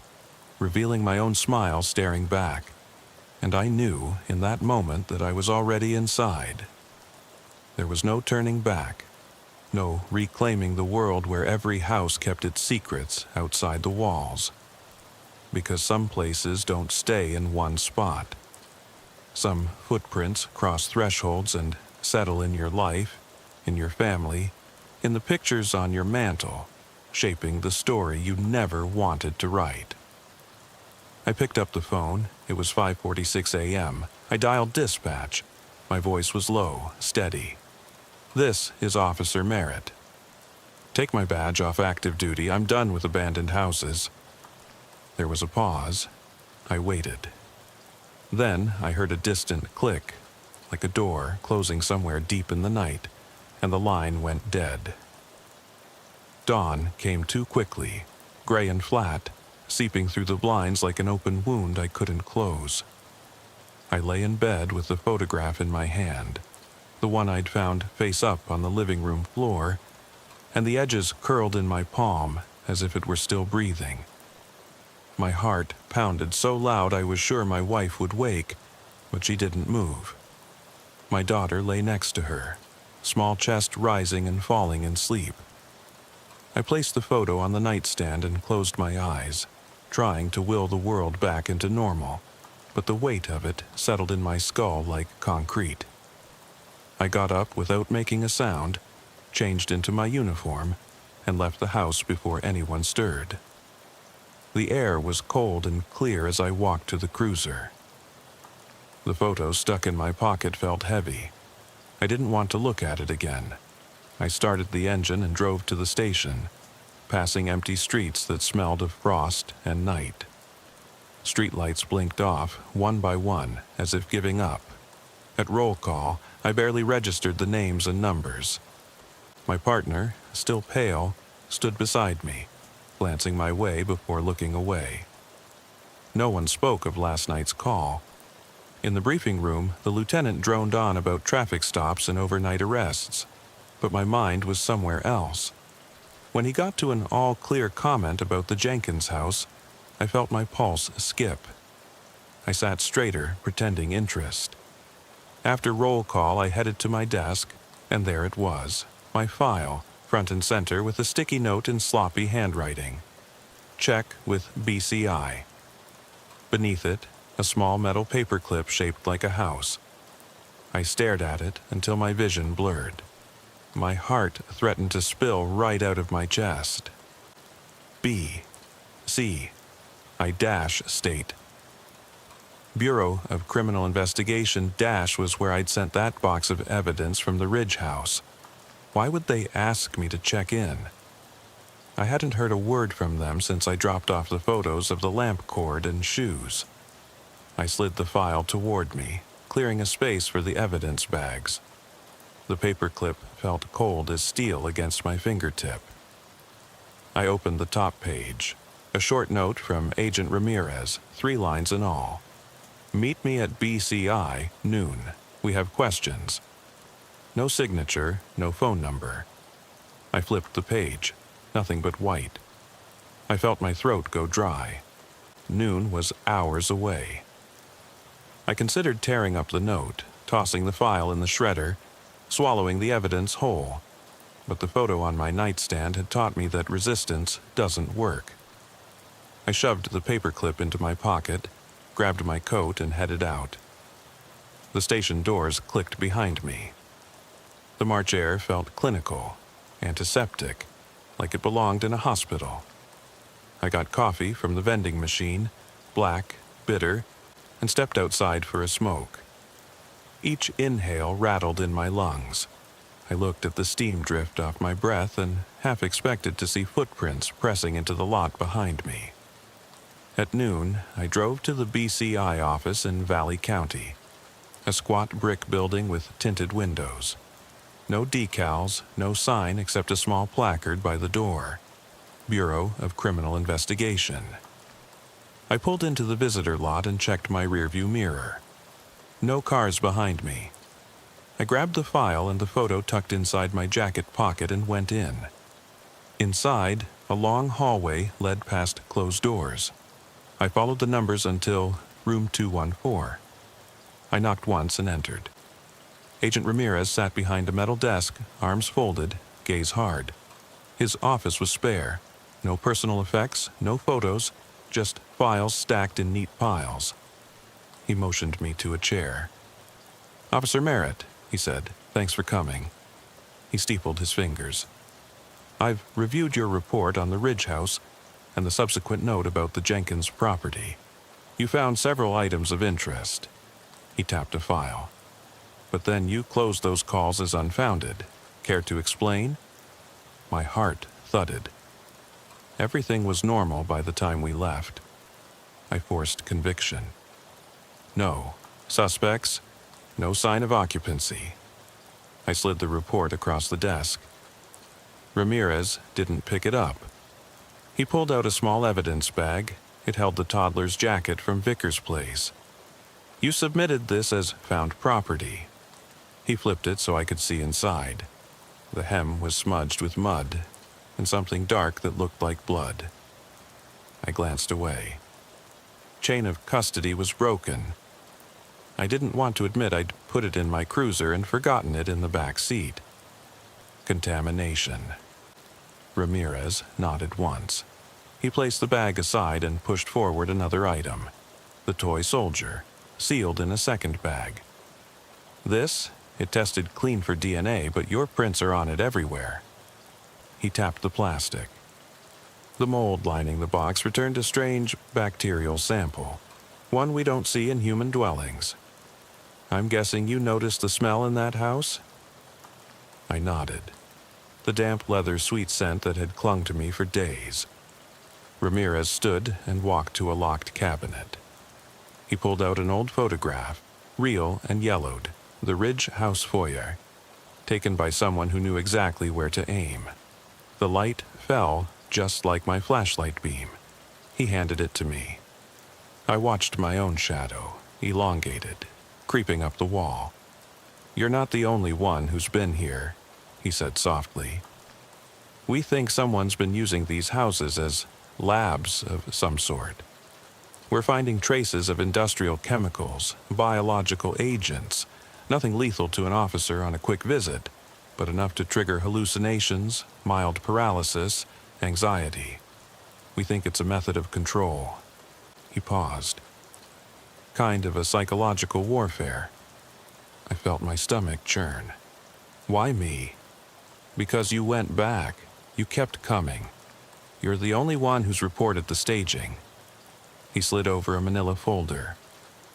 revealing my own smile staring back. And I knew in that moment that I was already inside. There was no turning back, no reclaiming the world where every house kept its secrets outside the walls. Because some places don't stay in one spot. Some footprints cross thresholds and settle in your life, in your family, in the pictures on your mantle, shaping the story you never wanted to write. I picked up the phone. It was 5:46 a.m. I dialed dispatch. My voice was low, steady. "This is Officer Merritt. Take my badge off active duty. I'm done with abandoned houses." There was a pause. I waited. Then I heard a distant click, like a door closing somewhere deep in the night, and the line went dead. Dawn came too quickly, gray and flat, seeping through the blinds like an open wound I couldn't close. I lay in bed with the photograph in my hand, the one I'd found face up on the living room floor, and the edges curled in my palm as if it were still breathing. My heart pounded so loud I was sure my wife would wake, but she didn't move. My daughter lay next to her, small chest rising and falling in sleep. I placed the photo on the nightstand and closed my eyes, trying to will the world back into normal, but the weight of it settled in my skull like concrete. I got up without making a sound, changed into my uniform, and left the house before anyone stirred. The air was cold and clear as I walked to the cruiser. The photo stuck in my pocket felt heavy. I didn't want to look at it again. I started the engine and drove to the station, passing empty streets that smelled of frost and night. Streetlights blinked off, one by one, as if giving up. At roll call, I barely registered the names and numbers. My partner, still pale, stood beside me, glancing my way before looking away. No one spoke of last night's call. In the briefing room, the lieutenant droned on about traffic stops and overnight arrests, but my mind was somewhere else. When he got to an all-clear comment about the Jenkins house, I felt my pulse skip. I sat straighter, pretending interest. After roll call, I headed to my desk, and there it was, my file, front and center with a sticky note in sloppy handwriting. Check with BCI. Beneath it, a small metal paperclip shaped like a house. I stared at it until my vision blurred. My heart threatened to spill right out of my chest. B. C. I dash state. Bureau of Criminal Investigation dash was where I'd sent that box of evidence from the Ridge House. Why would they ask me to check in? I hadn't heard a word from them since I dropped off the photos of the lamp cord and shoes. I slid the file toward me, clearing a space for the evidence bags. The paperclip felt cold as steel against my fingertip. I opened the top page. A short note from Agent Ramirez, 3 lines in all. "Meet me at BCI, noon. We have questions." No signature, no phone number. I flipped the page. Nothing but white. I felt my throat go dry. Noon was hours away. I considered tearing up the note, tossing the file in the shredder, swallowing the evidence whole. But the photo on my nightstand had taught me that resistance doesn't work. I shoved the paperclip into my pocket, grabbed my coat, and headed out. The station doors clicked behind me. The March air felt clinical, antiseptic, like it belonged in a hospital. I got coffee from the vending machine, black, bitter, and stepped outside for a smoke. Each inhale rattled in my lungs. I looked at the steam drift off my breath and half expected to see footprints pressing into the lot behind me. At noon, I drove to the BCI office in Valley County, a squat brick building with tinted windows. No decals, no sign except a small placard by the door. Bureau of Criminal Investigation. I pulled into the visitor lot and checked my rearview mirror. No cars behind me. I grabbed the file and the photo tucked inside my jacket pocket and went in. Inside, a long hallway led past closed doors. I followed the numbers until room 214. I knocked once and entered. Agent Ramirez sat behind a metal desk, arms folded, gaze hard. His office was spare. No personal effects, no photos, just files stacked in neat piles. He motioned me to a chair. "Officer Merritt," he said, "thanks for coming." He steepled his fingers. "I've reviewed your report on the Ridge House and the subsequent note about the Jenkins property. You found several items of interest." He tapped a file. "But then you closed those calls as unfounded. Care to explain?" My heart thudded. Everything was normal by the time we left. I forced conviction. "No. Suspects? No sign of occupancy." I slid the report across the desk. Ramirez didn't pick it up. He pulled out a small evidence bag. It held the toddler's jacket from Vickers' place. "You submitted this as found property." He flipped it so I could see inside. The hem was smudged with mud and something dark that looked like blood. I glanced away. Chain of custody was broken. I didn't want to admit I'd put it in my cruiser and forgotten it in the back seat. Contamination. Ramirez nodded once. He placed the bag aside and pushed forward another item. The toy soldier, sealed in a second bag. "This, it tested clean for DNA, but your prints are on it everywhere." He tapped the plastic. The mold lining the box returned a strange bacterial sample, one we don't see in human dwellings. "I'm guessing you noticed the smell in that house?" I nodded. The damp leather sweet scent that had clung to me for days. Ramirez stood and walked to a locked cabinet. He pulled out an old photograph, real and yellowed, the Ridge House foyer, taken by someone who knew exactly where to aim. The light fell just like my flashlight beam. He handed it to me. I watched my own shadow, elongated, creeping up the wall. "You're not the only one who's been here," he said softly. "We think someone's been using these houses as labs of some sort. We're finding traces of industrial chemicals, biological agents, nothing lethal to an officer on a quick visit, but enough to trigger hallucinations, mild paralysis, anxiety. We think it's a method of control." He paused. "Kind of a psychological warfare." I felt my stomach churn. "Why me?" "Because you went back. You kept coming. You're the only one who's reported the staging." He slid over a manila folder.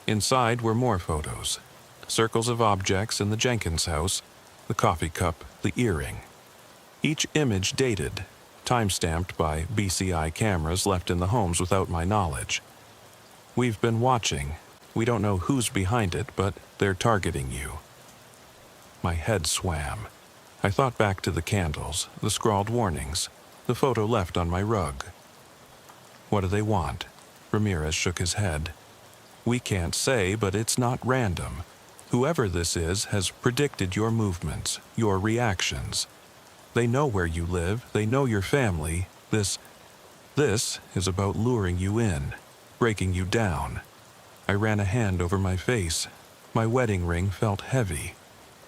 Inside were more photos. Circles of objects in the Jenkins house, the coffee cup, the earring. Each image dated, time-stamped by BCI cameras left in the homes without my knowledge. "We've been watching. We don't know who's behind it, but they're targeting you." My head swam. I thought back to the candles, the scrawled warnings, the photo left on my rug. "What do they want?" Ramirez shook his head. "We can't say, but it's not random. Whoever this is has predicted your movements, your reactions. They know where you live. They know your family. This is about luring you in, breaking you down. I ran a hand over my face. My wedding ring felt heavy.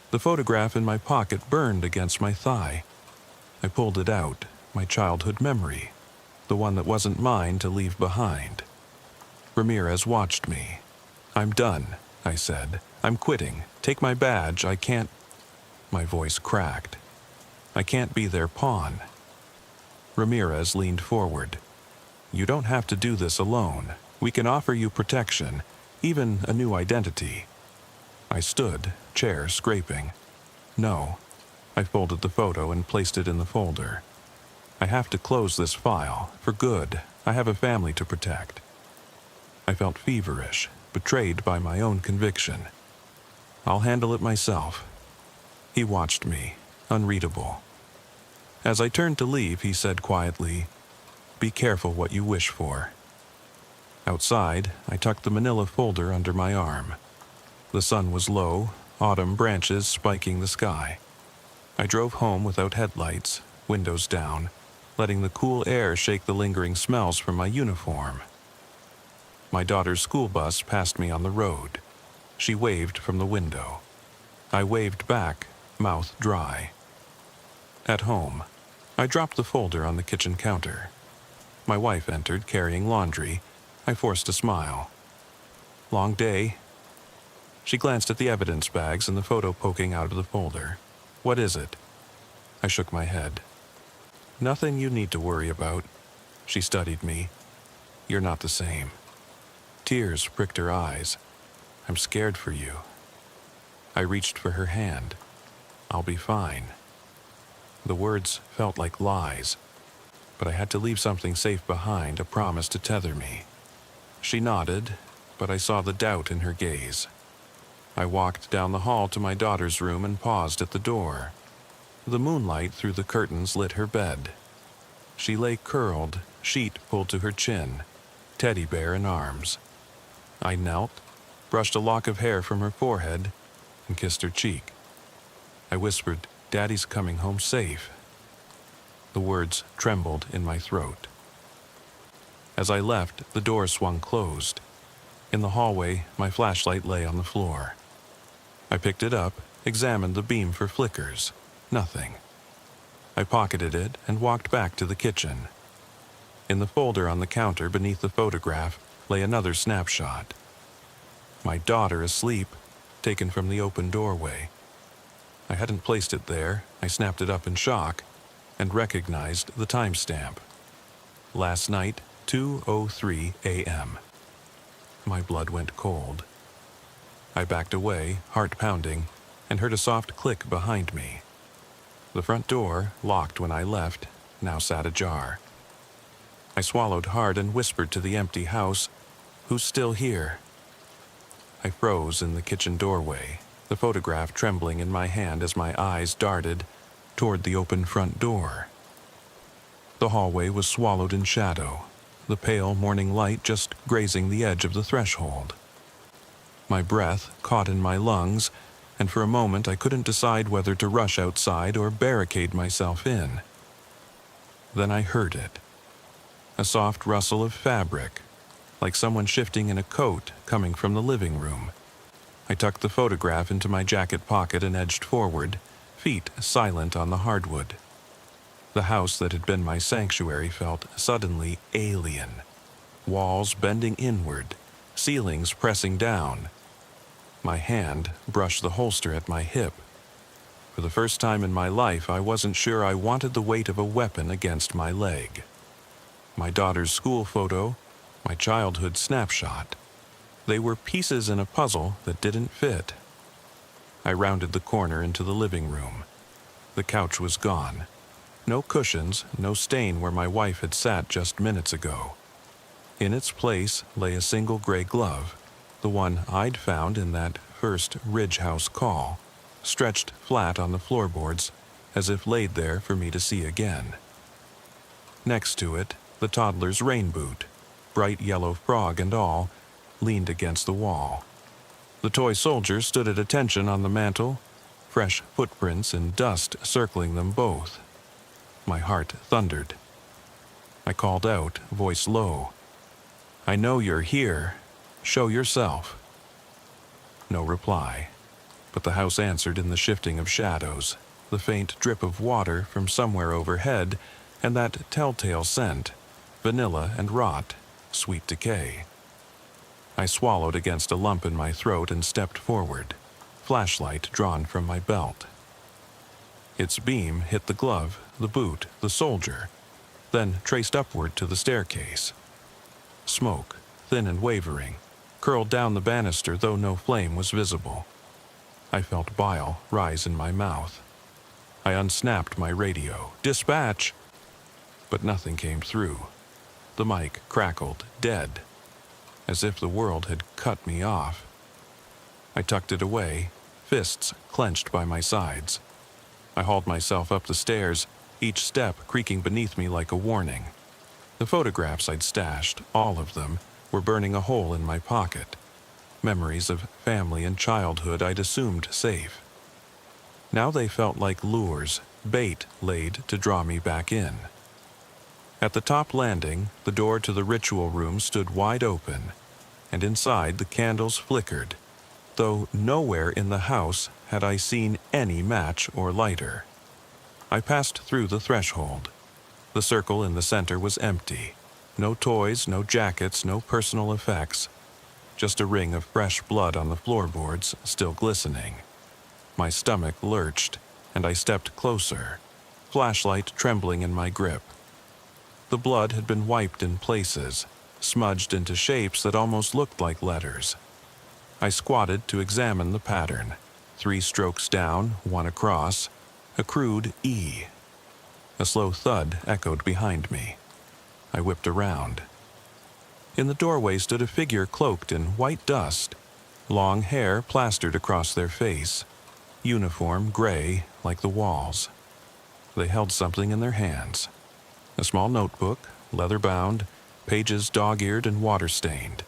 The photograph in my pocket burned against my thigh. I pulled it out, my childhood memory, the one that wasn't mine to leave behind. Ramirez watched me. "I'm done," I said. "I'm quitting. Take my badge. I can't—" My voice cracked. "I can't be their pawn." Ramirez leaned forward. "You don't have to do this alone. We can offer you protection, even a new identity." I stood, chair scraping. "No." I folded the photo and placed it in the folder. "I have to close this file, for good. I have a family to protect." I felt feverish, betrayed by my own conviction. "I'll handle it myself." He watched me, unreadable. As I turned to leave, he said quietly, "Be careful what you wish for." Outside, I tucked the manila folder under my arm. The sun was low, autumn branches spiking the sky. I drove home without headlights, windows down, letting the cool air shake the lingering smells from my uniform. My daughter's school bus passed me on the road. She waved from the window. I waved back, mouth dry. At home, I dropped the folder on the kitchen counter. My wife entered, carrying laundry. I forced a smile. "Long day?" She glanced at the evidence bags and the photo poking out of the folder. "What is it?" I shook my head. "Nothing you need to worry about." She studied me. "You're not the same." Tears pricked her eyes. "I'm scared for you." I reached for her hand. "I'll be fine." The words felt like lies, but I had to leave something safe behind, a promise to tether me. She nodded, but I saw the doubt in her gaze. I walked down the hall to my daughter's room and paused at the door. The moonlight through the curtains lit her bed. She lay curled, sheet pulled to her chin, teddy bear in arms. I knelt, brushed a lock of hair from her forehead, and kissed her cheek. I whispered, "Daddy's coming home safe." The words trembled in my throat. As I left, the door swung closed. In the hallway, my flashlight lay on the floor. I picked it up, examined the beam for flickers. Nothing. I pocketed it and walked back to the kitchen. In the folder on the counter beneath the photograph lay another snapshot. My daughter asleep, taken from the open doorway. I hadn't placed it there. I snapped it up in shock and recognized the timestamp. Last night, 2:03 a.m. My blood went cold. I backed away, heart pounding, and heard a soft click behind me. The front door, locked when I left, now sat ajar. I swallowed hard and whispered to the empty house, "Who's still here?" I froze in the kitchen doorway, the photograph trembling in my hand as my eyes darted toward the open front door. The hallway was swallowed in shadow, the pale morning light just grazing the edge of the threshold. My breath caught in my lungs, and for a moment I couldn't decide whether to rush outside or barricade myself in. Then I heard it. A soft rustle of fabric, like someone shifting in a coat coming from the living room. I tucked the photograph into my jacket pocket and edged forward, feet silent on the hardwood. The house that had been my sanctuary felt suddenly alien. Walls bending inward, ceilings pressing down. My hand brushed the holster at my hip. For the first time in my life, I wasn't sure I wanted the weight of a weapon against my leg. My daughter's school photo, my childhood snapshot. They were pieces in a puzzle that didn't fit. I rounded the corner into the living room. The couch was gone. No cushions, no stain where my wife had sat just minutes ago. In its place lay a single gray glove, the one I'd found in that first Ridge House call, stretched flat on the floorboards as if laid there for me to see again. Next to it, the toddler's rain boot, bright yellow frog and all, leaned against the wall. The toy soldier stood at attention on the mantel, fresh footprints and dust circling them both. My heart thundered. I called out, voice low, "I know you're here. Show yourself." No reply, but the house answered in the shifting of shadows, the faint drip of water from somewhere overhead, and that telltale scent, vanilla and rot, sweet decay. I swallowed against a lump in my throat and stepped forward, flashlight drawn from my belt. Its beam hit the glove, the boot, the soldier, then traced upward to the staircase. Smoke, thin and wavering, curled down the banister, though no flame was visible. I felt bile rise in my mouth. I unsnapped my radio. "Dispatch!" But nothing came through. The mic crackled, dead, as if the world had cut me off. I tucked it away, fists clenched by my sides. I hauled myself up the stairs, each step creaking beneath me like a warning. The photographs I'd stashed, all of them, were burning a hole in my pocket. Memories of family and childhood I'd assumed safe. Now they felt like lures, bait laid to draw me back in. At the top landing, the door to the ritual room stood wide open, and inside the candles flickered, though nowhere in the house had I seen any match or lighter. I passed through the threshold. The circle in the center was empty. No toys, no jackets, no personal effects. Just a ring of fresh blood on the floorboards, still glistening. My stomach lurched, and I stepped closer, flashlight trembling in my grip. The blood had been wiped in places, smudged into shapes that almost looked like letters. I squatted to examine the pattern. 3 strokes down, 1 across, a crude E. A slow thud echoed behind me. I whipped around. In the doorway stood a figure cloaked in white dust, long hair plastered across their face, uniform gray like the walls. They held something in their hands. A small notebook, leather-bound, pages dog-eared and water-stained.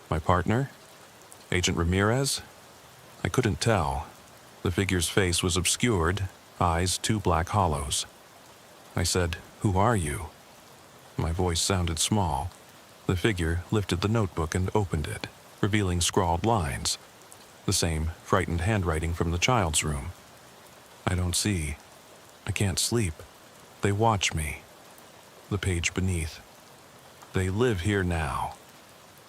My partner? Agent Ramirez? I couldn't tell. The figure's face was obscured, eyes 2 black hollows. I said, "Who are you?" My voice sounded small. The figure lifted the notebook and opened it, revealing scrawled lines, the same frightened handwriting from the child's room. "I don't see. I can't sleep. They watch me." The page beneath. "They live here now."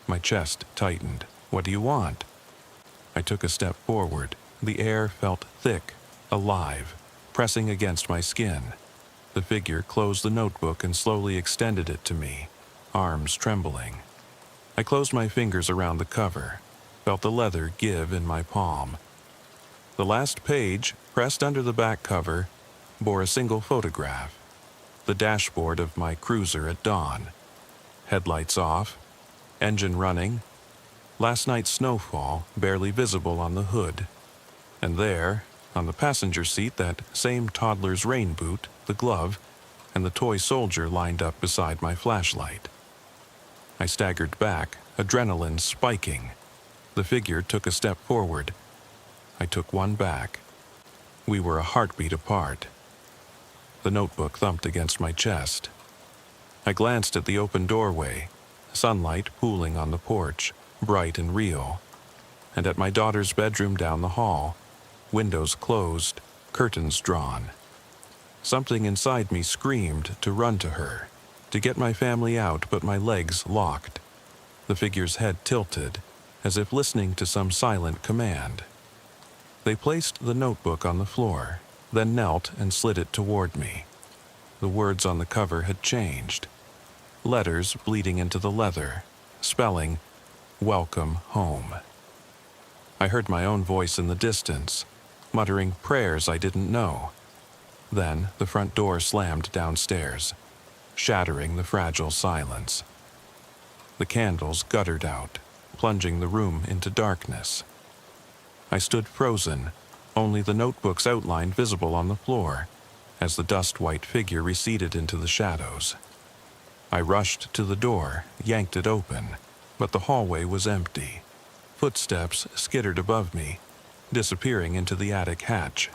My chest tightened. "What do you want?" I took a step forward. The air felt thick, alive, pressing against my skin. The figure closed the notebook and slowly extended it to me, arms trembling. I closed my fingers around the cover, felt the leather give in my palm. The last page, pressed under the back cover, bore a single photograph. The dashboard of my cruiser at dawn. Headlights off, engine running, last night's snowfall barely visible on the hood. And there, on the passenger seat, that same toddler's rain boot, the glove, and the toy soldier lined up beside my flashlight. I staggered back, adrenaline spiking. The figure took a step forward. I took 1 back. We were a heartbeat apart. The notebook thumped against my chest. I glanced at the open doorway, sunlight pooling on the porch, bright and real, and at my daughter's bedroom down the hall, windows closed, curtains drawn. Something inside me screamed to run to her, to get my family out, but my legs locked. The figure's head tilted, as if listening to some silent command. They placed the notebook on the floor, then knelt and slid it toward me. The words on the cover had changed. Letters bleeding into the leather, spelling, "Welcome home." I heard my own voice in the distance, muttering prayers I didn't know. Then the front door slammed downstairs, shattering the fragile silence. The candles guttered out, plunging the room into darkness. I stood frozen, only the notebook's outline visible on the floor, as the dust-white figure receded into the shadows. I rushed to the door, yanked it open, but the hallway was empty. Footsteps skittered above me, disappearing into the attic hatch.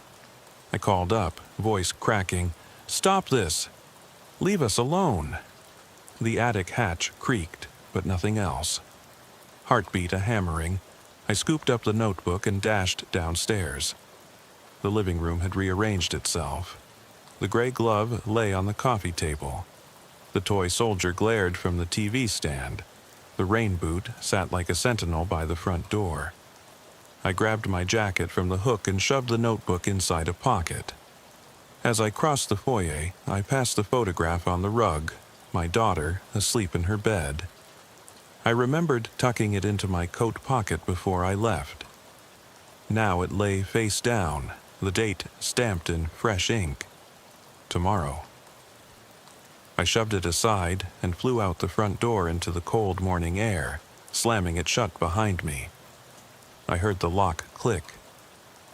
I called up, voice cracking, Stop this! Leave us alone! The attic hatch creaked, but nothing else. Heartbeat a hammering, I scooped up the notebook and dashed downstairs. The living room had rearranged itself. The gray glove lay on the coffee table. The toy soldier glared from the TV stand. The rain boot sat like a sentinel by the front door. I grabbed my jacket from the hook and shoved the notebook inside a pocket. As I crossed the foyer, I passed the photograph on the rug, my daughter asleep in her bed. I remembered tucking it into my coat pocket before I left. Now it lay face down, the date stamped in fresh ink. Tomorrow. I shoved it aside and flew out the front door into the cold morning air, slamming it shut behind me. I heard the lock click,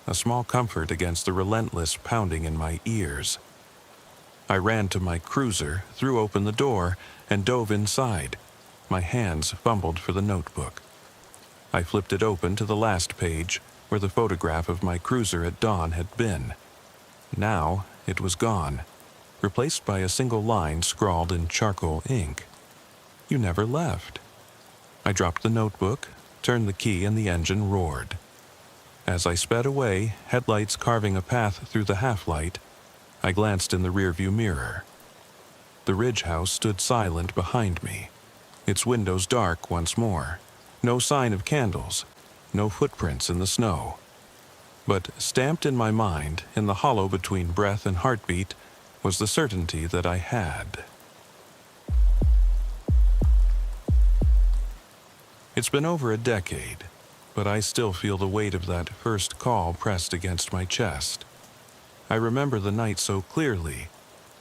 a small comfort against the relentless pounding in my ears. I ran to my cruiser, threw open the door, and dove inside. My hands fumbled for the notebook. I flipped it open to the last page, where the photograph of my cruiser at dawn had been. Now it was gone, replaced by a single line scrawled in charcoal ink. You never left. I dropped the notebook, turned the key, and the engine roared. As I sped away, headlights carving a path through the half-light, I glanced in the rearview mirror. The Ridge house stood silent behind me, its windows dark once more. No sign of candles, no footprints in the snow. But stamped in my mind, in the hollow between breath and heartbeat, was the certainty that I had. It's been over a decade, but I still feel the weight of that first call pressed against my chest. I remember the night so clearly,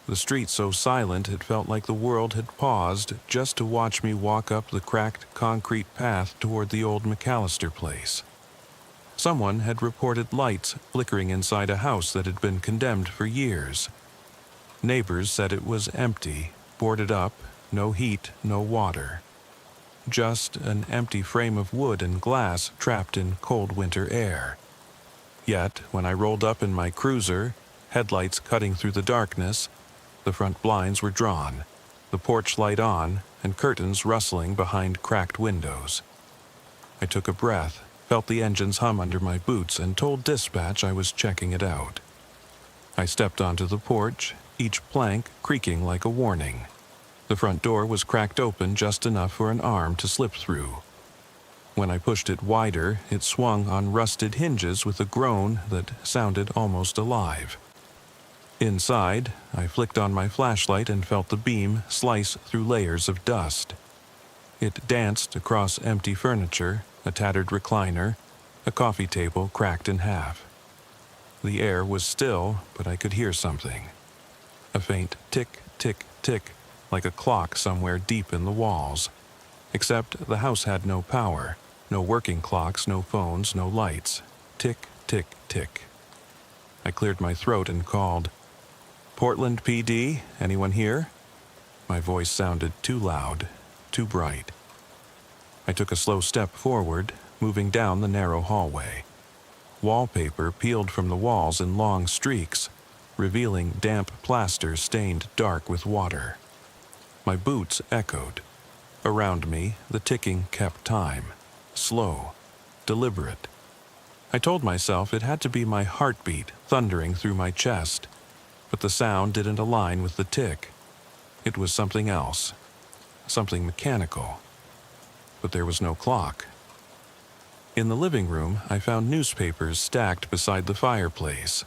the street so silent it felt like the world had paused just to watch me walk up the cracked concrete path toward the old McAllister place. Someone had reported lights flickering inside a house that had been condemned for years. Neighbors said it was empty, boarded up, no heat, no water. Just an empty frame of wood and glass trapped in cold winter air. Yet, when I rolled up in my cruiser, headlights cutting through the darkness, the front blinds were drawn, the porch light on, and curtains rustling behind cracked windows. I took a breath, felt the engines hum under my boots, and told dispatch I was checking it out. I stepped onto the porch, each plank creaking like a warning. The front door was cracked open just enough for an arm to slip through. When I pushed it wider, it swung on rusted hinges with a groan that sounded almost alive. Inside, I flicked on my flashlight and felt the beam slice through layers of dust. It danced across empty furniture, a tattered recliner, a coffee table cracked in half. The air was still, but I could hear something. A faint tick, tick, tick, like a clock somewhere deep in the walls. Except the house had no power, no working clocks, no phones, no lights. Tick, tick, tick. I cleared my throat and called, "Portland PD, anyone here?" My voice sounded too loud, too bright. I took a slow step forward, moving down the narrow hallway. Wallpaper peeled from the walls in long streaks, revealing damp plaster stained dark with water. My boots echoed. Around me, the ticking kept time, slow, deliberate. I told myself it had to be my heartbeat thundering through my chest, but the sound didn't align with the tick. It was something else, something mechanical. But there was no clock. In the living room, I found newspapers stacked beside the fireplace,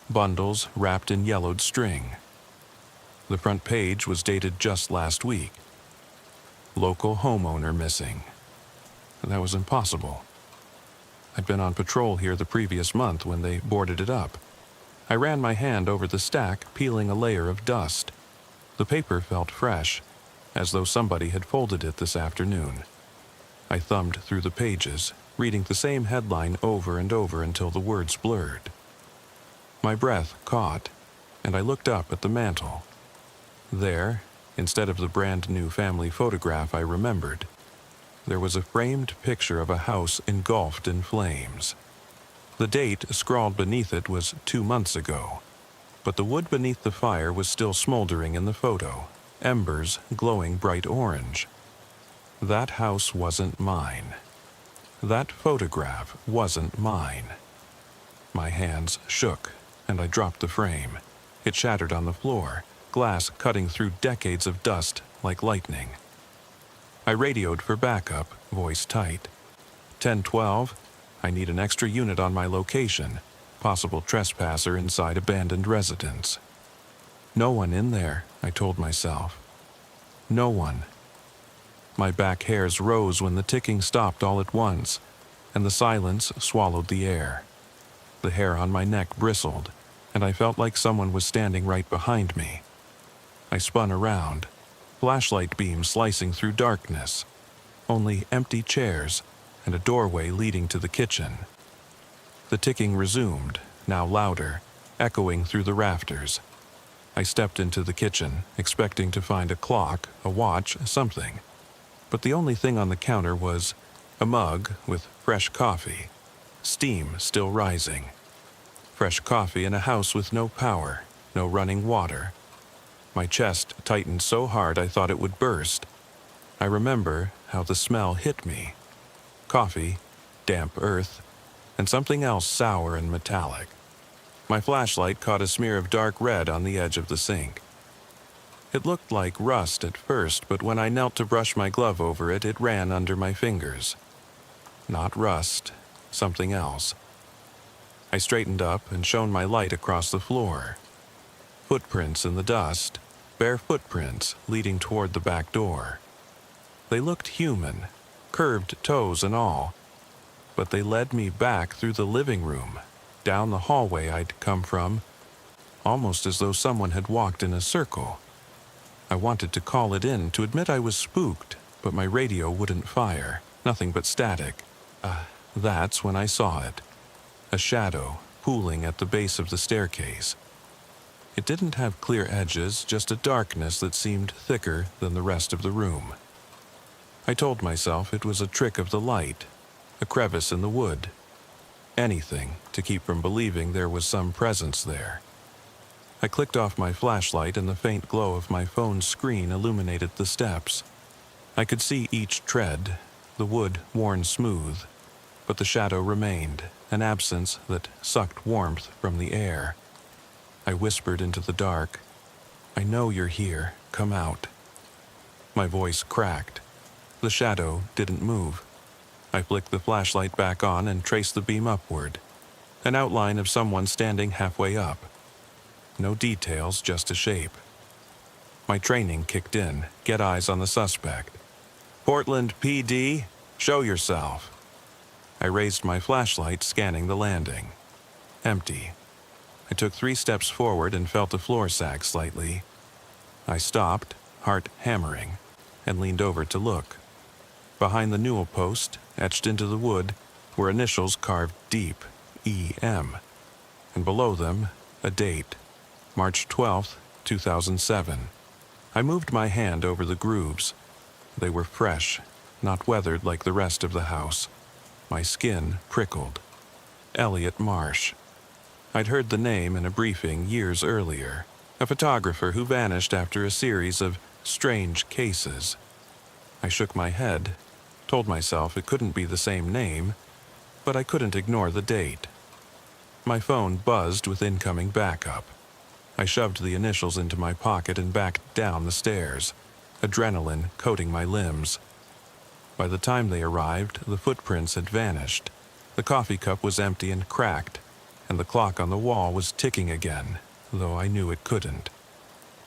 bundles wrapped in yellowed string. The front page was dated just last week. Local homeowner missing. That was impossible. I'd been on patrol here the previous month when they boarded it up. I ran my hand over the stack, peeling a layer of dust. The paper felt fresh, as though somebody had folded it this afternoon. I thumbed through the pages, reading the same headline over and over until the words blurred. My breath caught, and I looked up at the mantel. There, instead of the brand-new family photograph I remembered, there was a framed picture of a house engulfed in flames. The date scrawled beneath it was 2 months ago. but the wood beneath the fire was still smoldering in the photo, embers glowing bright orange. That house wasn't mine. That photograph wasn't mine. My hands shook, and I dropped the frame. It shattered on the floor, glass cutting through decades of dust like lightning. I radioed for backup, voice tight. 1012, I need an extra unit on my location. Possible trespasser inside abandoned residence. No one in there, I told myself. No one. My back hairs rose when the ticking stopped all at once, and the silence swallowed the air. The hair on my neck bristled, and I felt like someone was standing right behind me. I spun around, flashlight beam slicing through darkness. Only empty chairs and a doorway leading to the kitchen. The ticking resumed, now louder, echoing through the rafters. I stepped into the kitchen, expecting to find a clock, a watch, something. But the only thing on the counter was a mug with fresh coffee, steam still rising. Fresh coffee in a house with no power, no running water. My chest tightened so hard I thought it would burst. I remember how the smell hit me. Coffee, damp earth, and something else sour and metallic. My flashlight caught a smear of dark red on the edge of the sink. It looked like rust at first, but when I knelt to brush my glove over it, it ran under my fingers. Not rust, something else. I straightened up and shone my light across the floor. Footprints in the dust, bare footprints leading toward the back door. They looked human, curved toes and all, but they led me back through the living room, down the hallway I'd come from, almost as though someone had walked in a circle. I wanted to call it in, to admit I was spooked, but my radio wouldn't fire, nothing but static. That's when I saw it. A shadow pooling at the base of the staircase. It didn't have clear edges, just a darkness that seemed thicker than the rest of the room. I told myself it was a trick of the light, a crevice in the wood. Anything to keep from believing there was some presence there. I clicked off my flashlight and the faint glow of my phone's screen illuminated the steps. I could see each tread, the wood worn smooth, but the shadow remained, an absence that sucked warmth from the air. I whispered into the dark, "I know you're here, come out." My voice cracked. The shadow didn't move. I flicked the flashlight back on and traced the beam upward. An outline of someone standing halfway up. No details, just a shape. My training kicked in, get eyes on the suspect. "Portland PD, show yourself." I raised my flashlight, scanning the landing. Empty. I took 3 steps forward and felt the floor sag slightly. I stopped, heart hammering, and leaned over to look. Behind the newel post, etched into the wood, were initials carved deep, E.M., and below them, a date, March 12th, 2007. I moved my hand over the grooves. They were fresh, not weathered like the rest of the house. My skin prickled. Elliot Marsh. I'd heard the name in a briefing years earlier, a photographer who vanished after a series of strange cases. I shook my head, told myself it couldn't be the same name, but I couldn't ignore the date. My phone buzzed with incoming backup. I shoved the initials into my pocket and backed down the stairs, adrenaline coating my limbs. By the time they arrived, the footprints had vanished. The coffee cup was empty and cracked, and the clock on the wall was ticking again, though I knew it couldn't.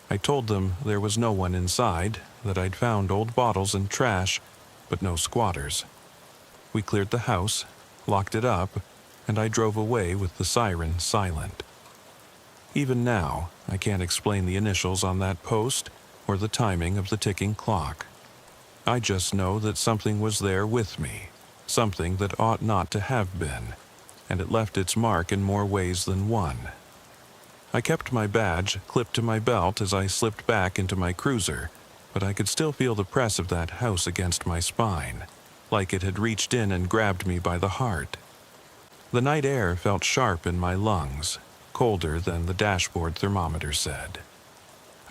I told them there was no one inside, that I'd found old bottles and trash, but no squatters. We cleared the house, locked it up, and I drove away with the siren silent. Even now, I can't explain the initials on that post or the timing of the ticking clock. I just know that something was there with me, something that ought not to have been, and it left its mark in more ways than one. I kept my badge clipped to my belt as I slipped back into my cruiser, but I could still feel the press of that house against my spine, like it had reached in and grabbed me by the heart. The night air felt sharp in my lungs, colder than the dashboard thermometer said.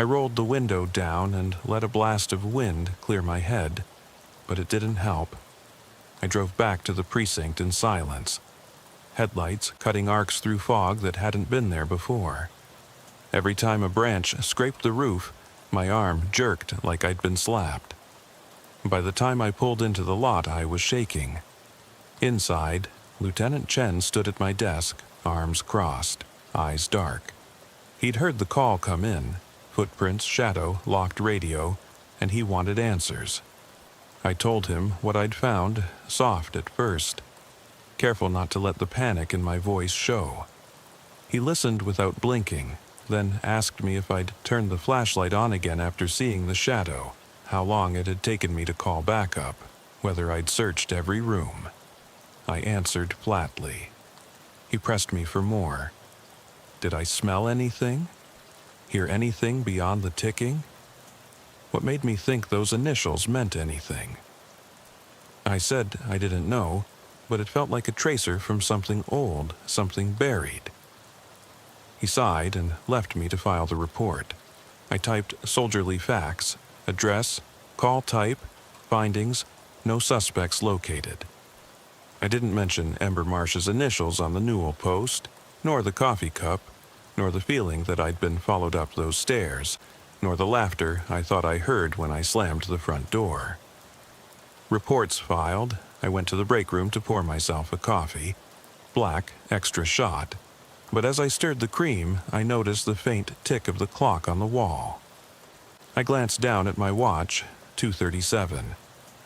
I rolled the window down and let a blast of wind clear my head, but it didn't help. I drove back to the precinct in silence, headlights cutting arcs through fog that hadn't been there before. Every time a branch scraped the roof, my arm jerked like I'd been slapped. By the time I pulled into the lot, I was shaking. Inside, Lieutenant Chen stood at my desk, arms crossed, eyes dark. He'd heard the call come in, footprints, shadow, locked radio, and he wanted answers. I told him what I'd found, soft at first, careful not to let the panic in my voice show. He listened without blinking, then asked me if I'd turned the flashlight on again after seeing the shadow, how long it had taken me to call backup, whether I'd searched every room. I answered flatly. He pressed me for more. Did I smell anything? Hear anything beyond the ticking? What made me think those initials meant anything? I said I didn't know, but it felt like a tracer from something old, something buried. He sighed and left me to file the report. I typed soldierly facts, address, call type, findings, no suspects located. I didn't mention Ember Marsh's initials on the Newell post, nor the coffee cup, nor the feeling that I'd been followed up those stairs, nor the laughter I thought I heard when I slammed the front door. Reports filed, I went to the break room to pour myself a coffee, black, extra shot, but as I stirred the cream, I noticed the faint tick of the clock on the wall. I glanced down at my watch, 2:37.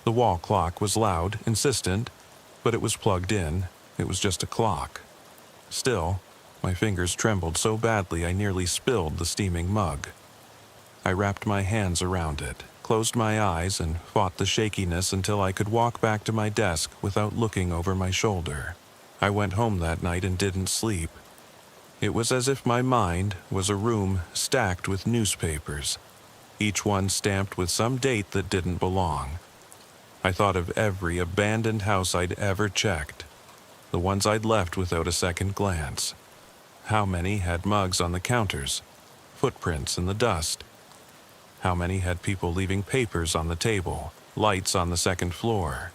The wall clock was loud, insistent, but it was plugged in. It was just a clock. Still, my fingers trembled so badly I nearly spilled the steaming mug. I wrapped my hands around it, closed my eyes, and fought the shakiness until I could walk back to my desk without looking over my shoulder. I went home that night and didn't sleep. It was as if my mind was a room stacked with newspapers, each one stamped with some date that didn't belong. I thought of every abandoned house I'd ever checked, the ones I'd left without a second glance. How many had mugs on the counters, footprints in the dust? How many had people leaving papers on the table, lights on the second floor?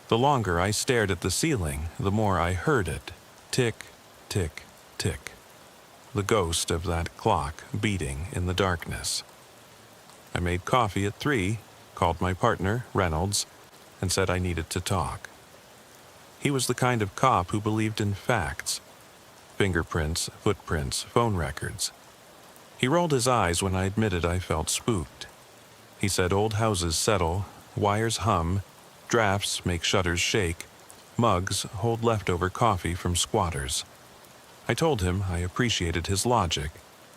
The longer I stared at the ceiling, the more I heard it, tick, tick, tick. The ghost of that clock beating in the darkness. I made coffee at 3, called my partner, Reynolds, and said I needed to talk. He was the kind of cop who believed in facts. Fingerprints, footprints, phone records. He rolled his eyes when I admitted I felt spooked. He said old houses settle, wires hum, drafts make shutters shake, mugs hold leftover coffee from squatters. I told him I appreciated his logic,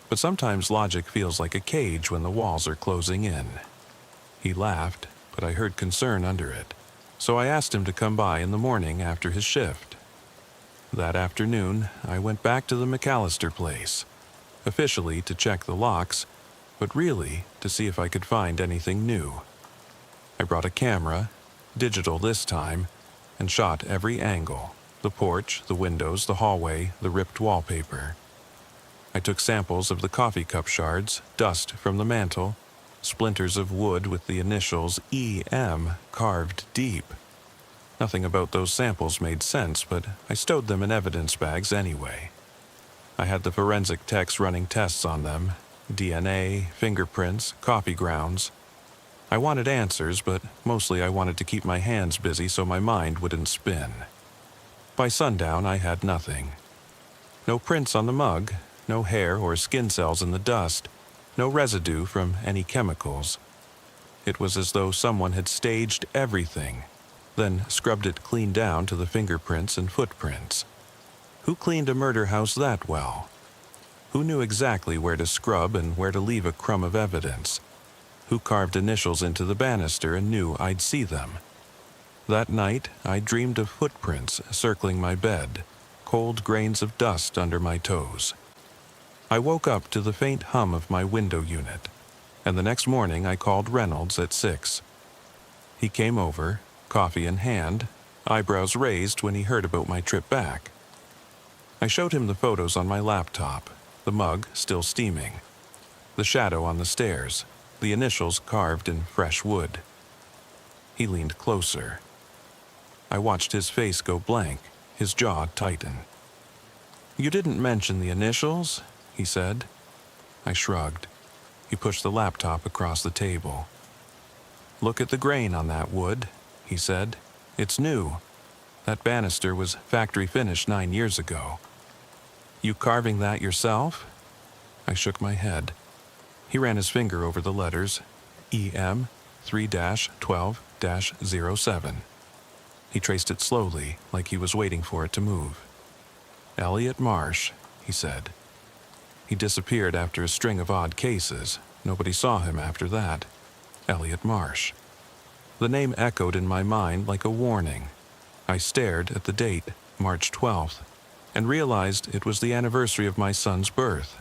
but sometimes logic feels like a cage when the walls are closing in. He laughed, but I heard concern under it, so I asked him to come by in the morning after his shift. That afternoon, I went back to the McAllister place, officially to check the locks, but really to see if I could find anything new. I brought a camera, digital this time, and shot every angle: the porch, the windows, the hallway, the ripped wallpaper. I took samples of the coffee cup shards, dust from the mantel, splinters of wood with the initials EM carved deep. Nothing about those samples made sense, but I stowed them in evidence bags anyway. I had the forensic techs running tests on them: DNA, fingerprints, coffee grounds. I wanted answers, but mostly I wanted to keep my hands busy so my mind wouldn't spin. By sundown, I had nothing. No prints on the mug, no hair or skin cells in the dust, no residue from any chemicals. It was as though someone had staged everything, then scrubbed it clean down to the fingerprints and footprints. Who cleaned a murder house that well? Who knew exactly where to scrub and where to leave a crumb of evidence? Who carved initials into the banister and knew I'd see them? That night, I dreamed of footprints circling my bed, cold grains of dust under my toes. I woke up to the faint hum of my window unit, and the next morning I called Reynolds at 6. He came over, coffee in hand, eyebrows raised when he heard about my trip back. I showed him the photos on my laptop, the mug still steaming, the shadow on the stairs, the initials carved in fresh wood. He leaned closer. I watched his face go blank, his jaw tighten. "You didn't mention the initials," he said. I shrugged. He pushed the laptop across the table. "Look at the grain on that wood," he said. "It's new. That banister was factory finished 9 years ago." "You carving that yourself?" I shook my head. He ran his finger over the letters, EM 3-12-07. He traced it slowly, like he was waiting for it to move. "Elliot Marsh," he said. He disappeared after a string of odd cases. Nobody saw him after that. Elliot Marsh. The name echoed in my mind like a warning. I stared at the date, March 12th, and realized it was the anniversary of my son's birth.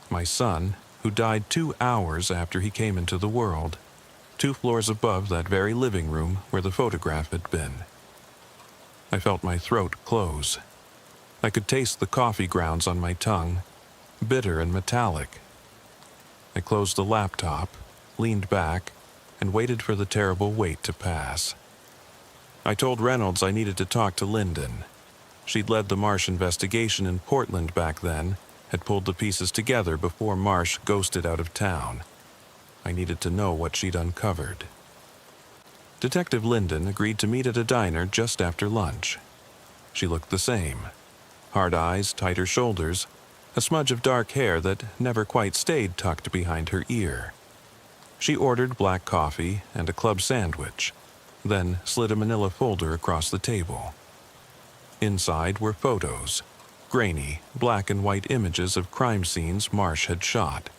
My son, who died 2 hours after he came into the world, 2 floors above that very living room where the photograph had been. I felt my throat close. I could taste the coffee grounds on my tongue, bitter and metallic. I closed the laptop, leaned back, and waited for the terrible wait to pass. I told Reynolds I needed to talk to Lyndon. She'd led the Marsh investigation in Portland back then, had pulled the pieces together before Marsh ghosted out of town. I needed to know what she'd uncovered. Detective Lyndon agreed to meet at a diner just after lunch. She looked the same. Hard eyes, tighter shoulders, a smudge of dark hair that never quite stayed tucked behind her ear. She ordered black coffee and a club sandwich, then slid a manila folder across the table. Inside were photos, grainy, black and white images of crime scenes Marsh had shot,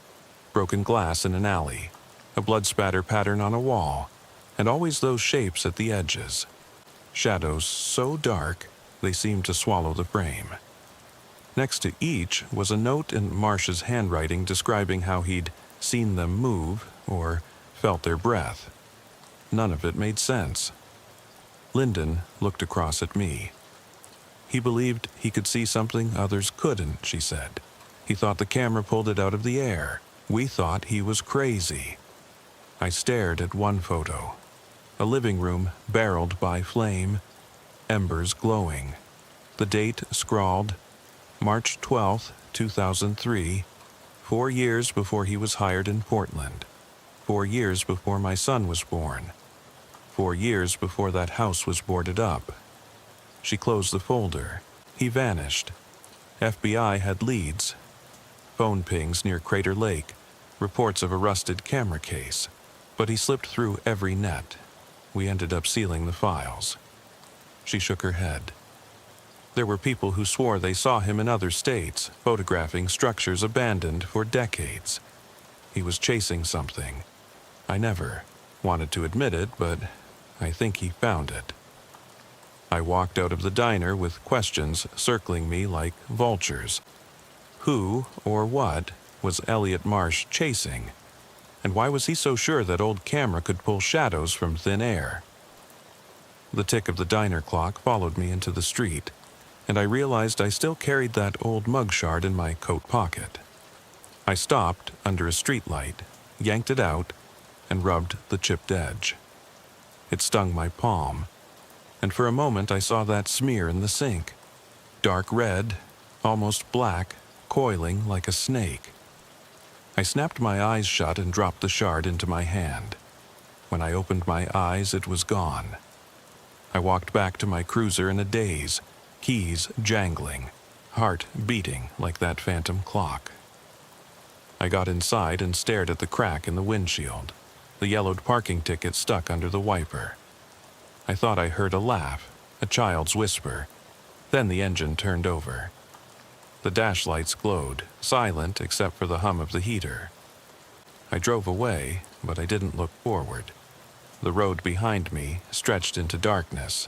broken glass in an alley, a blood spatter pattern on a wall, and always those shapes at the edges. Shadows so dark they seemed to swallow the frame. Next to each was a note in Marsh's handwriting describing how he'd seen them move or felt their breath. None of it made sense. Lyndon looked across at me. He believed he could see something others couldn't, she said. He thought the camera pulled it out of the air. We thought he was crazy. I stared at one photo. A living room barreled by flame, embers glowing. The date scrawled, March 12th, 2003, 4 years before he was hired in Portland. 4 years before my son was born. 4 years before that house was boarded up. She closed the folder. He vanished. FBI had leads. Phone pings near Crater Lake, reports of a rusted camera case. But he slipped through every net. We ended up sealing the files. She shook her head. There were people who swore they saw him in other states, photographing structures abandoned for decades. He was chasing something. I never wanted to admit it, but I think he found it. I walked out of the diner with questions circling me like vultures. Who or what was Elliot Marsh chasing? And why was he so sure that old camera could pull shadows from thin air? The tick of the diner clock followed me into the street, and I realized I still carried that old mug shard in my coat pocket. I stopped under a streetlight, yanked it out, and rubbed the chipped edge. It stung my palm, and for a moment I saw that smear in the sink. Dark red, almost black, coiling like a snake. I snapped my eyes shut and dropped the shard into my hand. When I opened my eyes, it was gone. I walked back to my cruiser in a daze, keys jangling, heart beating like that phantom clock. I got inside and stared at the crack in the windshield, the yellowed parking ticket stuck under the wiper. I thought I heard a laugh, a child's whisper. Then the engine turned over. The dash lights glowed, silent except for the hum of the heater. I drove away, but I didn't look forward. The road behind me stretched into darkness,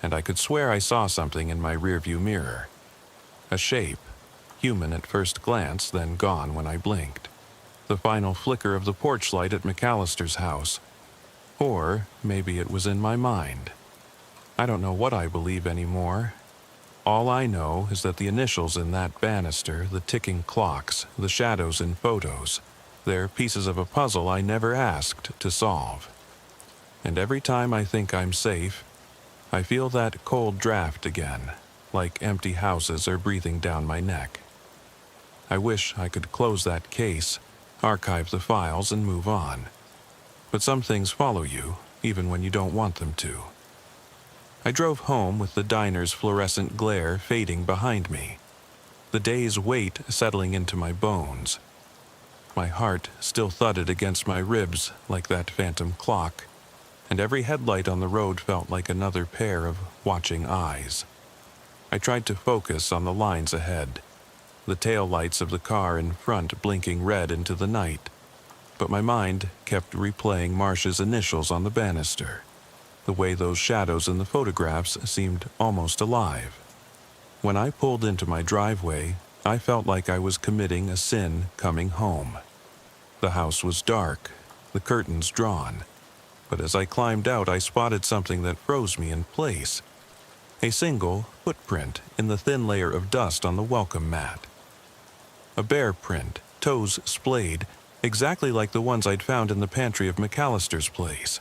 and I could swear I saw something in my rearview mirror. A shape, human at first glance, then gone when I blinked. The final flicker of the porch light at McAllister's house. Or maybe it was in my mind. I don't know what I believe anymore. All I know is that the initials in that banister, the ticking clocks, the shadows in photos, they're pieces of a puzzle I never asked to solve. And every time I think I'm safe, I feel that cold draft again, like empty houses are breathing down my neck. I wish I could close that case, archive the files, and move on. But some things follow you, even when you don't want them to. I drove home with the diner's fluorescent glare fading behind me, the day's weight settling into my bones. My heart still thudded against my ribs like that phantom clock, and every headlight on the road felt like another pair of watching eyes. I tried to focus on the lines ahead, the tail lights of the car in front blinking red into the night, but my mind kept replaying Marsh's initials on the banister, the way those shadows in the photographs seemed almost alive. When I pulled into my driveway, I felt like I was committing a sin coming home. The house was dark, the curtains drawn, but as I climbed out, I spotted something that froze me in place. A single footprint in the thin layer of dust on the welcome mat. A bare print, toes splayed, exactly like the ones I'd found in the pantry of McAllister's place.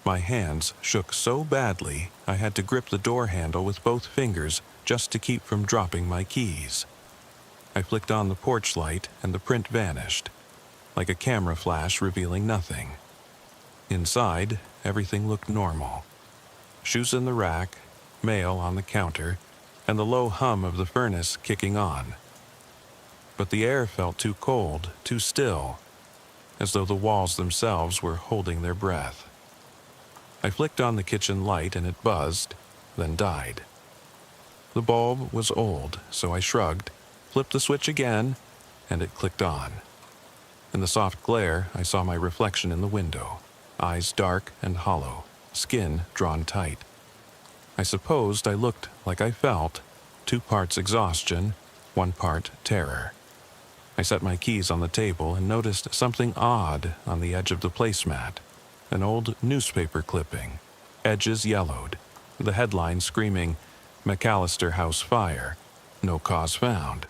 My hands shook so badly, I had to grip the door handle with both fingers just to keep from dropping my keys. I flicked on the porch light and the print vanished, like a camera flash revealing nothing. Inside, everything looked normal. Shoes in the rack, mail on the counter, and the low hum of the furnace kicking on. But the air felt too cold, too still, as though the walls themselves were holding their breath. I flicked on the kitchen light and it buzzed, then died. The bulb was old, so I shrugged, flipped the switch again, and it clicked on. In the soft glare, I saw my reflection in the window, eyes dark and hollow, skin drawn tight. I supposed I looked like I felt, 2 parts exhaustion, 1 part terror. I set my keys on the table and noticed something odd on the edge of the placemat, an old newspaper clipping, edges yellowed, the headline screaming, "McAllister House Fire, no cause found."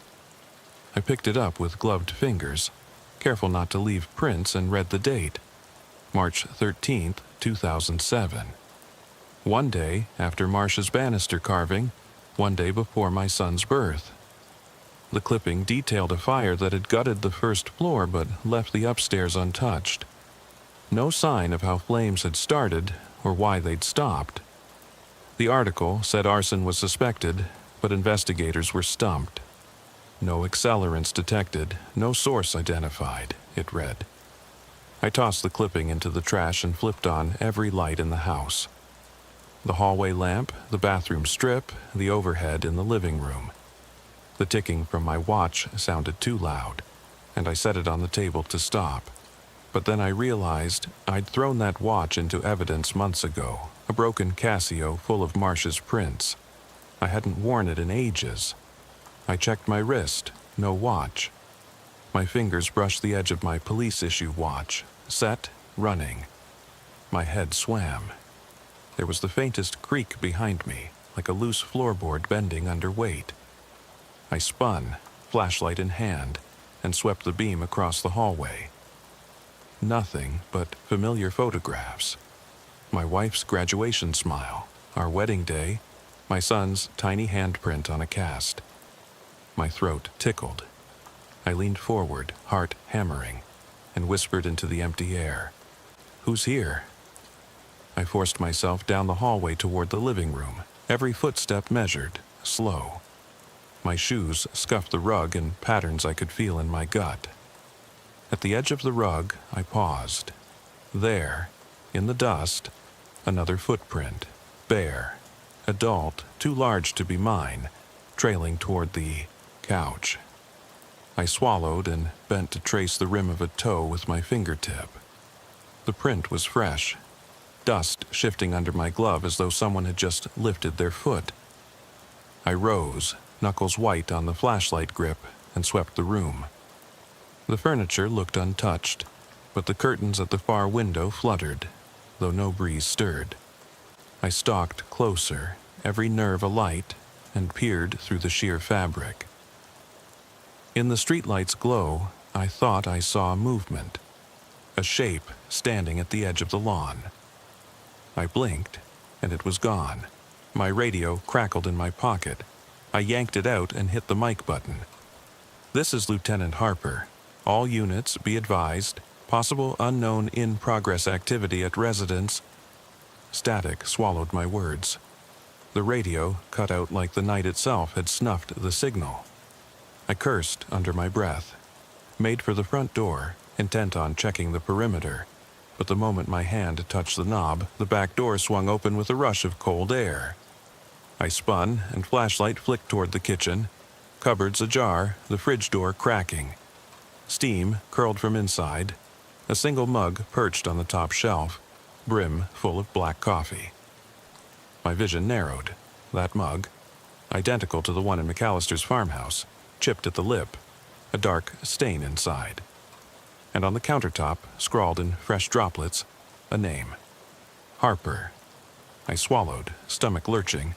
I picked it up with gloved fingers, careful not to leave prints, and read the date, March 13th, 2007. 1 day after Marsh's banister carving, 1 day before my son's birth. The clipping detailed a fire that had gutted the first floor but left the upstairs untouched. No sign of how flames had started or why they'd stopped. The article said arson was suspected, but investigators were stumped. No accelerants detected, no source identified, it read. I tossed the clipping into the trash and flipped on every light in the house. The hallway lamp, the bathroom strip, the overhead in the living room. The ticking from my watch sounded too loud, and I set it on the table to stop. But then I realized I'd thrown that watch into evidence months ago, a broken Casio full of Marsh's prints. I hadn't worn it in ages. I checked my wrist, no watch. My fingers brushed the edge of my police-issue watch, set, running. My head swam. There was the faintest creak behind me, like a loose floorboard bending under weight. I spun, flashlight in hand, and swept the beam across the hallway. Nothing but familiar photographs. My wife's graduation smile, our wedding day, my son's tiny handprint on a cast. My throat tickled. I leaned forward, heart hammering, and whispered into the empty air, "Who's here?" I forced myself down the hallway toward the living room, every footstep measured, slow. My shoes scuffed the rug in patterns I could feel in my gut. At the edge of the rug, I paused. There, in the dust, another footprint, bare, adult, too large to be mine, trailing toward the couch. I swallowed and bent to trace the rim of a toe with my fingertip. The print was fresh, dust shifting under my glove as though someone had just lifted their foot. I rose, knuckles white on the flashlight grip, and swept the room. The furniture looked untouched, but the curtains at the far window fluttered, though no breeze stirred. I stalked closer, every nerve alight, and peered through the sheer fabric. In the streetlight's glow, I thought I saw movement, a shape standing at the edge of the lawn. I blinked, and it was gone. My radio crackled in my pocket. I yanked it out and hit the mic button. "This is Lieutenant Harper. All units be advised. Possible unknown in-progress activity at residence." Static swallowed my words. The radio cut out like the night itself had snuffed the signal. I cursed under my breath, made for the front door, intent on checking the perimeter. But the moment my hand touched the knob, the back door swung open with a rush of cold air. I spun, and flashlight flicked toward the kitchen, cupboards ajar, the fridge door cracking. Steam curled from inside, a single mug perched on the top shelf, brim full of black coffee. My vision narrowed. That mug, identical to the one in McAllister's farmhouse, chipped at the lip, a dark stain inside. And on the countertop, scrawled in fresh droplets, a name. Harper. I swallowed, stomach lurching,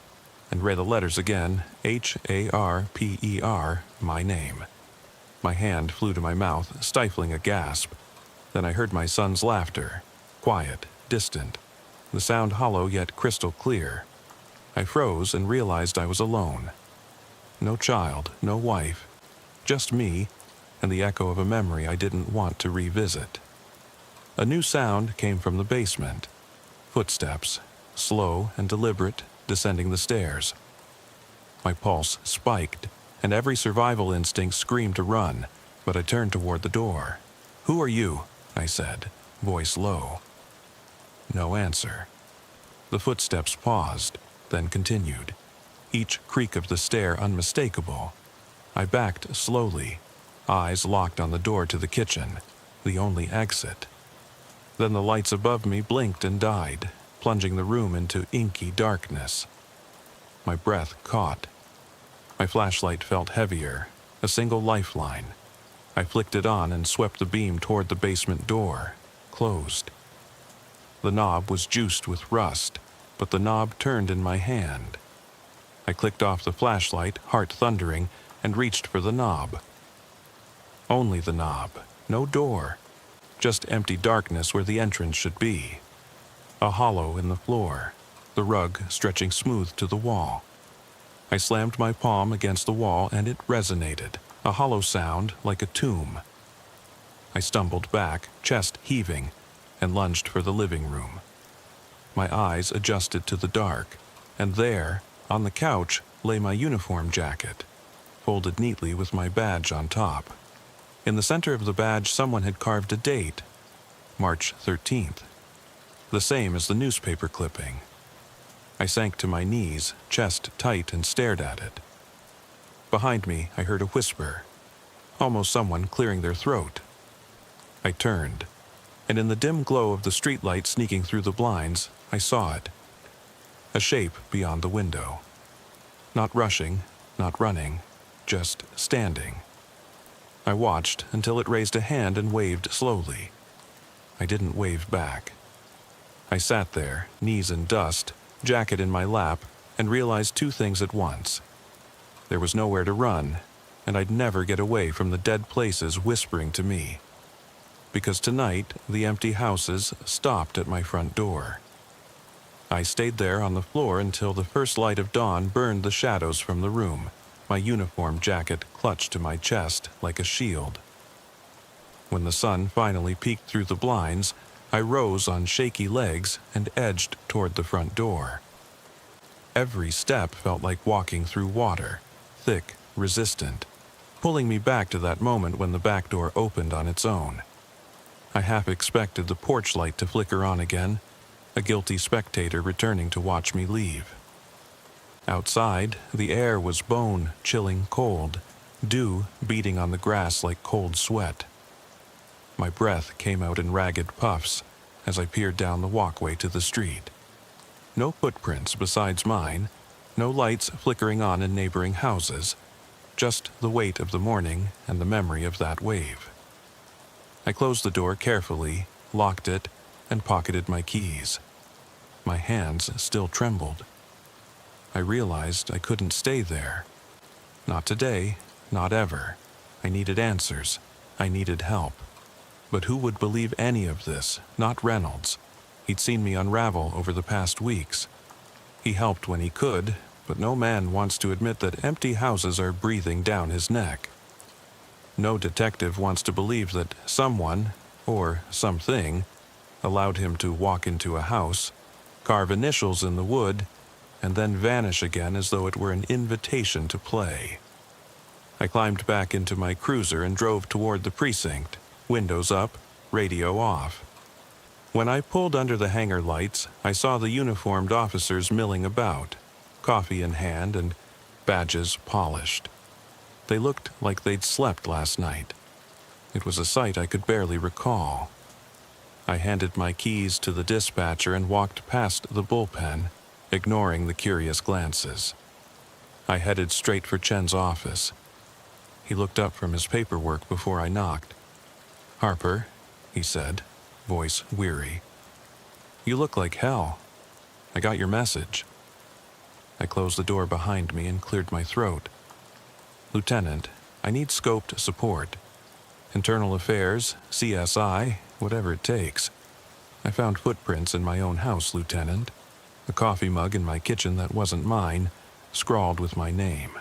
and read the letters again, Harper, my name. My hand flew to my mouth, stifling a gasp. Then I heard my son's laughter, quiet, distant, the sound hollow yet crystal clear. I froze and realized I was alone. No child, no wife, just me, and the echo of a memory I didn't want to revisit. A new sound came from the basement. Footsteps, slow and deliberate, descending the stairs. My pulse spiked, and every survival instinct screamed to run, but I turned toward the door. "Who are you?" I said, voice low. No answer. The footsteps paused, then continued, each creak of the stair unmistakable. I backed slowly, eyes locked on the door to the kitchen, the only exit. Then the lights above me blinked and died, plunging the room into inky darkness. My breath caught. My flashlight felt heavier, a single lifeline. I flicked it on and swept the beam toward the basement door, closed. The knob was juiced with rust, but the knob turned in my hand. I clicked off the flashlight, heart thundering, and reached for the knob. Only the knob, no door, just empty darkness where the entrance should be. A hollow in the floor, the rug stretching smooth to the wall. I slammed my palm against the wall and it resonated, a hollow sound like a tomb. I stumbled back, chest heaving, and lunged for the living room. My eyes adjusted to the dark, and there, on the couch, lay my uniform jacket, folded neatly with my badge on top. In the center of the badge, someone had carved a date, March 13th, the same as the newspaper clipping. I sank to my knees, chest tight, and stared at it. Behind me, I heard a whisper, almost someone clearing their throat. I turned, and in the dim glow of the streetlight sneaking through the blinds, I saw it. A shape beyond the window. Not rushing, not running, just standing. I watched until it raised a hand and waved slowly. I didn't wave back. I sat there, knees in dust, jacket in my lap, and realized two things at once. There was nowhere to run, and I'd never get away from the dead places whispering to me. Because tonight, the empty houses stopped at my front door. I stayed there on the floor until the first light of dawn burned the shadows from the room, my uniform jacket clutched to my chest like a shield. When the sun finally peeked through the blinds, I rose on shaky legs and edged toward the front door. Every step felt like walking through water, thick, resistant, pulling me back to that moment when the back door opened on its own. I half expected the porch light to flicker on again, a guilty spectator returning to watch me leave. Outside, the air was bone-chilling cold, dew beating on the grass like cold sweat. My breath came out in ragged puffs as I peered down the walkway to the street. No footprints besides mine, no lights flickering on in neighboring houses, just the weight of the morning and the memory of that wave. I closed the door carefully, locked it, and pocketed my keys. My hands still trembled. I realized I couldn't stay there. Not today, not ever. I needed answers. I needed help. But who would believe any of this? Not Reynolds. He'd seen me unravel over the past weeks. He helped when he could, but no man wants to admit that empty houses are breathing down his neck. No detective wants to believe that someone, or something, allowed him to walk into a house, carve initials in the wood, and then vanish again as though it were an invitation to play. I climbed back into my cruiser and drove toward the precinct, windows up, radio off. When I pulled under the hangar lights, I saw the uniformed officers milling about, coffee in hand and badges polished. They looked like they'd slept last night. It was a sight I could barely recall. I handed my keys to the dispatcher and walked past the bullpen, ignoring the curious glances. I headed straight for Chen's office. He looked up from his paperwork before I knocked. "Harper," he said, voice weary. "You look like hell. I got your message." I closed the door behind me and cleared my throat. "Lieutenant, I need scoped support. Internal affairs, CSI, whatever it takes. I found footprints in my own house, Lieutenant. A coffee mug in my kitchen that wasn't mine, scrawled with my name.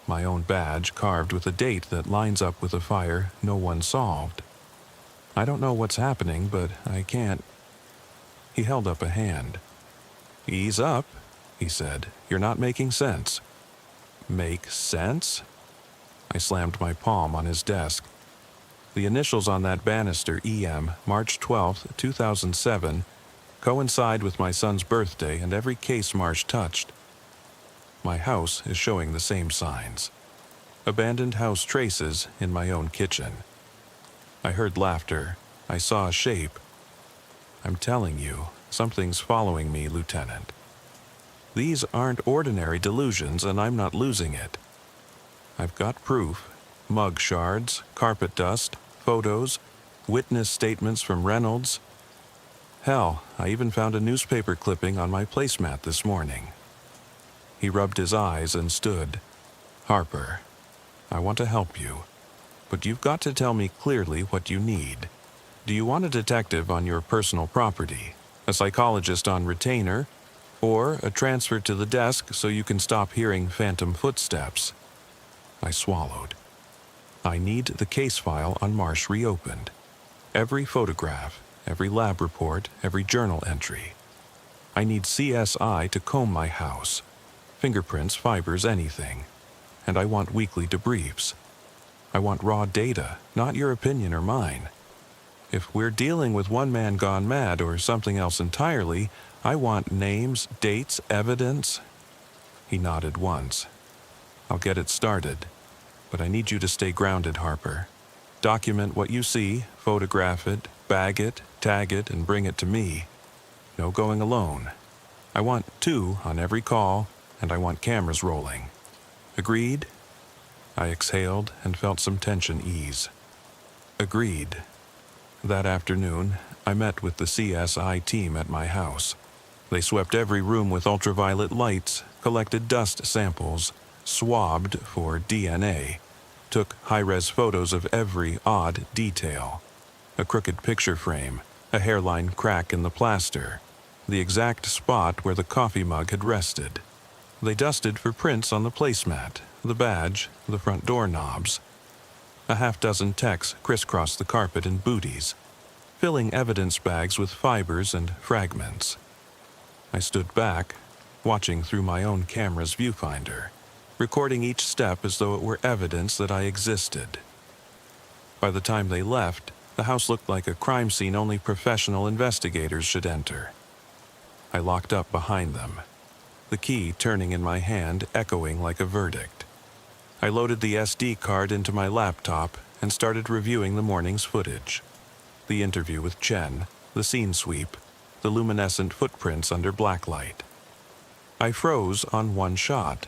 My own badge carved with a date that lines up with a fire no one solved. I don't know what's happening, but I can't." He held up a hand. "Ease up," he said. "You're not making sense." "Make sense?" I slammed my palm on his desk. The initials on that banister, EM, March 12th, 2007, coincide with my son's birthday and every case Marsh touched. My house is showing the same signs. Abandoned house traces in my own kitchen. I heard laughter. I saw a shape. "I'm telling you, something's following me, Lieutenant. These aren't ordinary delusions, and I'm not losing it. I've got proof. Mug shards, carpet dust, photos, witness statements from Reynolds. Hell, I even found a newspaper clipping on my placemat this morning." He rubbed his eyes and stood. "Harper, I want to help you, but you've got to tell me clearly what you need. Do you want a detective on your personal property, a psychologist on retainer, or a transfer to the desk so you can stop hearing phantom footsteps?" I swallowed. "I need the case file on Marsh reopened. Every photograph, every lab report, every journal entry. I need CSI to comb my house. Fingerprints, fibers, anything. And I want weekly debriefs. I want raw data, not your opinion or mine. If we're dealing with one man gone mad or something else entirely, I want names, dates, evidence." He nodded once. "I'll get it started. But I need you to stay grounded, Harper. Document what you see, photograph it, bag it, tag it, and bring it to me. No going alone. I want 2 on every call, and I want cameras rolling. Agreed?" I exhaled and felt some tension ease. Agreed. That afternoon, I met with the CSI team at my house. They swept every room with ultraviolet lights, collected dust samples, swabbed for DNA, took high-res photos of every odd detail. A crooked picture frame, a hairline crack in the plaster, the exact spot where the coffee mug had rested. They dusted for prints on the placemat, the badge, the front door knobs. A half-dozen techs crisscrossed the carpet in booties, filling evidence bags with fibers and fragments. I stood back, watching through my own camera's viewfinder, recording each step as though it were evidence that I existed. By the time they left, the house looked like a crime scene only professional investigators should enter. I locked up behind them, the key turning in my hand, echoing like a verdict. I loaded the SD card into my laptop and started reviewing the morning's footage. The interview with Chen, the scene sweep, the luminescent footprints under blacklight. I froze on one shot,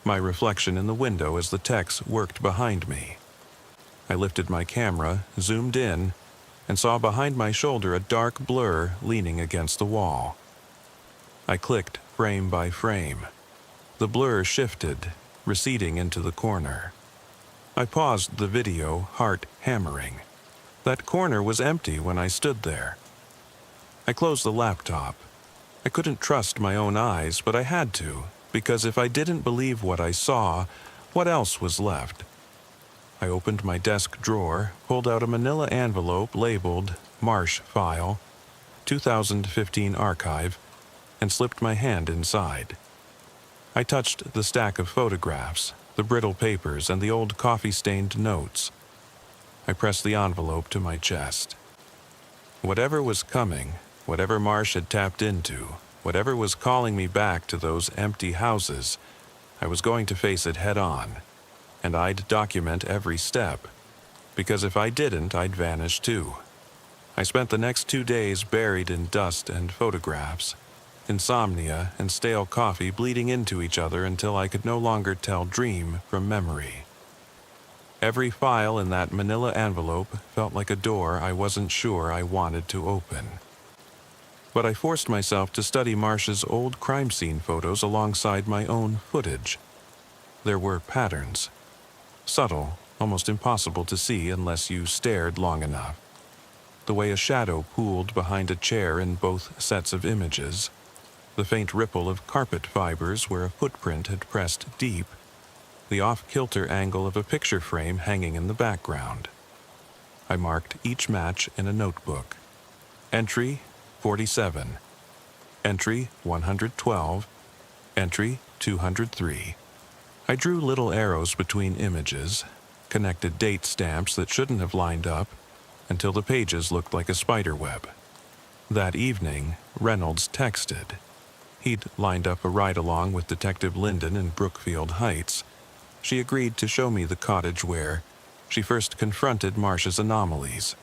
my reflection in the window as the techs worked behind me. I lifted my camera, zoomed in, and saw behind my shoulder a dark blur leaning against the wall. I clicked frame by frame, The blur shifted, receding into the corner. I paused the video, heart hammering. That corner was empty when I stood there. I closed the laptop. I couldn't trust my own eyes, but I had to, because if I didn't believe what I saw, what else was left? I opened my desk drawer, pulled out a manila envelope labeled Marsh File, 2015 Archive, and slipped my hand inside. I touched the stack of photographs, the brittle papers, and the old coffee-stained notes. I pressed the envelope to my chest. Whatever was coming, whatever Marsh had tapped into, whatever was calling me back to those empty houses, I was going to face it head-on, and I'd document every step, because if I didn't, I'd vanish too. I spent the next 2 days buried in dust and photographs, insomnia and stale coffee bleeding into each other until I could no longer tell dream from memory. Every file in that manila envelope felt like a door I wasn't sure I wanted to open. But I forced myself to study Marsh's old crime scene photos alongside my own footage. There were patterns. Subtle, almost impossible to see unless you stared long enough. The way a shadow pooled behind a chair in both sets of images. The faint ripple of carpet fibers where a footprint had pressed deep. The off-kilter angle of a picture frame hanging in the background. I marked each match in a notebook. Entry 47. Entry 112. Entry 203. I drew little arrows between images, connected date stamps that shouldn't have lined up, until the pages looked like a spider web. That evening, Reynolds texted. He'd lined up a ride-along with Detective Linden in Brookfield Heights. She agreed to show me the cottage where she first confronted Marsh's anomalies.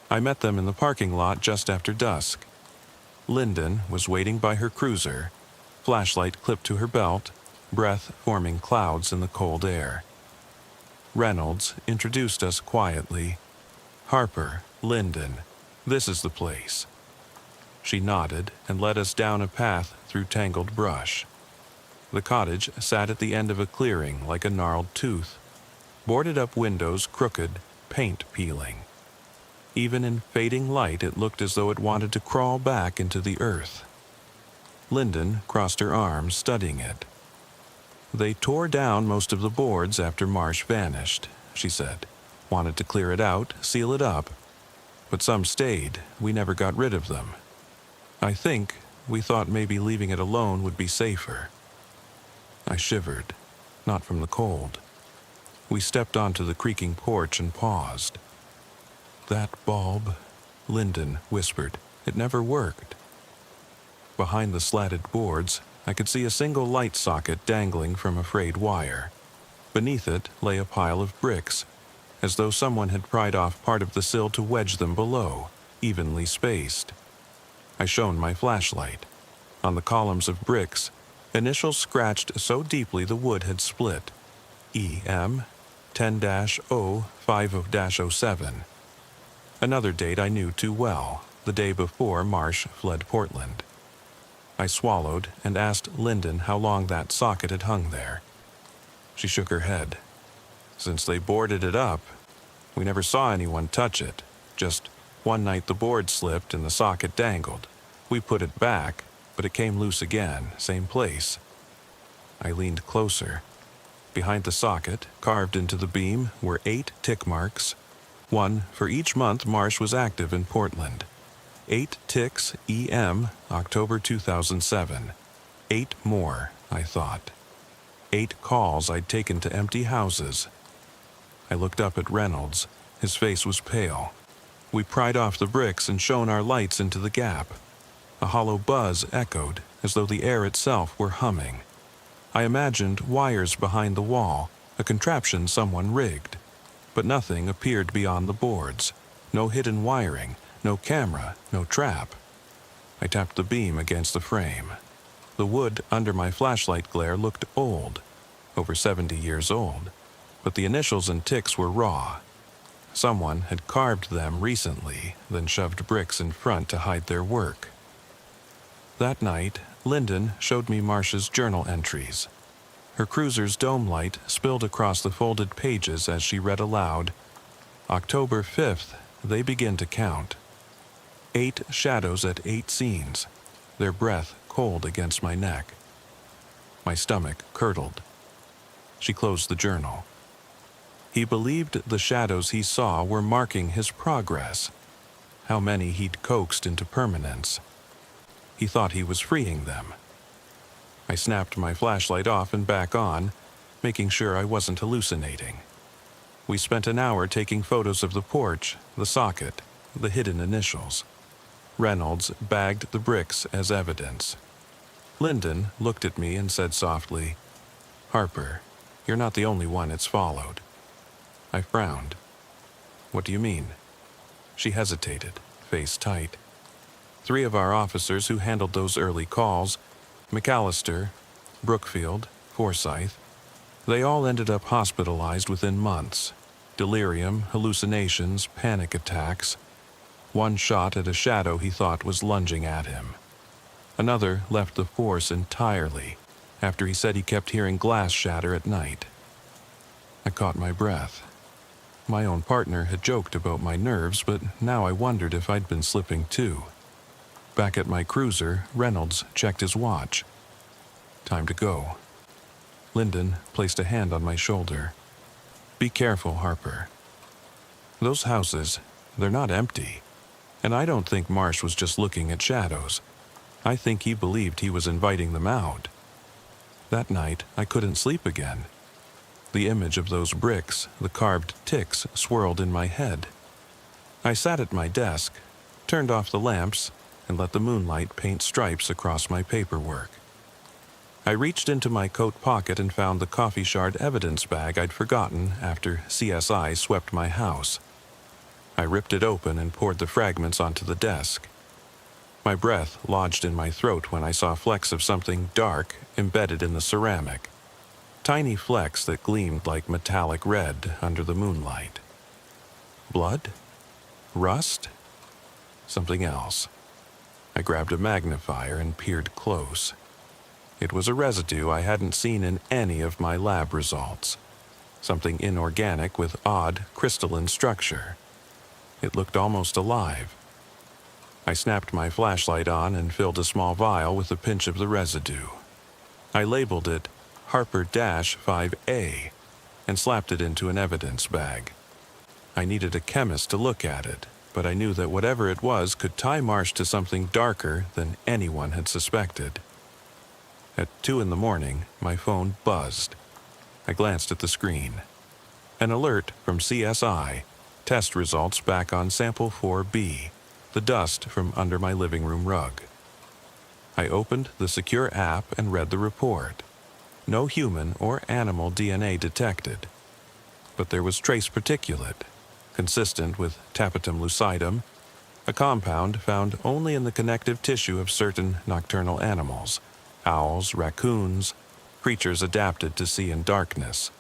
I met them in the parking lot just after dusk. Linden was waiting by her cruiser, flashlight clipped to her belt, breath forming clouds in the cold air. Reynolds introduced us quietly. "Harper, Linden, this is the place." She nodded and led us down a path through tangled brush. The cottage sat at the end of a clearing like a gnarled tooth, boarded-up windows crooked, paint peeling. Even in fading light, it looked as though it wanted to crawl back into the earth. Linden crossed her arms, studying it. "They tore down most of the boards after Marsh vanished," she said. "Wanted to clear it out, seal it up. But some stayed. We never got rid of them. I think we thought maybe leaving it alone would be safer." I shivered, not from the cold. We stepped onto the creaking porch and paused. "That bulb," Linden whispered. "It never worked." Behind the slatted boards, I could see a single light socket dangling from a frayed wire. Beneath it lay a pile of bricks, as though someone had pried off part of the sill to wedge them below, evenly spaced. I shone my flashlight. On the columns of bricks, initials scratched so deeply the wood had split. EM 10-050-07. Another date I knew too well, the day before Marsh fled Portland. I swallowed and asked Linden how long that socket had hung there. She shook her head. "Since they boarded it up, we never saw anyone touch it. Just one night the board slipped and the socket dangled. We put it back, but it came loose again, same place." I leaned closer. Behind the socket, carved into the beam, were 8 tick marks, one for each month Marsh was active in Portland. 8 ticks EM, October 2007. 8 more, I thought. 8 calls I'd taken to empty houses. I looked up at Reynolds. His face was pale. We pried off the bricks and shone our lights into the gap. A hollow buzz echoed, as though the air itself were humming. I imagined wires behind the wall, a contraption someone rigged. But nothing appeared beyond the boards. No hidden wiring, no camera, no trap. I tapped the beam against the frame. The wood under my flashlight glare looked old, over 70 years old, but the initials and ticks were raw. Someone had carved them recently, then shoved bricks in front to hide their work. That night, Linden showed me Marsh's journal entries. Her cruiser's dome light spilled across the folded pages as she read aloud, October 5th, they begin to count. 8 shadows at 8 scenes, their breath cold against my neck. My stomach curdled. She closed the journal. He believed the shadows he saw were marking his progress, how many he'd coaxed into permanence. He thought he was freeing them. I snapped my flashlight off and back on, making sure I wasn't hallucinating. We spent an hour taking photos of the porch, the socket, the hidden initials. Reynolds bagged the bricks as evidence. Lyndon looked at me and said softly, "Harper, you're not the only one it's followed." I frowned. "What do you mean?" She hesitated, face tight. 3 of our officers who handled those early calls, McAllister, Brookfield, Forsyth, they all ended up hospitalized within months. Delirium, hallucinations, panic attacks. One shot at a shadow he thought was lunging at him. Another left the force entirely after he said he kept hearing glass shatter at night. I caught my breath. My own partner had joked about my nerves, but now I wondered if I'd been slipping too. Back at my cruiser, Reynolds checked his watch. Time to go. Lyndon placed a hand on my shoulder. "Be careful, Harper. Those houses, they're not empty. And I don't think Marsh was just looking at shadows. I think he believed he was inviting them out." That night, I couldn't sleep again. The image of those bricks, the carved ticks, swirled in my head. I sat at my desk, turned off the lamps, and let the moonlight paint stripes across my paperwork. I reached into my coat pocket and found the coffee shard evidence bag I'd forgotten after CSI swept my house. I ripped it open and poured the fragments onto the desk. My breath lodged in my throat when I saw flecks of something dark embedded in the ceramic. Tiny flecks that gleamed like metallic red under the moonlight. Blood? Rust? Something else. I grabbed a magnifier and peered close. It was a residue I hadn't seen in any of my lab results. Something inorganic with odd, crystalline structure. It looked almost alive. I snapped my flashlight on and filled a small vial with a pinch of the residue. I labeled it Harper-5A and slapped it into an evidence bag. I needed a chemist to look at it, but I knew that whatever it was could tie Marsh to something darker than anyone had suspected. At 2 a.m, my phone buzzed. I glanced at the screen. An alert from CSI, test results back on sample 4B, the dust from under my living room rug. I opened the secure app and read the report. No human or animal DNA detected. But there was trace particulate, consistent with tapetum lucidum, a compound found only in the connective tissue of certain nocturnal animals, owls, raccoons, creatures adapted to see in darkness,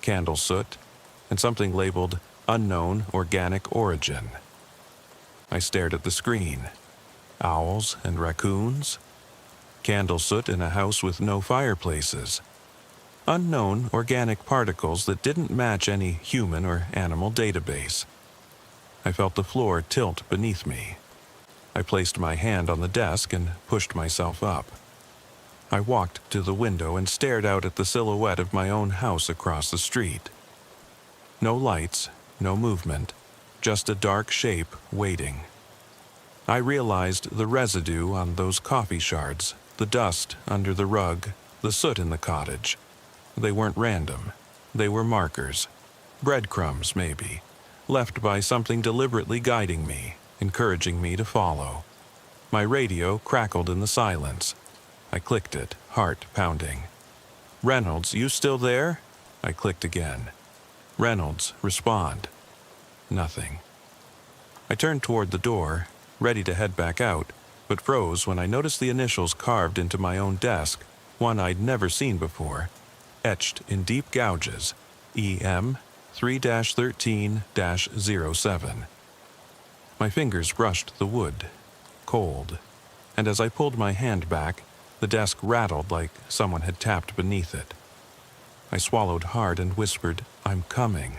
candle soot, and something labeled unknown organic origin. I stared at the screen. Owls and raccoons? Candle soot in a house with no fireplaces. Unknown organic particles that didn't match any human or animal database. I felt the floor tilt beneath me. I placed my hand on the desk and pushed myself up. I walked to the window and stared out at the silhouette of my own house across the street. No lights, no movement, just a dark shape waiting. I realized the residue on those coffee shards, the dust under the rug, the soot in the cottage. They weren't random. They were markers. Breadcrumbs, maybe, left by something deliberately guiding me, encouraging me to follow. My radio crackled in the silence. I clicked it, heart pounding. "Reynolds, you still there?" I clicked again. "Reynolds, respond." Nothing. I turned toward the door, ready to head back out, but froze when I noticed the initials carved into my own desk, one I'd never seen before, etched in deep gouges, EM 3-13-07. My fingers brushed the wood, cold, and as I pulled my hand back, the desk rattled like someone had tapped beneath it. I swallowed hard and whispered, "I'm coming."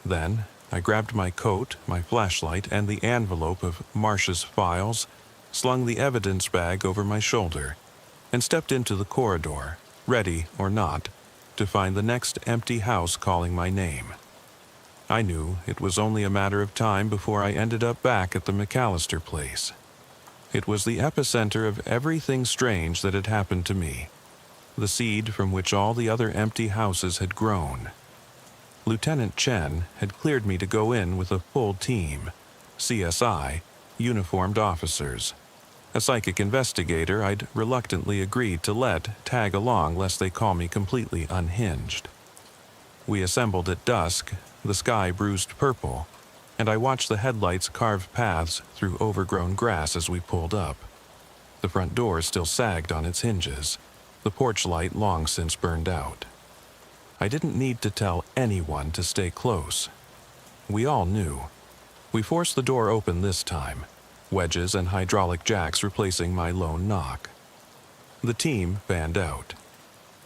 Then, I grabbed my coat, my flashlight, and the envelope of Marcia's files, slung the evidence bag over my shoulder, and stepped into the corridor, ready or not, to find the next empty house calling my name. I knew it was only a matter of time before I ended up back at the McAllister place. It was the epicenter of everything strange that had happened to me, the seed from which all the other empty houses had grown. Lieutenant Chen had cleared me to go in with a full team, CSI, uniformed officers. A psychic investigator I'd reluctantly agreed to let tag along lest they call me completely unhinged. We assembled at dusk, the sky bruised purple, and I watched the headlights carve paths through overgrown grass as we pulled up. The front door still sagged on its hinges, the porch light long since burned out. I didn't need to tell anyone to stay close. We all knew. We forced the door open this time, wedges and hydraulic jacks replacing my lone knock. The team fanned out.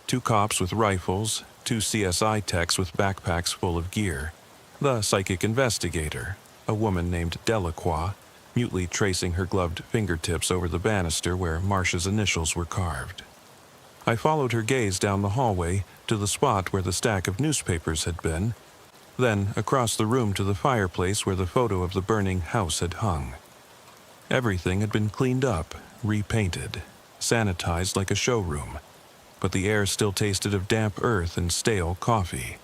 2 cops with rifles, 2 CSI techs with backpacks full of gear, the psychic investigator, a woman named Delacroix, mutely tracing her gloved fingertips over the banister where Marcia's initials were carved. I followed her gaze down the hallway to the spot where the stack of newspapers had been, then across the room to the fireplace where the photo of the burning house had hung. Everything had been cleaned up, repainted, sanitized like a showroom, but the air still tasted of damp earth and stale coffee.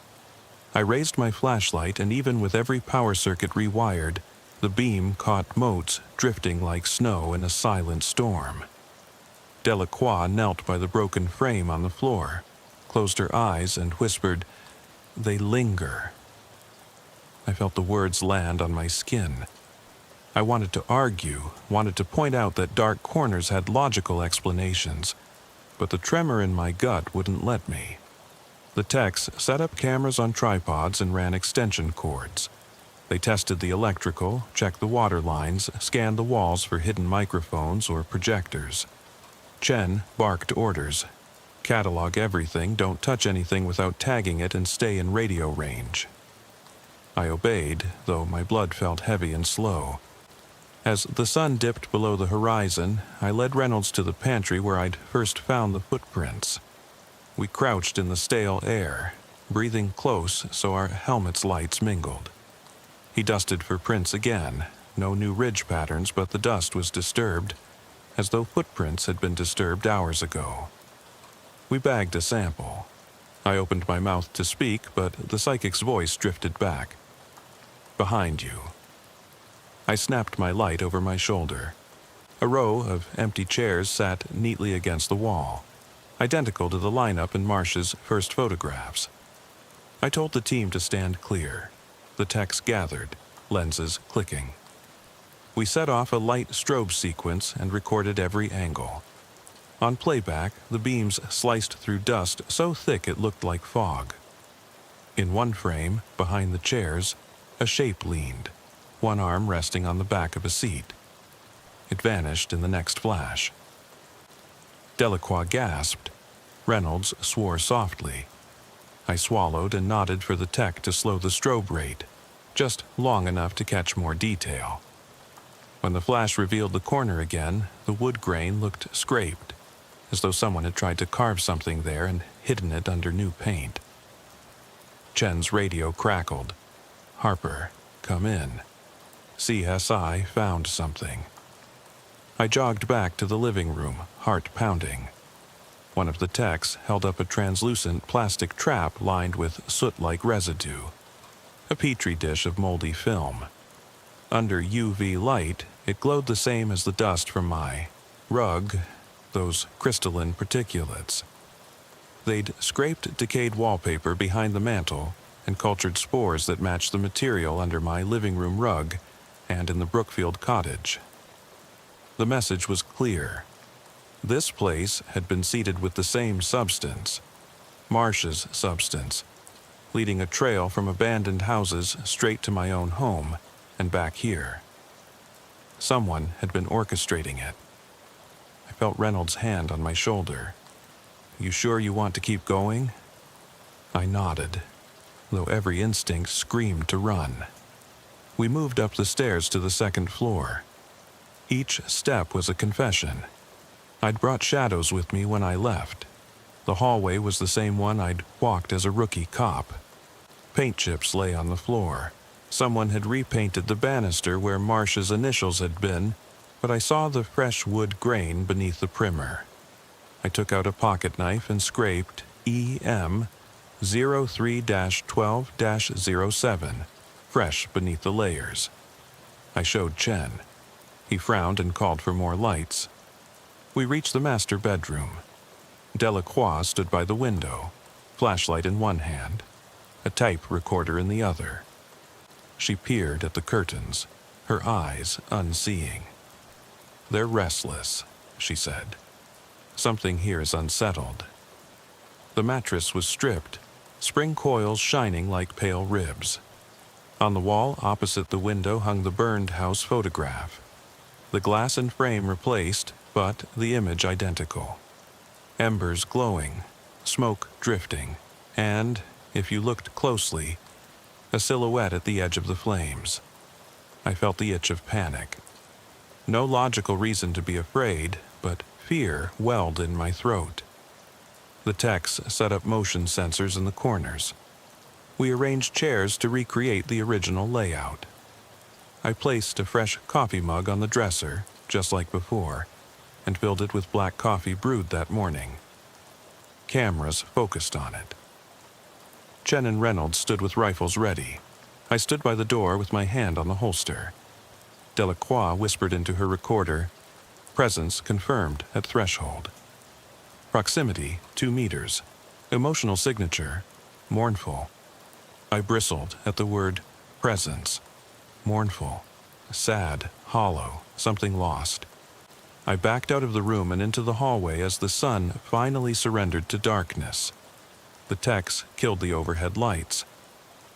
I raised my flashlight, and even with every power circuit rewired, the beam caught motes drifting like snow in a silent storm. Delacroix knelt by the broken frame on the floor, closed her eyes, and whispered, "They linger." I felt the words land on my skin. I wanted to argue, wanted to point out that dark corners had logical explanations, but the tremor in my gut wouldn't let me. The techs set up cameras on tripods and ran extension cords. They tested the electrical, checked the water lines, scanned the walls for hidden microphones or projectors. Chen barked orders. Catalog everything, don't touch anything without tagging it, and stay in radio range. I obeyed, though my blood felt heavy and slow. As the sun dipped below the horizon, I led Reynolds to the pantry where I'd first found the footprints. We crouched in the stale air, breathing close so our helmets' lights mingled. He dusted for prints again, no new ridge patterns, but the dust was disturbed, as though footprints had been disturbed hours ago. We bagged a sample. I opened my mouth to speak, but the psychic's voice drifted back. "Behind you." I snapped my light over my shoulder. A row of empty chairs sat neatly against the wall, identical to the lineup in Marcia's first photographs. I told the team to stand clear. The techs gathered, lenses clicking. We set off a light strobe sequence and recorded every angle. On playback, the beams sliced through dust so thick it looked like fog. In one frame, behind the chairs, a shape leaned, one arm resting on the back of a seat. It vanished in the next flash. Delacroix gasped. Reynolds swore softly. I swallowed and nodded for the tech to slow the strobe rate, just long enough to catch more detail. When the flash revealed the corner again, the wood grain looked scraped, as though someone had tried to carve something there and hidden it under new paint. Chen's radio crackled. "Harper, come in. CSI found something." I jogged back to the living room, heart pounding. One of the techs held up a translucent plastic trap lined with soot-like residue, a petri dish of moldy film. Under UV light, it glowed the same as the dust from my rug, those crystalline particulates. They'd scraped decayed wallpaper behind the mantel and cultured spores that matched the material under my living room rug and in the Brookfield cottage. The message was clear. This place had been seeded with the same substance, Marcia's substance, leading a trail from abandoned houses straight to my own home and back here. Someone had been orchestrating it. I felt Reynolds' hand on my shoulder. "You sure you want to keep going?" I nodded, though every instinct screamed to run. We moved up the stairs to the second floor. Each step was a confession. I'd brought shadows with me when I left. The hallway was the same one I'd walked as a rookie cop. Paint chips lay on the floor. Someone had repainted the banister where Marsh's initials had been, but I saw the fresh wood grain beneath the primer. I took out a pocket knife and scraped EM 03-12-07, fresh beneath the layers. I showed Chen. He frowned and called for more lights. We reached the master bedroom. Delacroix stood by the window, flashlight in one hand, a tape recorder in the other. She peered at the curtains, her eyes unseeing. "They're restless," she said. "Something here is unsettled." The mattress was stripped, spring coils shining like pale ribs. On the wall opposite the window hung the burned house photograph. The glass and frame replaced, but the image identical. Embers glowing, smoke drifting, and, if you looked closely, a silhouette at the edge of the flames. I felt the itch of panic. No logical reason to be afraid, but fear welled in my throat. The techs set up motion sensors in the corners. We arranged chairs to recreate the original layout. I placed a fresh coffee mug on the dresser, just like before, and filled it with black coffee brewed that morning. Cameras focused on it. Chen and Reynolds stood with rifles ready. I stood by the door with my hand on the holster. Delacroix whispered into her recorder, "Presence confirmed at threshold. Proximity, 2 meters. Emotional signature, mournful." I bristled at the word presence. Mournful, sad, hollow, something lost. I backed out of the room and into the hallway as the sun finally surrendered to darkness. The techs killed the overhead lights.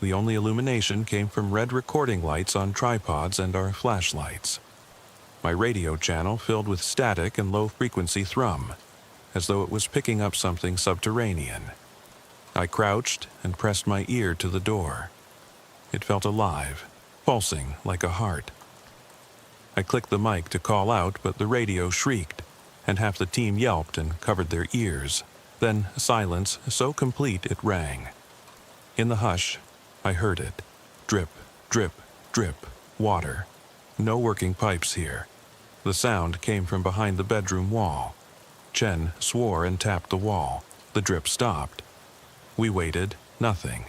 The only illumination came from red recording lights on tripods and our flashlights. My radio channel filled with static and low-frequency thrum, as though it was picking up something subterranean. I crouched and pressed my ear to the door. It felt alive, pulsing like a heart. I clicked the mic to call out, but the radio shrieked, and half the team yelped and covered their ears. Then silence so complete it rang. In the hush, I heard it. Drip, drip, drip, water. No working pipes here. The sound came from behind the bedroom wall. Chen swore and tapped the wall. The drip stopped. We waited, nothing.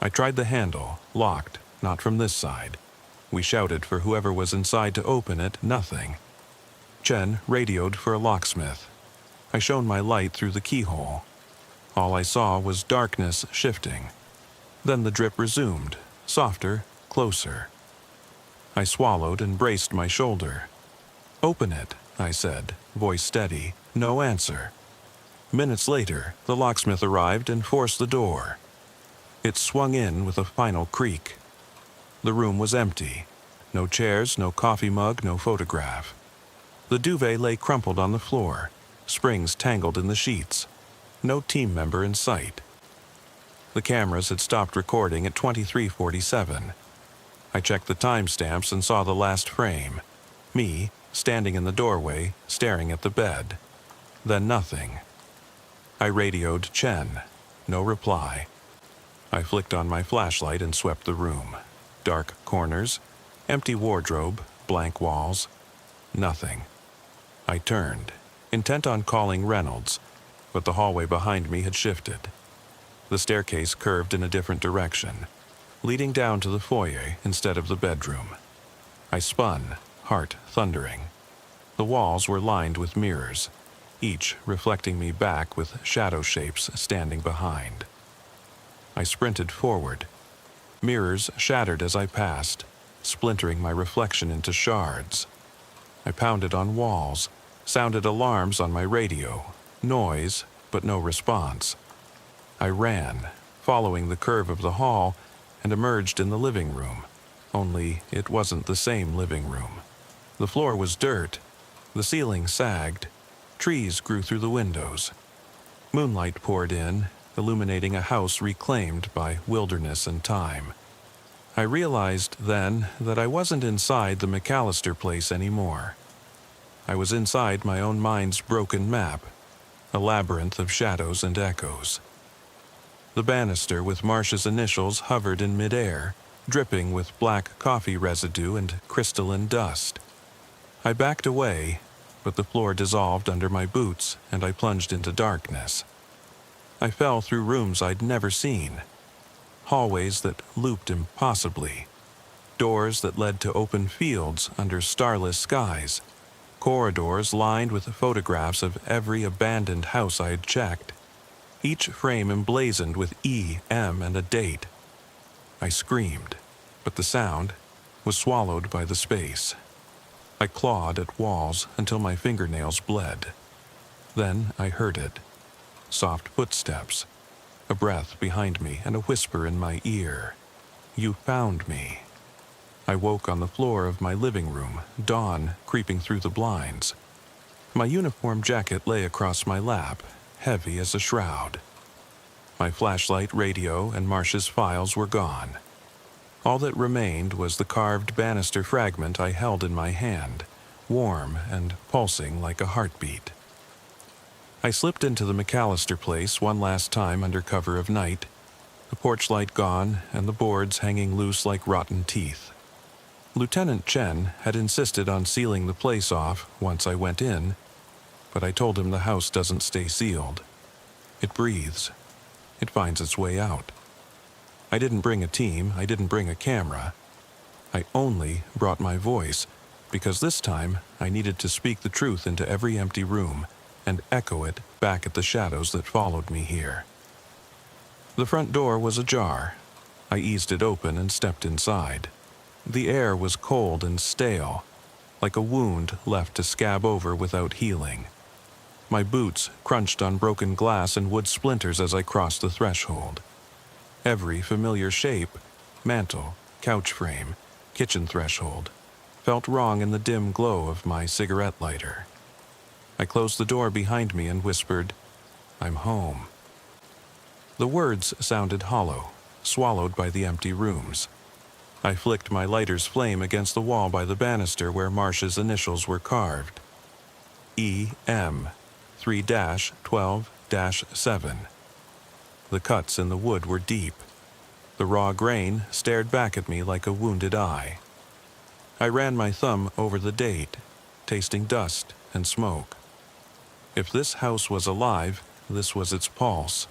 I tried the handle, locked, not from this side. We shouted for whoever was inside to open it, nothing. Chen radioed for a locksmith. I shone my light through the keyhole. All I saw was darkness shifting. Then the drip resumed, softer, closer. I swallowed and braced my shoulder. "Open it," I said, voice steady. No answer. Minutes later, the locksmith arrived and forced the door. It swung in with a final creak. The room was empty. No chairs, no coffee mug, no photograph. The duvet lay crumpled on the floor, springs tangled in the sheets. No team member in sight. The cameras had stopped recording at 23:47. I checked the timestamps and saw the last frame. Me, standing in the doorway, staring at the bed. Then nothing. I radioed Chen. No reply. I flicked on my flashlight and swept the room. Dark corners, empty wardrobe, blank walls. Nothing. I turned, intent on calling Reynolds, but the hallway behind me had shifted. The staircase curved in a different direction, leading down to the foyer instead of the bedroom. I spun, heart thundering. The walls were lined with mirrors, each reflecting me back with shadow shapes standing behind. I sprinted forward. Mirrors shattered as I passed, splintering my reflection into shards. I pounded on walls, sounded alarms on my radio, noise, but no response. I ran, following the curve of the hall, and emerged in the living room, only it wasn't the same living room. The floor was dirt, the ceiling sagged, trees grew through the windows. Moonlight poured in, illuminating a house reclaimed by wilderness and time. I realized then that I wasn't inside the McAllister place anymore. I was inside my own mind's broken map, a labyrinth of shadows and echoes. The banister with Marcia's initials hovered in midair, dripping with black coffee residue and crystalline dust. I backed away, but the floor dissolved under my boots and I plunged into darkness. I fell through rooms I'd never seen, hallways that looped impossibly, doors that led to open fields under starless skies, corridors lined with photographs of every abandoned house I had checked, each frame emblazoned with E, M, and a date. I screamed, but the sound was swallowed by the space. I clawed at walls until my fingernails bled. Then I heard it. Soft footsteps, a breath behind me, and a whisper in my ear. "You found me." I woke on the floor of my living room, dawn creeping through the blinds. My uniform jacket lay across my lap, heavy as a shroud. My flashlight, radio, and Marcia's files were gone. All that remained was the carved banister fragment I held in my hand, warm and pulsing like a heartbeat. I slipped into the McAllister place one last time under cover of night, the porch light gone and the boards hanging loose like rotten teeth. Lieutenant Chen had insisted on sealing the place off once I went in, but I told him the house doesn't stay sealed. It breathes. It finds its way out. I didn't bring a team, I didn't bring a camera. I only brought my voice, because this time I needed to speak the truth into every empty room and echo it back at the shadows that followed me here. The front door was ajar. I eased it open and stepped inside. The air was cold and stale, like a wound left to scab over without healing. My boots crunched on broken glass and wood splinters as I crossed the threshold. Every familiar shape, mantel, couch frame, kitchen threshold, felt wrong in the dim glow of my cigarette lighter. I closed the door behind me and whispered, "I'm home." The words sounded hollow, swallowed by the empty rooms. I flicked my lighter's flame against the wall by the banister where Marcia's initials were carved. E.M. 3-12-7. The cuts in the wood were deep. The raw grain stared back at me like a wounded eye. I ran my thumb over the date, tasting dust and smoke. If this house was alive, this was its pulse.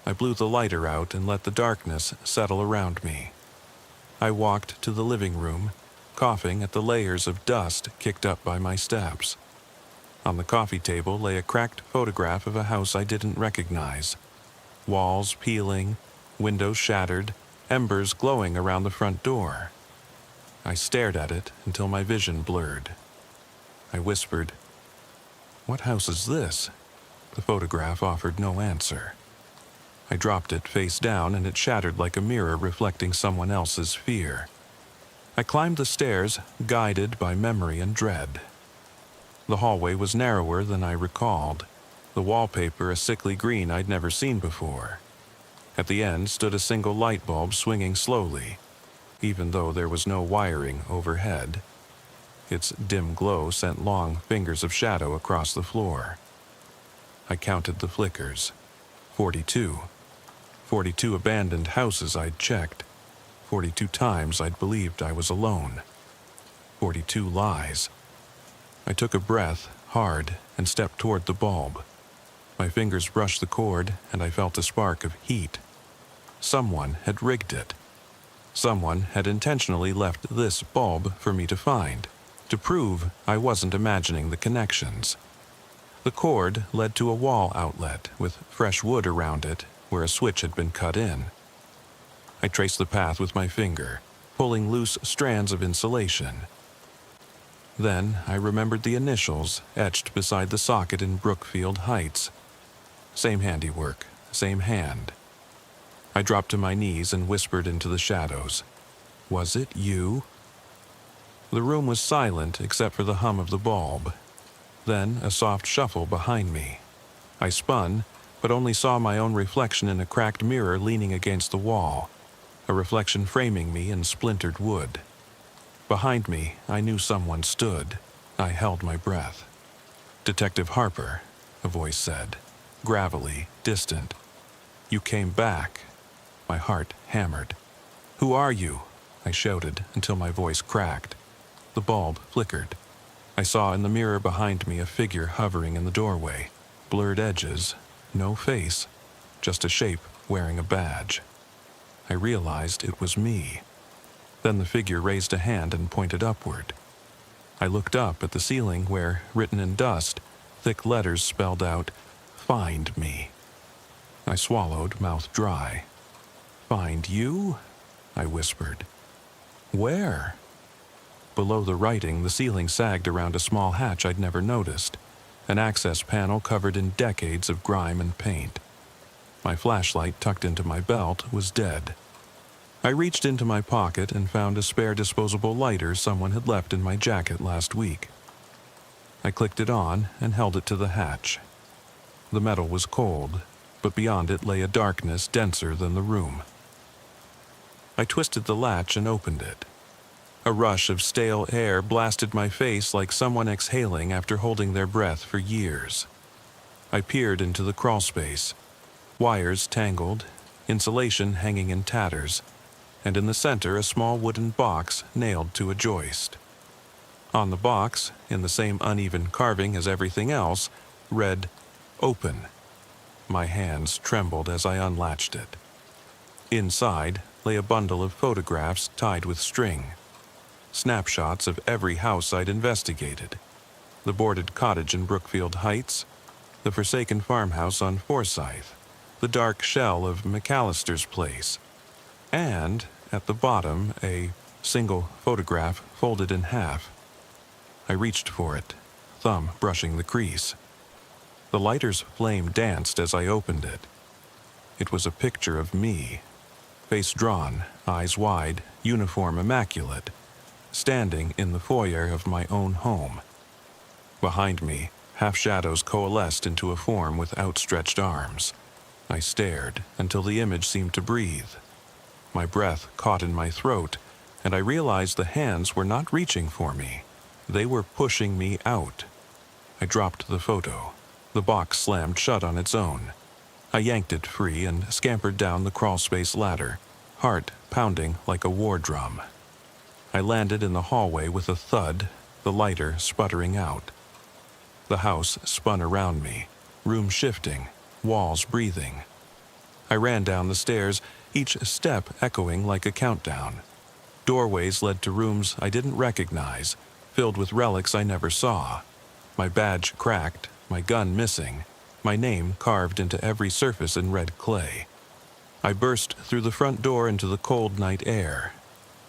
I blew the lighter out and let the darkness settle around me. I walked to the living room, coughing at the layers of dust kicked up by my steps. On the coffee table lay a cracked photograph of a house I didn't recognize. Walls peeling, windows shattered, embers glowing around the front door. I stared at it until my vision blurred. I whispered, "What house is this?" The photograph offered no answer. I dropped it face down and it shattered like a mirror reflecting someone else's fear. I climbed the stairs, guided by memory and dread. The hallway was narrower than I recalled, the wallpaper a sickly green I'd never seen before. At the end stood a single light bulb swinging slowly, even though there was no wiring overhead. Its dim glow sent long fingers of shadow across the floor. I counted the flickers. 42. 42 abandoned houses I'd checked. 42 times I'd believed I was alone. 42 lies. I took a breath, hard, and stepped toward the bulb. My fingers brushed the cord, and I felt a spark of heat. Someone had rigged it. Someone had intentionally left this bulb for me to find, to prove I wasn't imagining the connections. The cord led to a wall outlet with fresh wood around it where a switch had been cut in. I traced the path with my finger, pulling loose strands of insulation. Then I remembered the initials etched beside the socket in Brookfield Heights. Same handiwork, same hand. I dropped to my knees and whispered into the shadows, "Was it you?" The room was silent except for the hum of the bulb. Then a soft shuffle behind me. I spun, but only saw my own reflection in a cracked mirror leaning against the wall, a reflection framing me in splintered wood. Behind me, I knew someone stood. I held my breath. "Detective Harper," a voice said, gravelly, distant. "You came back." My heart hammered. "Who are you?" I shouted until my voice cracked. The bulb flickered. I saw in the mirror behind me a figure hovering in the doorway. Blurred edges, no face, just a shape wearing a badge. I realized it was me. Then the figure raised a hand and pointed upward. I looked up at the ceiling where, written in dust, thick letters spelled out, "Find me." I swallowed, mouth dry. "Find you?" I whispered. "Where?" Below the writing, the ceiling sagged around a small hatch I'd never noticed, an access panel covered in decades of grime and paint. My flashlight, tucked into my belt, was dead. I reached into my pocket and found a spare disposable lighter someone had left in my jacket last week. I clicked it on and held it to the hatch. The metal was cold, but beyond it lay a darkness denser than the room. I twisted the latch and opened it. A rush of stale air blasted my face like someone exhaling after holding their breath for years. I peered into the crawlspace. Wires tangled, insulation hanging in tatters, and in the center a small wooden box nailed to a joist. On the box, in the same uneven carving as everything else, read, "Open." My hands trembled as I unlatched it. Inside lay a bundle of photographs tied with string. Snapshots of every house I'd investigated. The boarded cottage in Brookfield Heights, the forsaken farmhouse on Forsyth, the dark shell of McAllister's place, and, at the bottom, a single photograph folded in half. I reached for it, thumb brushing the crease. The lighter's flame danced as I opened it. It was a picture of me, face drawn, eyes wide, uniform immaculate, standing in the foyer of my own home. Behind me, half-shadows coalesced into a form with outstretched arms. I stared until the image seemed to breathe. My breath caught in my throat, and I realized the hands were not reaching for me. They were pushing me out. I dropped the photo. The box slammed shut on its own. I yanked it free and scampered down the crawlspace ladder, heart pounding like a war drum. I landed in the hallway with a thud, the lighter sputtering out. The house spun around me, room shifting, walls breathing. I ran down the stairs, each step echoing like a countdown. Doorways led to rooms I didn't recognize, filled with relics I never saw. My badge cracked, my gun missing, my name carved into every surface in red clay. I burst through the front door into the cold night air.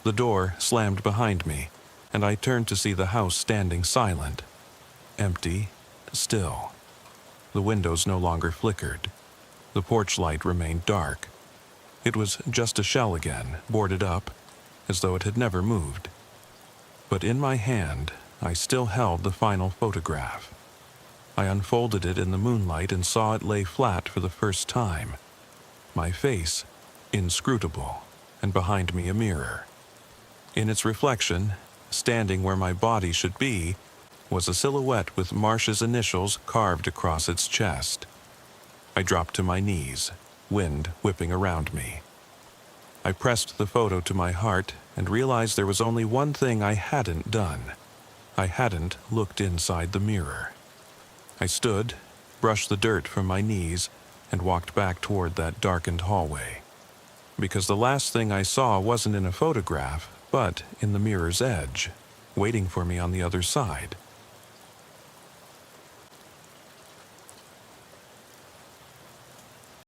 The door slammed behind me, and I turned to see the house standing silent, empty, still. The windows no longer flickered. The porch light remained dark. It was just a shell again, boarded up, as though it had never moved. But in my hand, I still held the final photograph. I unfolded it in the moonlight and saw it lay flat for the first time. My face, inscrutable, and behind me a mirror. In its reflection, standing where my body should be, was a silhouette with Marsh's initials carved across its chest. I dropped to my knees, wind whipping around me. I pressed the photo to my heart and realized there was only one thing I hadn't done. I hadn't looked inside the mirror. I stood, brushed the dirt from my knees, and walked back toward that darkened hallway. Because the last thing I saw wasn't in a photograph, but in the mirror's edge, waiting for me on the other side.